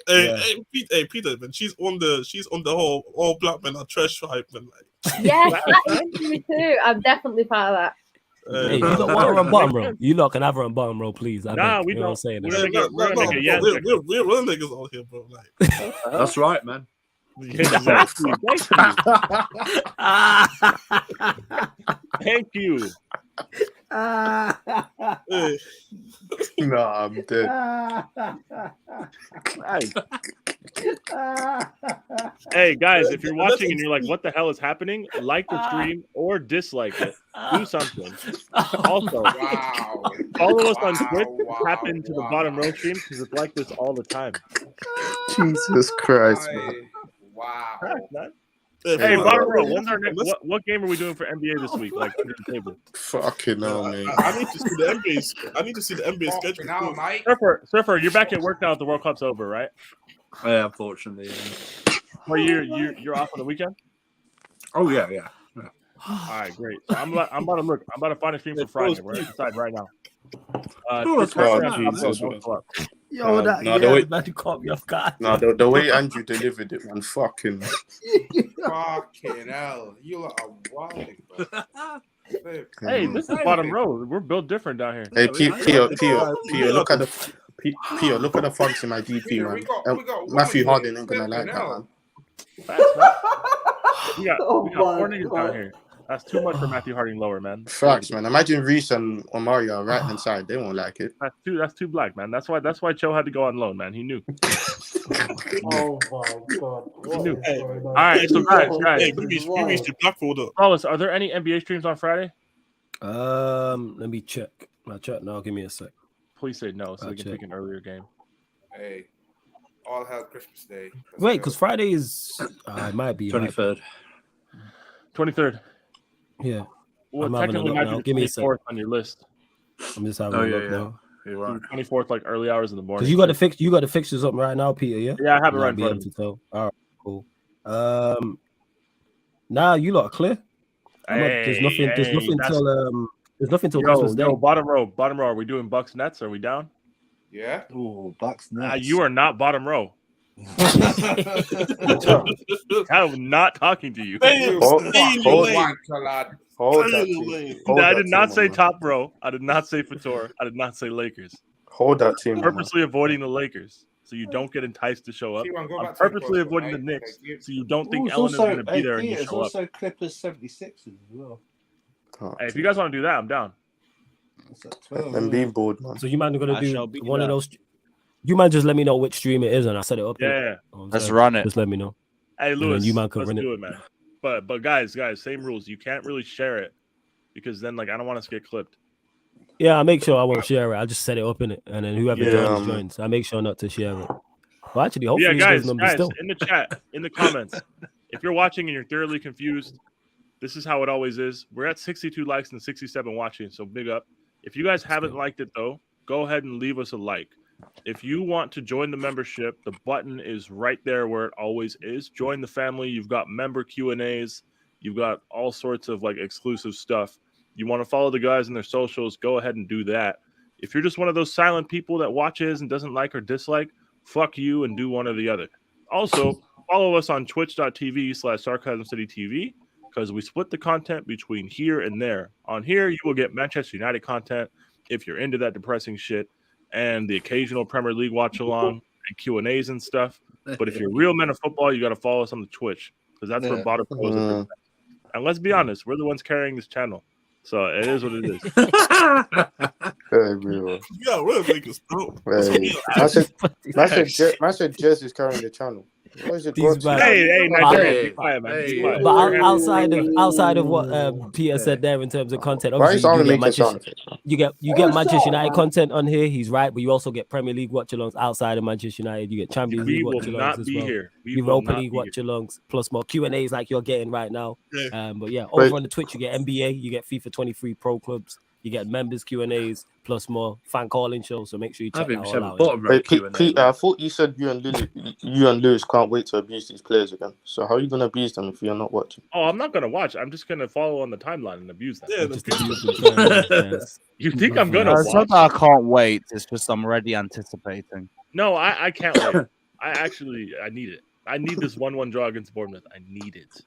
Hey, Peter, man, she's on the whole all black men are trash hype, man. Like. Yes, that is me too. I'm definitely part of that. Hey, you don't want her on bottom row. You lot can have her on bottom row, please. Nah, we don't. Saying we're real niggas out here, bro. Like. That's right, man. Exactly. Thank you. No, I'm dead. Hey guys, if you're watching and you're like, what the hell is happening? Like the stream or dislike it. Do something. Also, follow us on Twitch. Tap into the bottom row stream because it's like this all the time. Jesus Christ, man. Wow. Hey, bottom row, what game are we doing for NBA this week? Like under the table. Fucking hell, man. I need to see the NBA schedule. Surfer, you're back at work now. The World Cup's over, right? Yeah, unfortunately. Yeah. Well, you're off on the weekend. Oh yeah. All right, great. So I'm about to look. I'm about to find a stream for Friday. We're inside right now. Yo, that caught me off guard. No, the way Andrew delivered it, man, fucking hell, you are wild. Hey, this is bottom row. We're built different down here. Hey, Pio, look at the Pio, look at the fonts in my DP, man. Matthew Harden ain't gonna like that, man. Facts, man. We got Oh four my niggas God. down here. That's too much for Matthew Harding lower, man. Facts, man. Imagine Reese and Omari on right hand side. They won't like it. That's too black, man. That's why Cho had to go on loan, man. He knew. Oh my God. What knew. is going on? All right, so guys, Hey, This we is reached the black folder. Wallace, are there any NBA streams on Friday? Let me check. I'll check now. Give me a sec. Please say no, so I'll we can check. pick an earlier game. Hey, all hell Christmas Day. Let's Wait, go. because Friday is it might be 23rd. 23rd. Yeah. Well, I'm having a technically look might now. be Give me the a sec. 24th on your list. I'm just having Oh a yeah, look yeah. now. You're right. 24th, like early hours in the morning. Because you got the fixtures up right now, Peter. Yeah. Yeah, I have it You right might in be front able of me. to tell. All right, cool. Nah, you lot are clear. There's nothing. There's nothing till Christmas Day. Yo, bottom row. Are we doing Bucks Nets? Are we down? Yeah. Ooh, Bucks Nets. You are not bottom row. I'm not talking to you. Stay in your lane. Hold Stay that in your team. lane. Hold I that did not team, say man. top row. I did not say Fator. I did not say Lakers. Hold that team, man. Purposely avoiding the Lakers so you don't get enticed to show up. T1, go I'm back to your purposely question, avoiding the mate. Knicks Okay, so you don't think It's Ellen is also, going to be there and you Peter, it's show up. also Clippers 76ers as well. Hey, if you guys want to do that, I'm down. That's at 12. And be bored, man. So you man are gonna I do shall be one of there. those. You man just let me know which stream it is, and I set it up. Yeah. Let's run it. Just let me know. Hey, And then Lewis, you man can let's run it. do it, man. But guys, same rules. You can't really share it because then, like, I don't want us to get clipped. Yeah, I make sure I won't share it. I just set it up in it, and then whoever joins. I make sure not to share it. Well, actually, hopefully, Yeah, it does numbers still. in the chat, in the comments, if you're watching and you're thoroughly confused, this is how it always is. We're at 62 likes and 67 watching, so big up. If you guys haven't liked it, though, go ahead and leave us a like. If you want to join the membership, the button is right there where it always is. Join the family. You've got member Q&As. You've got all sorts of like exclusive stuff. You want to follow the guys in their socials, go ahead and do that. If you're just one of those silent people that watches and doesn't like or dislike, fuck you and do one or the other. Also, follow us on twitch.tv/SarcasmCityTV because we split the content between here and there. On here, you will get Manchester United content if you're into that depressing shit and the occasional Premier League watch along and Q&As and stuff. But if you're real men of football, you got to follow us on the Twitch because that's where bottom pros are. And let's be honest, we're the ones carrying this channel. So it is what it is. Hey, bro. Yeah, we're Lakers, bro. Hey, I said Jez is carrying the channel. What is it? Hey, Nigeria, be quiet, man. Be quiet. But outside of what Peter said there in terms of content, obviously you get Manchester United content on here. He's right, but you also get Premier League watch-alongs outside of Manchester United. You get Champions League watch-alongs as well. Europa League watch-alongs plus more Q&As like you're getting right now. But yeah, over on the Twitch you get NBA, you get FIFA 23 Pro Clubs. You get members Q&As plus more fan calling shows. So make sure you check that all out. Wait, Pete, I thought you said you and Lewis can't wait to abuse these players again. So how are you going to abuse them if you're not watching? Oh, I'm not going to watch. I'm just going to follow on the timeline and abuse them. Yeah, just abuse them. You think I'm going to It's not watch? that I can't wait. It's just I'm already anticipating. No, I can't wait. I need it. I need this 1-1 draw against Bournemouth. I need it.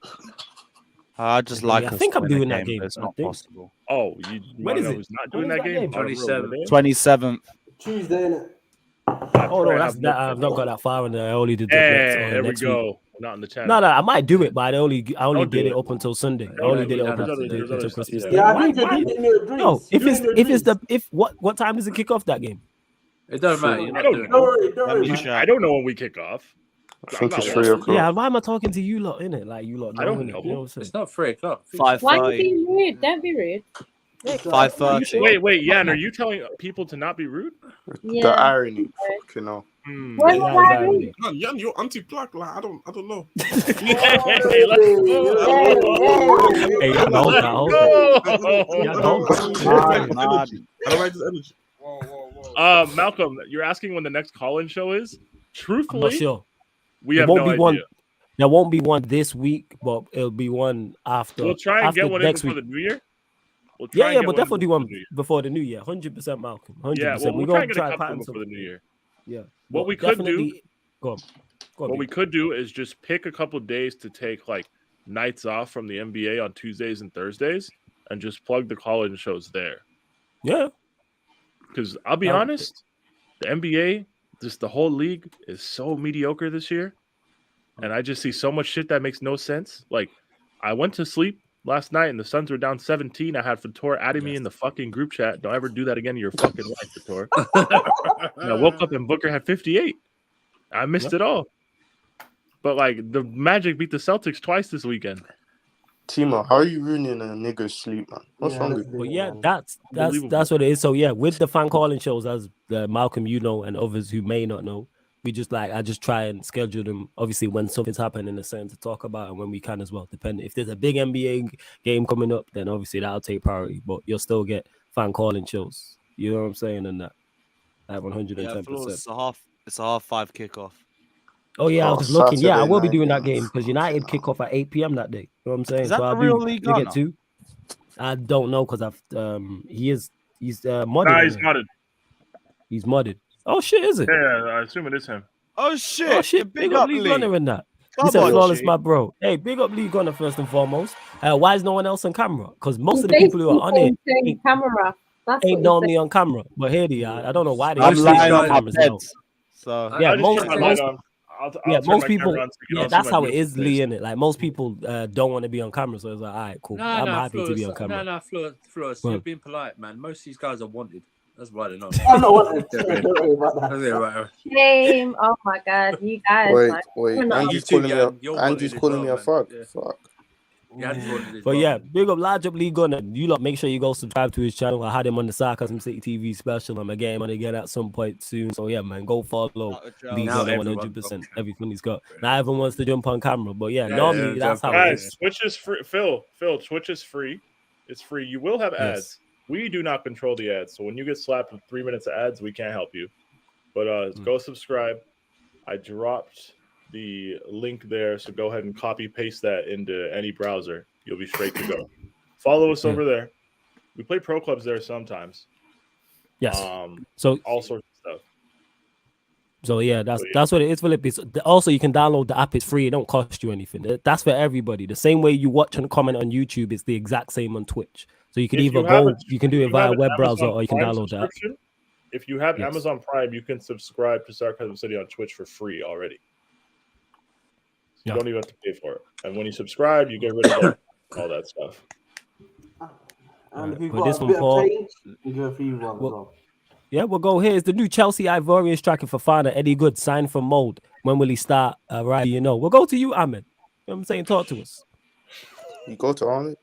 I just like. I think I'm doing that game. It's not possible. Oh, you When is know it? who's not doing that game? 27th. Tuesday, innit? Oh no, that's that. I've not got that far, and I only did the There we next go. week. Not in the channel. No, I might do it, but I only Don't did do it up until Sunday. I only did it up until Christmas Day. Yeah, I think you're doing your dreams. No, if what time does it kick off that game? It doesn't matter. You're I not don't doing know. it. Don't worry. I don't know when we kick off. I think it's 3 o'clock. Yeah, why am I talking to you lot, innit? Like you lot I don't innit? know. You know what I'm It's saying? not 3 o'clock. 5:30. Why are you being rude? Don't be rude. 5:30. Wait, Jan, are you telling people to not be rude? Yeah. The irony. You know. Why Yeah, was I exactly. rude? Man, Jan, you're anti-black. Like, I don't know. Hey, hold that, hold that. I don't like this energy. Malcolm, you're asking when the next call-in show is? I'm not Truthfully, sure. we There have won't no be one. idea. There won't be one this week, but it'll be one after. We'll try and after get one in next before week. the New Year. We'll try Yeah, and yeah, get but definitely before one the New Year. before the New Year. 100%, Malcolm. 100%. Yeah, well, We're we'll try gonna and get try a and couple pattern before the something. New Year. Yeah. What But we could do, definitely- Go on. what we could do is just pick a couple days to take like nights off from the NBA on Tuesdays and Thursdays, and just plug the call-in shows there. Yeah. Because I'll be honest, the NBA, just the whole league is so mediocre this year. and I just see so much shit that makes no sense. Like, I went to sleep last night, and the Suns were down 17. I had Fator adding me in the fucking group chat. Don't ever do that again in your fucking life, Fator. And I woke up and Booker had 58. I missed it all. But like, the Magic beat the Celtics twice this weekend. Timo, how are you ruining a nigga's sleep, man? What's wrong with you? But yeah, that's what it is. So yeah, with the fan calling shows, as Malcolm, you know, and others who may not know, we just I just try and schedule them. Obviously, when something's happening in the sense to talk about, and when we can as well. Depending if there's a big NBA game coming up, then obviously that'll take priority. But you'll still get fan calling shows. You know what I'm saying? And that, like 110%. It's a 5:30 kickoff. Oh yeah, I was just looking. Yeah, I will be doing that game because United kick off at 8 p.m. that day. You know what I'm saying? Is that so the I'll real league? get two. I don't know because he's modded. Nah, he's modded. He's modded. Oh shit, is it? Yeah, I assume it is him. Oh shit! Oh shit! Big up Lee Gunner in that. He said flawless, my bro. Hey, big up Lee Gunner first and foremost. Why is no one else on camera? Because most of the people who are on it ain't normally on camera. But here they are. I don't know why they. I'm lying on cameras now. So yeah, most people. Yeah, that's how it is, Lee. Lee. In it, like most people don't want to be on camera. So it's like, all right, cool. I'm happy to be on camera. No, Flores, you're being polite, man. Most of these guys are wanted. That's why they're not. I'm not wanted. Don't worry about that. Shame. Oh my god, you guys. Wait. Andrew's calling me a fuck. Fuck. But yeah, big up, large up Lee Gunner. You lot make sure you go subscribe to his channel. I had him on the Sarcasm City TV special. I'm gonna get him on again at some point soon. So yeah, man, go follow Lee Gunner 100%. Everything he's got. Now everyone wants to jump on camera, but yeah, normally that's how it is. Twitch is free. Phil, Twitch is free. It's free. You will have ads. We do not control the ads. So when you get slapped with 3 minutes of ads, we can't help you. But go subscribe. I dropped the link there, so go ahead and copy paste that into any browser. You'll be straight to go. Follow us over there. We play pro clubs there sometimes. Yes. So all sorts of stuff. So yeah, that's what it is, Philip. Also, you can download the app. It's free. It don't cost you anything. That's for everybody. The same way you watch and comment on YouTube, it's the exact same on Twitch. So you can you can do it via web browser, or you can download that. If you have Amazon Prime, you can subscribe to Sarcasm City on Twitch for free already. You don't even have to pay for it. And when you subscribe, you get rid of all that stuff. And if you've got a bit of change, you go for you one as well. Yeah, we'll go here. It's the new Chelsea Ivorian striker Fofana, Eddie Good, signed from Mold. When will he start? Right, you know. We'll go to you, Ahmed. You know what I'm saying? Talk to us. You go to Ahmed?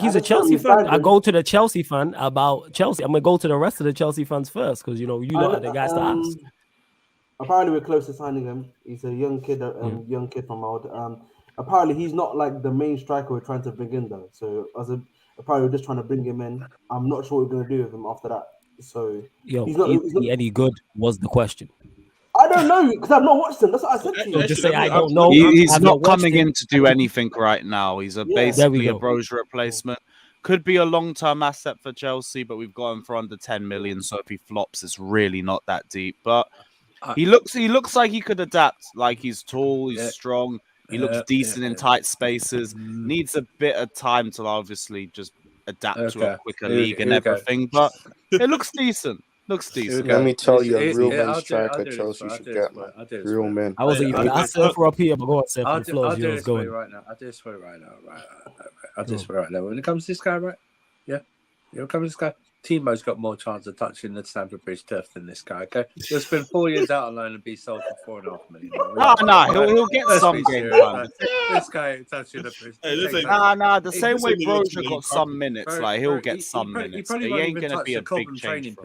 He's a Chelsea fan. I go to the Chelsea fan about Chelsea. I'm going to go to the rest of the Chelsea fans first because, you know, you lot are the guys to ask. Apparently, we're close to signing him. He's a young kid, from Mold. Apparently, he's not like the main striker we're trying to bring in, though. So, apparently, we're just trying to bring him in. I'm not sure what we're going to do with him after that. So, he's not Eddie Good was the question. I don't know because I've not watched him. That's what I said to you. Just say I don't know. He's not coming in to do anything right now. He's basically a Broja replacement. Could be a long-term asset for Chelsea, but we've got him for under 10 million. So if he flops, it's really not that deep. But he looks like he could adapt. Like he's tall, he's strong. He looks decent in tight spaces. Needs a bit of time to obviously just adapt to a quicker league and everything. But it looks decent. Looks decent. Let me tell you, a real man striker Chelsea should get, man. Real man. I wasn't even. I said for up here, but go on, Seth. I'll do this for you right now. I'll do this for you right now. I'll do this for you right now. When it comes to this guy, right? Yeah. When it comes to this guy, Timo's got more chance of touching the Stamford Bridge turf than this guy. Okay, he'll spend 4 years out on loan and be sold for $4.5 million. No, he'll get some game time. This guy touching the bridge. The same way Broja got some minutes, like he'll get some minutes. He ain't gonna be a big change.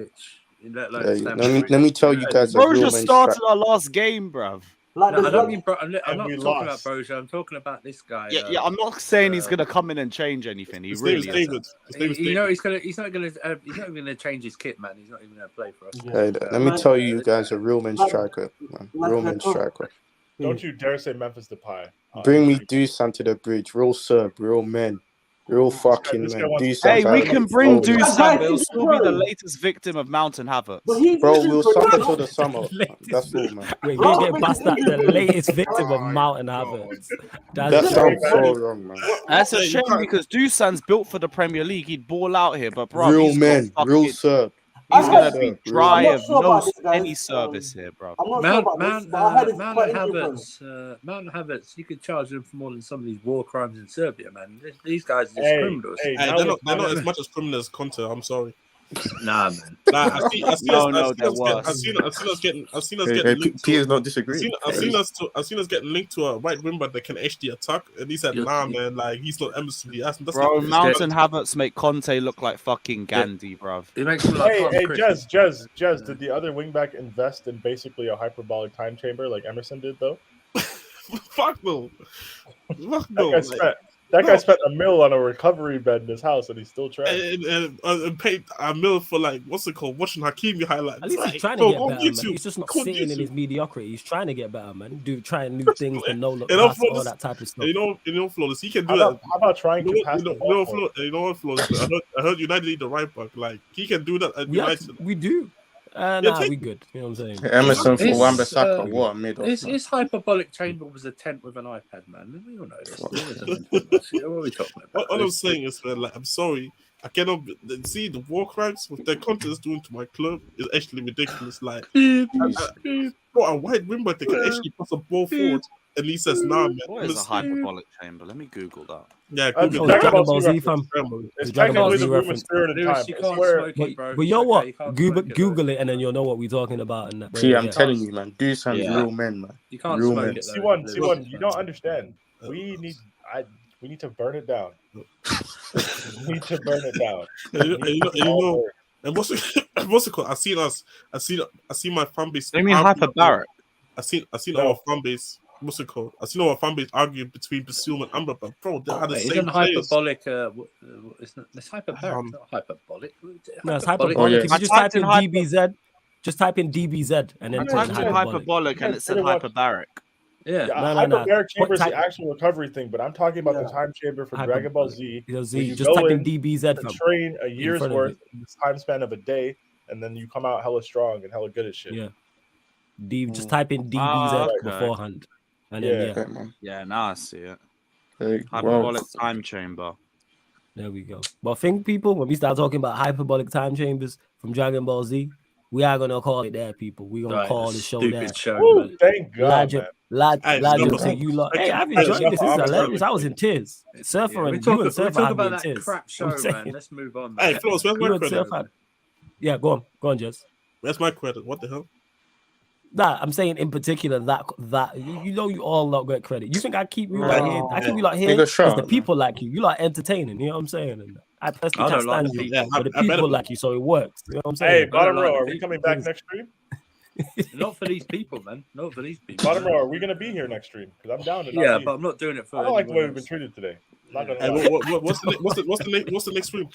Let me tell you guys. Broja started our last game, bruv. Like, no, I don't mean, I'm not talking about Broja. I'm talking about this guy. Yeah. I'm not saying he's gonna come in and change anything. He really isn't. You know, he's not gonna change his kit, man. He's not even gonna play for us. Hey, let me tell you guys, a real man striker, man. Real man striker. Don't you dare say Memphis Depay. Bring me Dusan to the bridge. Real Serb, real men. Real fucking man. Hey, we can bring Dusan, but he'll still be the latest victim of Mountain Havoc. Bro, we'll suffer till the summer. That's all, man. Wait, we'll get past that. The latest victim of Mountain Havoc. That sounds so wrong, man. That's a shame because Dusan's built for the Premier League. He'd ball out here, but bro, real men, real Serb. He's I'm gonna not be sure- dry I'm not of sure no about this, guys. any service here, bro. I'm not sure about this, but I heard it's Mount quite and interesting. Mount and Havertz, you could charge them for more than some of these war crimes in Serbia, man. These guys are just Hey, criminals. hey, Hey, now they're let's not find as much as criminals as Conte. I'm sorry. Nah, man. Like, I see they're us worse. getting Hey, linked Peter's to. not disagreeing. I've seen us getting linked to a right wing back that can actually attack, and he said, You're- "Nah, man, like he's not Emerson. That's Bro, not Mount and Havertz make Conte look like fucking Gandhi, bruv. It makes me like Hey, Christmas. Jez, did the other wingback invest in basically a hyperbolic time chamber like Emerson did, though? Fuck no. Fuck no. That guy spent $1 million on a recovery bed in his house, and he's still trash. And paid $1 million for like what's it called? Watching Hakimi highlights. At least Like, he's trying bro, to get go better, YouTube. man. He's just not Go sitting in YouTube. his mediocrity. He's trying to get better, man. Trying new things, the no look You know, pass, all Flawless, that type of stuff. you know, Flawless. He can do How that. about trying to pass You the know, ball? you know what, Flawless? I heard United need the right back. Like he can do that at United. We do. Yeah, Nah, take- we good. You know what I'm saying? Emerson for It's, Wan-Bissaka, uh, what a mid-off. His hyperbolic chamber was a tent with an iPad, man. We all know this. What are we talking about? All I'm saying is, man, like I'm sorry, I cannot see the war crimes with their content is doing to my club is actually ridiculous. Like, bro, a white wingback that can actually pass a ball forward, and he says, "Nah, man." What is a hyperbolic chamber? Let me Google that. Yeah, Oh, Google Dragon that. Ball Ball Z Z, fam. It's Dragon Ball technically Z the room of reference. spirit and Lewis, time. you I can't swear. smoke it, bro. But you know It's what? okay, you can't Google, smoke it, Google it, and then you'll know what we're talking about. And that. See, I'm Yeah. telling you, man. Doosan's Yeah. real men, man. You can't Real smoke men. it. though. C1, you don't understand. We need to burn it down. We need to burn it down. And what's it called? I see my fan base. You mean argue- hyperbaric? I seen No. our fan base. What's it called? I seen our fan base arguing between Basile and Amber, but bro, they are the Wait, same isn't players. hyperbolic? It's hyperbaric. It's not hyperbolic. No, it's Hyperbolic. hyperbolic. Oh, yeah. If you just I type in typed in DBZ, just type in DBZ, and then I put typed in hyperbolic. hyperbolic and it said Didn't watch- hyperbaric. Yeah. Yeah, No. hyperbaric chamber is Type- the actual recovery thing, but I'm talking about the time chamber for Dragon Ball Z. You know, where Z, you just go type in in DBZ, to fam. train a year's front of worth it. in the time span of a day, and then you come out hella strong and hella good at shit. Yeah. Just type in DBZ Ah, okay. beforehand, and then Yeah. Okay, man. Yeah, now I see it. Hey, Hyperbolic time chamber. there we go. But think, people, when we start talking about hyperbolic time chambers from Dragon Ball Z, we are gonna call it there, people. We're gonna Right, call the show stupid there. show, Woo, man. thank God, man. Lad, Hey, to no, you lot. but- Hey, I've Hey, enjoyed no, this. This is I'm hilarious. sorry. I was in tears. Surfer Yeah, we and talk, you and we Surfer talk had me in about that tears. crap show, I'm saying. man. Let's move on. Hey, Man. Flawless, where's You my and credit? Surfer had- Yeah, go on, Jess. Where's my credit? What the hell? Nah, I'm saying in particular that you know you all lot get credit. You think I keep you like here? I keep you like here Nigga, because shut the up, people like you. You like entertaining. You know what I'm saying? And I personally I can't don't like stand the you, Yeah, but the I better people be. like you, so it works. You know what I'm Hey, saying? bottom I don't row, like are we the coming back things. next stream? Not for these people, man. Not for these people. Bottom man. row, are we gonna be here next stream? Because I'm down to not Yeah, be. but I'm not doing it for. I don't like the way anyone we've been else. treated today. Not gonna Hey, lie. what's the next room?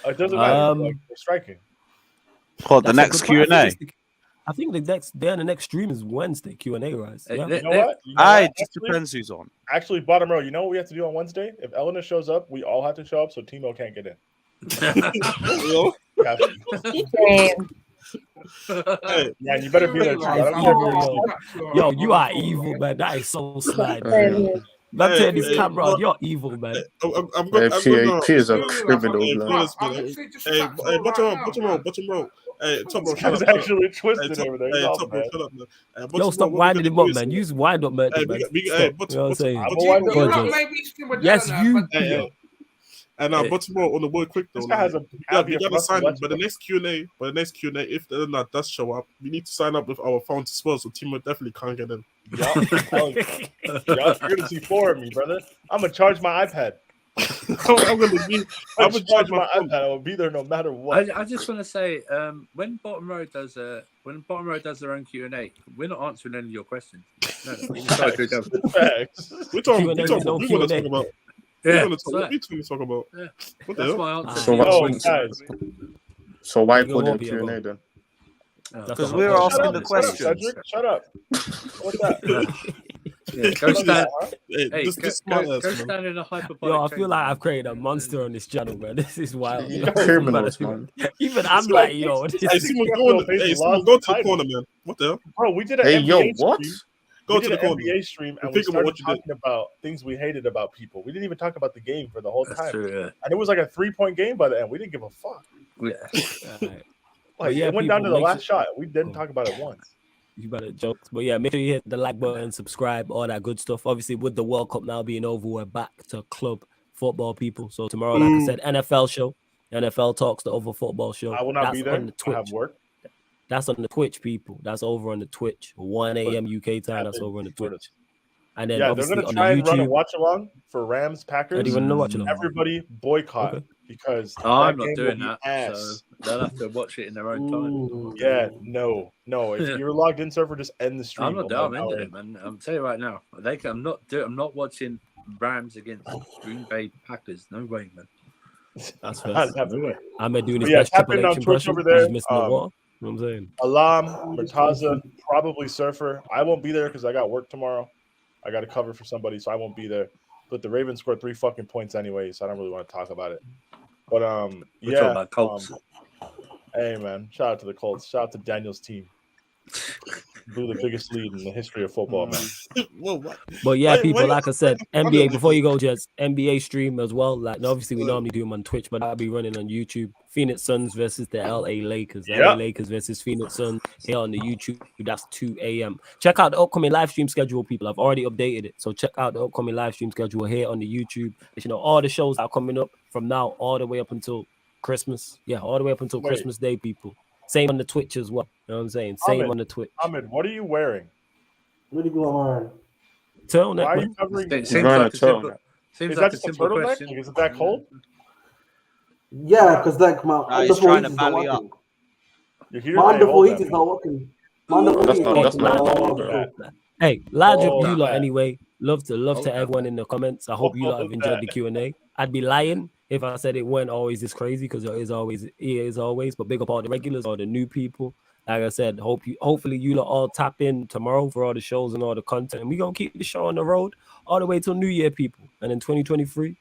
It doesn't matter. Like, we're striking. What, the That's a next good point. Q&A? I think the next stream is Wednesday Q&A, right? Hey, Yeah. You know what? It just depends who's on. Actually, bottom row, you know what we have to do on Wednesday? If Eleanor shows up, we all have to show up so Timo can't get in. We have to. Hey, Yeah, you better be there too. I don't care if you're Yo, you are evil, man. That is so slide. Man, Hey, turn this hey, camera on. You're evil, man. I'm going P is a criminal, Hey, man. bottom row. Hey, top row, shut It's up. actually twisted Hey, over there. Hey, He's off, top row, man. shut up, man. Yo, stop winding him up, man. Use wind up, man. Hey, man. hey, Stop. You bottom- know what I'm saying? I'm a wind up. Go on, man. Jess. Yes, you. Hey, and bottom row on the boy quick though. This guy has a we Abbey of gotta Russell sign Westbrook. by the next Q&A, if the that does show up, we need to sign up with our phone as well, so Timo definitely can't get in. Yup, you're gonna see four of me, brother. I'm gonna charge my iPad. I'm gonna charge my iPad. I will be there no matter what. I just want to say, when Bottom Row does their own Q&A, we're not answering any of your questions. No, we just try to do them. Facts. We want Q&A, to no talk Q&A. about. Yeah, What we talk about? Yeah. What the That's hell? my answer. So to what- your Oh, question. guys. So why You call go them up here, Q&A go. then? Because the we're whole asking point. the Shut up, questions. Cedric. Shut up. What's that? Yeah, go stand. Hey, Hey, this go smart ass, man. stand in a hyperbolic. Yo, I feel chamber. like I've created a monster on this channel, man. This is wild. You're criminals, man. Even I'm like, yo, this Hey, is Simon, go to the corner, man. What the hell? Bro, we did an Hey, NBA yo, what? stream. Go we to did the an corner. NBA stream and And we think about started what you did. talking about things we hated about people. We didn't even talk about the game for the whole That's time. true. Yeah. And it was like a 3-point game by the end. We didn't give a fuck. Yeah. Alright. Like yeah, it went down to people, the make last sure- shot. We didn't talk about it once. You better jokes. But yeah, make sure you hit the like button, subscribe, all that good stuff. Obviously, with the World Cup now being over, we're back to club football, people. So tomorrow, like I said, NFL show, NFL Talks, the other football show. I will not That's be there. on the I have Twitch. work. That's on the Twitch, people. That's over on the Twitch. 1 a.m. UK time. That's over on the Twitch. And then Yeah, they're obviously gonna on try the and run a YouTube. watch along for Rams I Packers. don't even know what you know. Everybody boycott Okay. because I'm that not game doing will be that, ass. so they'll have to watch it in their own time. Yeah, no. If you're logged in, server, just end the stream. I'm not. about I'm an hour into in. it, man. I'm telling you right now. I'm not watching Rams against Green Bay Packers. No way, man. That's I'd first. have to wait. I'm doing But his yeah, best tap Triple in on H Twitch impression. over there. He's missing the water. You know what I'm saying? Alam, Murtaza, probably Surfer. I won't be there because I got work tomorrow. I got to cover for somebody, so I won't be there. But the Ravens scored 3 fucking points anyway, so I don't really want to talk about it. But We're yeah, talking about Colts. hey man, shout out to the Colts. Shout out to Daniel's team. Blew the biggest lead in the history of football, man. Whoa, what? But yeah, Wait, people, wait, like I said, wait, NBA, wait, before you go, Jets, NBA stream as well. Like, obviously, we normally do them on Twitch, but I'll be running on YouTube. Phoenix Suns versus the LA Lakers. LA Lakers versus Phoenix Suns here on the YouTube. That's 2 a.m. Check out the upcoming live stream schedule, people. I've already updated it. So check out the upcoming live stream schedule here on the YouTube. You know, all the shows are coming up from now all the way up until Christmas. Yeah, all the way up until Christmas Day, people. Same on the Twitch as well. You know what I'm saying? Same on the Twitch. Ahmed, what are you wearing? What are you wearing? Turtleneck, Why are man. you covering? Seems You're like wearing a a simple. turtleneck. Seems Is like that a just a simple turtleneck? question. Like, is it that cold? Yeah, because like my Nah, he's underfloor trying to heat is not bally up. working. Your heater My may underfloor hold heat that, is not working. My underfloor That's heat is not- not that's working. not- Hold that. Hey, large up Hold you lot that. anyway. Love to Hold that. everyone in the comments. I hope you lot have Hold enjoyed that. the Q&A. I'd be lying if I said it weren't always this crazy because it is always. But big up all the regulars, all the new people. Like I said, hopefully you lot all tap in tomorrow for all the shows and all the content. And we're gonna keep the show on the road all the way till New Year, people. And in 2023,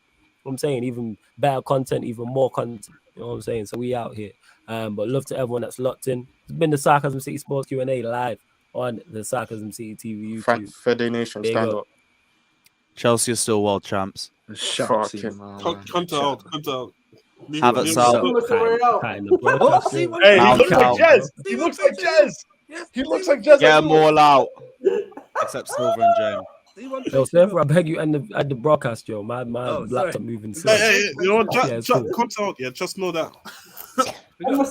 I'm saying even better content, even more content. You know what I'm saying? So we out here. But love to everyone that's locked in. It's been the Sarcasm City Sports Q&A live on the Sarcasm City TV YouTube. Fede Nation, Big stand up. up. Chelsea are still world champs. Shut up, Fucking Steve. hell, man. Cunt out. Havertz out. out. Kind of Oh, broadcast. see what Hey, he Mount looks like out. Jez. He looks like Jez. He looks like Jez. Get them all out. Except Silver and James. Yo, Steph, I beg you end the broadcast, yo. My Oh, laptop sorry. moving Hey, slow. hey, you know what? Yeah, it's cool. Cunt out. Yeah, just know that. I'm